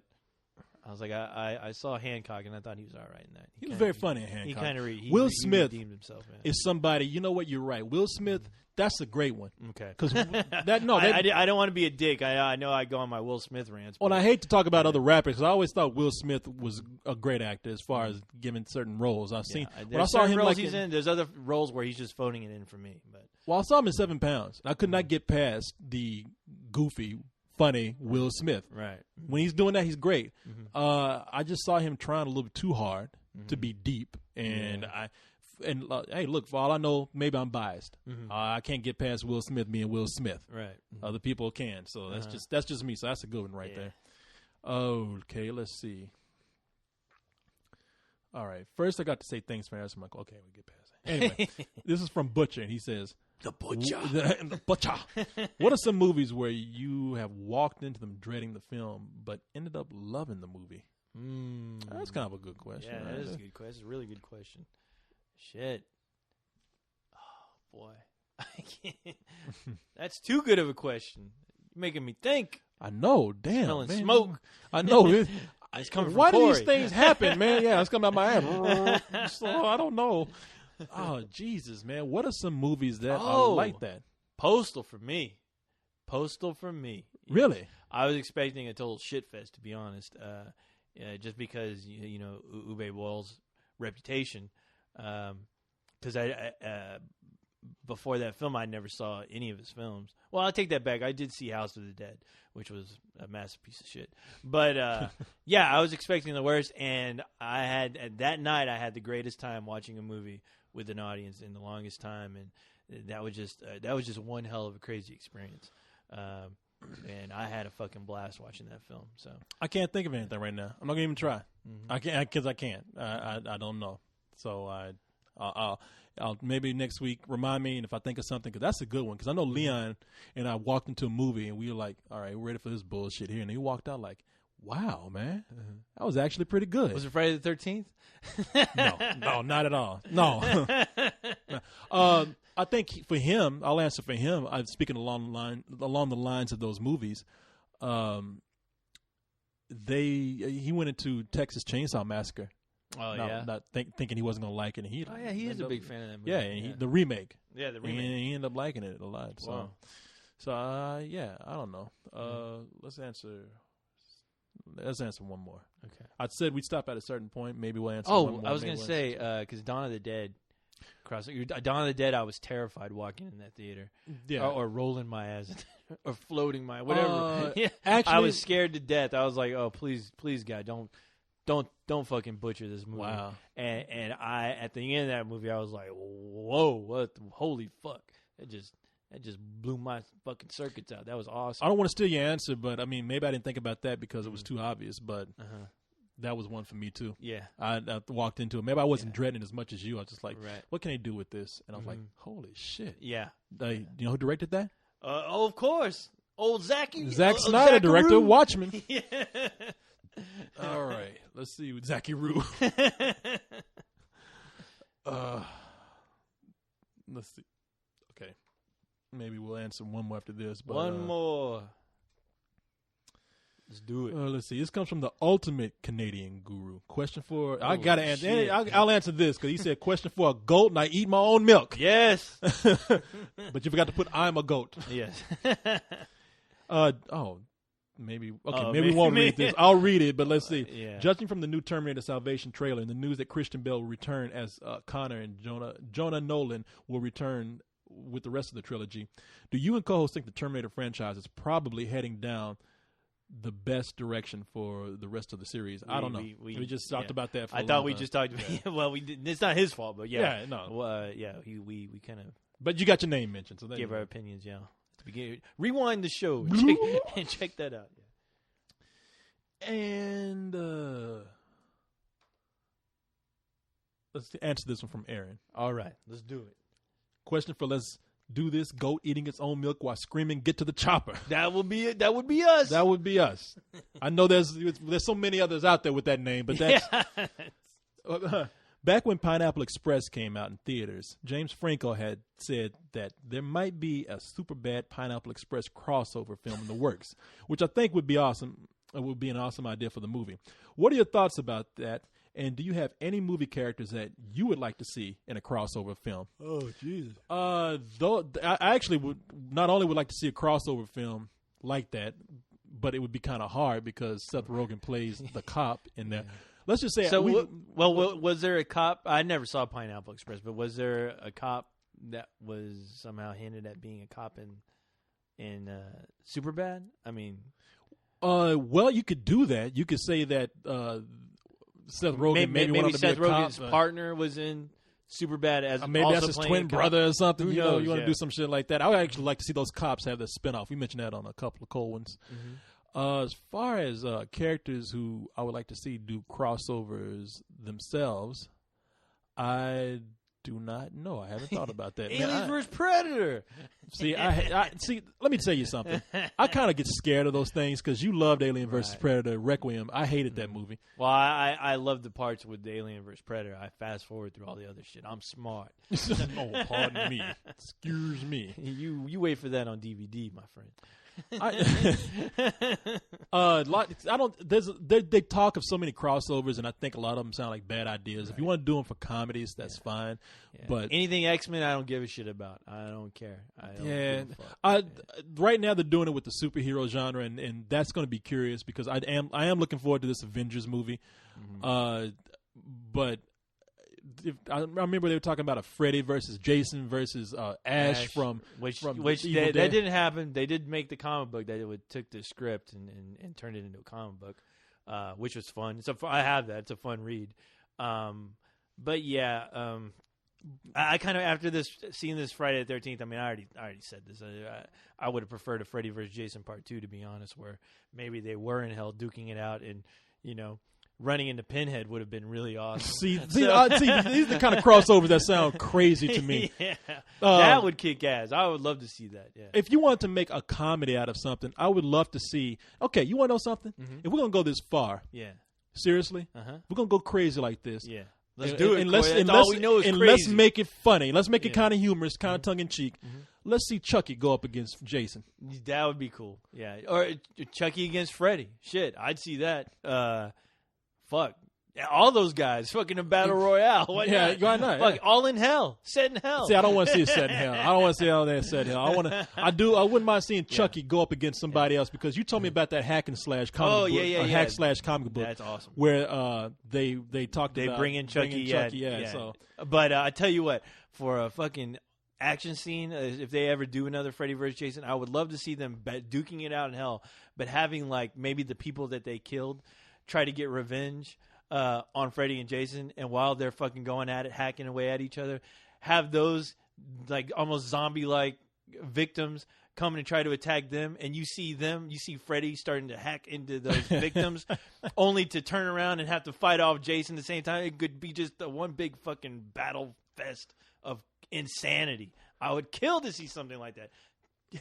I was like, I saw Hancock, and I thought he was all right in that. He was very funny in Hancock. He kind of Will Smith redeemed himself. Is somebody. You know what? You're right. Will Smith. That's a great one. Okay. Because I don't want to be a dick. I know I go on my Will Smith rants. Well, I hate to talk about other rappers because I always thought Will Smith was a great actor as far as giving certain roles. I've seen. When I saw him roles he's in. There's other roles where he's just phoning it in for me. But I saw him in 7 Pounds. I could not get past the goofy, funny Will Smith. Right. When he's doing that, he's great. I just saw him trying a little bit too hard to be deep, and hey, look, for all I know, maybe I'm biased. I can't get past Will Smith being Will Smith. Right. Other people can. So that's just me. So that's a good one right there. Okay, let's see. All right. First, I got to say thanks for asking my call. Okay, we get past that. Anyway, this is from Butcher, and he says, The Butcher. The Butcher. What are some movies where you have walked into them dreading the film, but ended up loving the movie? That's kind of a good question. Yeah, right? That is a good question. It's a really good question. Shit. Oh, boy. I can't. That's too good of a question. You're making me think. I know. Damn. Smelling man. smoke. I know. It's coming from Why Corey. do these things happen, man? Yeah, it's coming out my ass. So, I don't know. Oh, Jesus, man. What are some movies that are like that? Postal for me. Really? I was expecting a total shitfest, to be honest. Just because, you know, Uwe Boll's reputation. Because before that film, I never saw any of his films. Well, I take that back. I did see House of the Dead, which was a massive piece of shit. But yeah, I was expecting the worst, and that night I had the greatest time watching a movie with an audience in the longest time, and that was just one hell of a crazy experience. And I had a fucking blast watching that film. So I can't think of anything right now. I'm not gonna even try. I can't because I can't. I don't know. So I'll maybe next week remind me, and if I think of something, because that's a good one. Because I know Leon and I walked into a movie and we were like, all right, we're ready for this bullshit here, and he walked out like, wow, man, that was actually pretty good. Was it Friday the 13th? No, not at all. No. I think for him, I'll answer for him. I'm speaking along the lines of those movies. He went into Texas Chainsaw Massacre. Oh, not thinking he wasn't gonna like it. And he is a big fan of that movie. Yeah, and the remake. Yeah, the remake. And he ended up liking it a lot. So, wow. I don't know. Let's answer one more. Okay. I said we'd stop at a certain point. Maybe we'll answer. Oh, one more. I was gonna say because Dawn of the Dead. Dawn of the Dead, I was terrified walking in that theater. Yeah. Or rolling my ass, or floating my whatever. Actually, I was scared to death. I was like, "Oh, please, God, don't don't fucking butcher this movie. Wow. And I at the end of that movie, I was like, whoa, what? Holy fuck! It just blew my fucking circuits out. That was awesome. I don't want to steal your answer, but I mean, maybe I didn't think about that because it was too obvious, but that was one for me too. Yeah. I walked into it. Maybe I wasn't dreading it as much as you. I was just like, right. What can they do with this? And I was like, holy shit. Yeah. You know who directed that? Of course. Old Zack Snyder, director of Watchmen. Yeah. All right. Let's see with Zachy Roo. Let's see. Okay. Maybe we'll answer one more after this. But, one more. Let's do it. Let's see. This comes from the ultimate Canadian guru. Question for... I got to answer. I'll answer this because he said, question for a goat and I eat my own milk. Yes. But you forgot to put I'm a goat. Yes. Maybe. Okay, maybe we won't read this. I'll read it, but let's see. Yeah. Judging from the new Terminator Salvation trailer and the news that Christian Bale will return as Connor and Jonah Nolan will return with the rest of the trilogy, do you and co-host think the Terminator franchise is probably heading down the best direction for the rest of the series? I don't know. We just talked about that. I thought we just talked about. Well, we did. It's not his fault, but yeah. Yeah, no. We kind of. But you got your name mentioned, so give our opinions. Yeah. Rewind the show and check that out. Yeah. And let's answer this one from Aaron. All right, let's do it. Question for Let's Do This: goat eating its own milk while screaming, "Get to the chopper." That would be it. That would be us. That would be us. I know there's so many others out there with that name, but that's back when Pineapple Express came out in theaters. James Franco had said that there might be a super bad Pineapple Express crossover film in the works, which I think would be awesome. It would be an awesome idea for the movie. What are your thoughts about that? And do you have any movie characters that you would like to see in a crossover film? Oh, Jesus. Though I actually would not only would like to see a crossover film like that, but it would be kind of hard because Seth Rogen plays the cop in there. Let's just say. So, was there a cop? I never saw Pineapple Express, but was there a cop that was somehow hinted at being a cop in Superbad? I mean, well, you could do that. You could say that. Seth Rogen maybe Seth Rogen's partner was in Superbad as maybe also that's his twin brother or something. You want to yeah. do some shit like that. I would actually like to see those cops have the spinoff. We mentioned that on a couple of cold ones. As far as characters who I would like to see do crossovers themselves, I do not know. I haven't thought about that. Aliens vs. Predator. See, I see. Let me tell you something. I kind of get scared of those things because you loved Alien vs. Predator, Requiem. I hated that movie. Well, I love the parts with the Alien vs. Predator. I fast forward through all the other shit. I'm smart. Oh, pardon me. Excuse me. You wait for that on DVD, my friend. They talk of so many crossovers, and I think a lot of them sound like bad ideas. Right. If you want to do them for comedies, that's fine. Yeah. But anything X-Men, I don't give a shit about. I don't care. Right now they're doing it with the superhero genre, and that's going to be curious because I am looking forward to this Avengers movie. But I remember they were talking about a Freddy versus Jason versus Ash from which that didn't happen. They did make the comic book that took the script and turned it into a comic book, which was fun. I have that. It's a fun read. But yeah, I kind of after seeing this Friday the 13th. I mean, I already said this. I would have preferred a Freddy versus Jason Part 2, to be honest, where maybe they were in hell duking it out and running into Pinhead would have been really awesome. See, these are the kind of crossovers that sound crazy to me. Yeah. That would kick ass. I would love to see that. Yeah. If you want to make a comedy out of something, I would love to see. Okay, you want to know something? If we're gonna go this far, seriously, we're gonna go crazy like this. Yeah, let's do it. All we know is crazy. Let's make it funny. Let's make it kind of humorous, kind of tongue in cheek. Let's see Chucky go up against Jason. That would be cool. Yeah, or Chucky against Freddy. Shit, I'd see that. Fuck. All those guys fucking a battle royale. Why not? Why not? Fuck, all in hell. Set in hell. See, I don't want to see it set in hell. I don't want to see all that set in hell. I wouldn't mind seeing Chucky go up against somebody else because you told me about that hack and slash comic book. Hack slash comic book. That's awesome. Where they talked about bring in Chucky. So. But I tell you what, for a fucking action scene, if they ever do another Freddy vs. Jason, I would love to see them duking it out in hell, but having like maybe the people that they killed try to get revenge on Freddy and Jason, and while they're fucking going at it, hacking away at each other, have those like almost zombie-like victims come and try to attack them, and you see Freddy starting to hack into those victims, only to turn around and have to fight off Jason at the same time. It could be just one big fucking battle fest of insanity. I would kill to see something like that.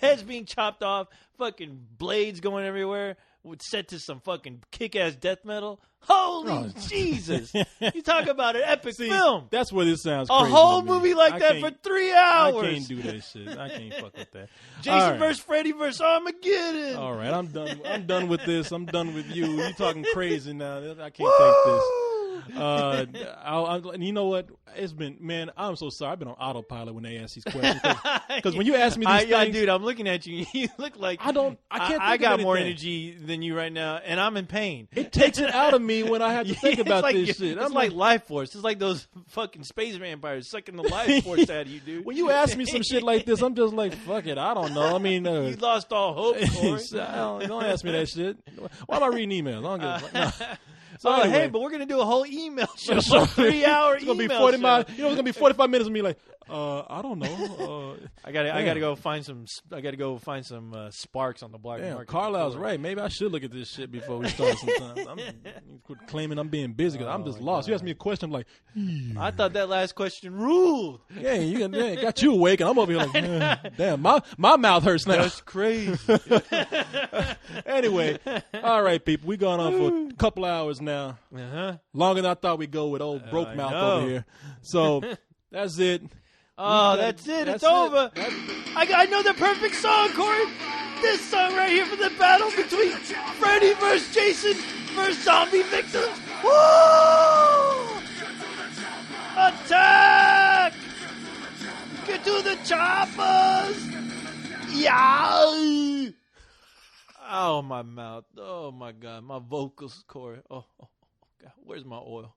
Heads being chopped off, fucking blades going everywhere, would set to some fucking kick-ass death metal. Holy Jesus! You talk about an epic film. That's where this sounds crazy. A whole movie like that for 3 hours. I can't do that shit. I can't fuck with that. Jason versus Freddy versus Armageddon. All right, I'm done. I'm done with this. I'm done with you. You're talking crazy now. I can't take this. You know what? It's been, man, I'm so sorry. I've been on autopilot when they ask these questions. Because when you ask me these things. Dude, I'm looking at you. You look like. I can't I got more energy than you right now, and I'm in pain. It takes it out of me when I have to think about this shit. It's like life force. It's like those fucking space vampires sucking the life force out of you, dude. When you ask me some shit like this, I'm just like, fuck it. I don't know. I mean. You lost all hope, Corey. Don't ask me that shit. Why am I reading emails? I don't give a fuck. No. So anyway, hey, but we're gonna do a whole email show, a 3-hour email be 40 show. It's gonna be 45 minutes of me like, I don't know. I gotta go find some. I gotta go find some sparks on the black market. Carlisle's right. Maybe I should look at this shit before we start. Sometimes I'm quit claiming I'm being busy because I'm just lost. God. You ask me a question, I'm like, I thought that last question ruled. Yeah, got you awake, and I'm over here like, damn, my mouth hurts now. That's crazy. Anyway, all right, people, we gone on for a couple hours now. Longer than I thought we'd go with old broke mouth over here. So that's it. Oh, that's it. It's over. I know the perfect song, Corey. This song right here for the battle between Freddy versus Jason versus zombie victims. Woo! Attack! Get to the choppers! Yeah! Oh, my mouth. Oh, my God. My vocals, Corey. Oh, God. Where's my oil?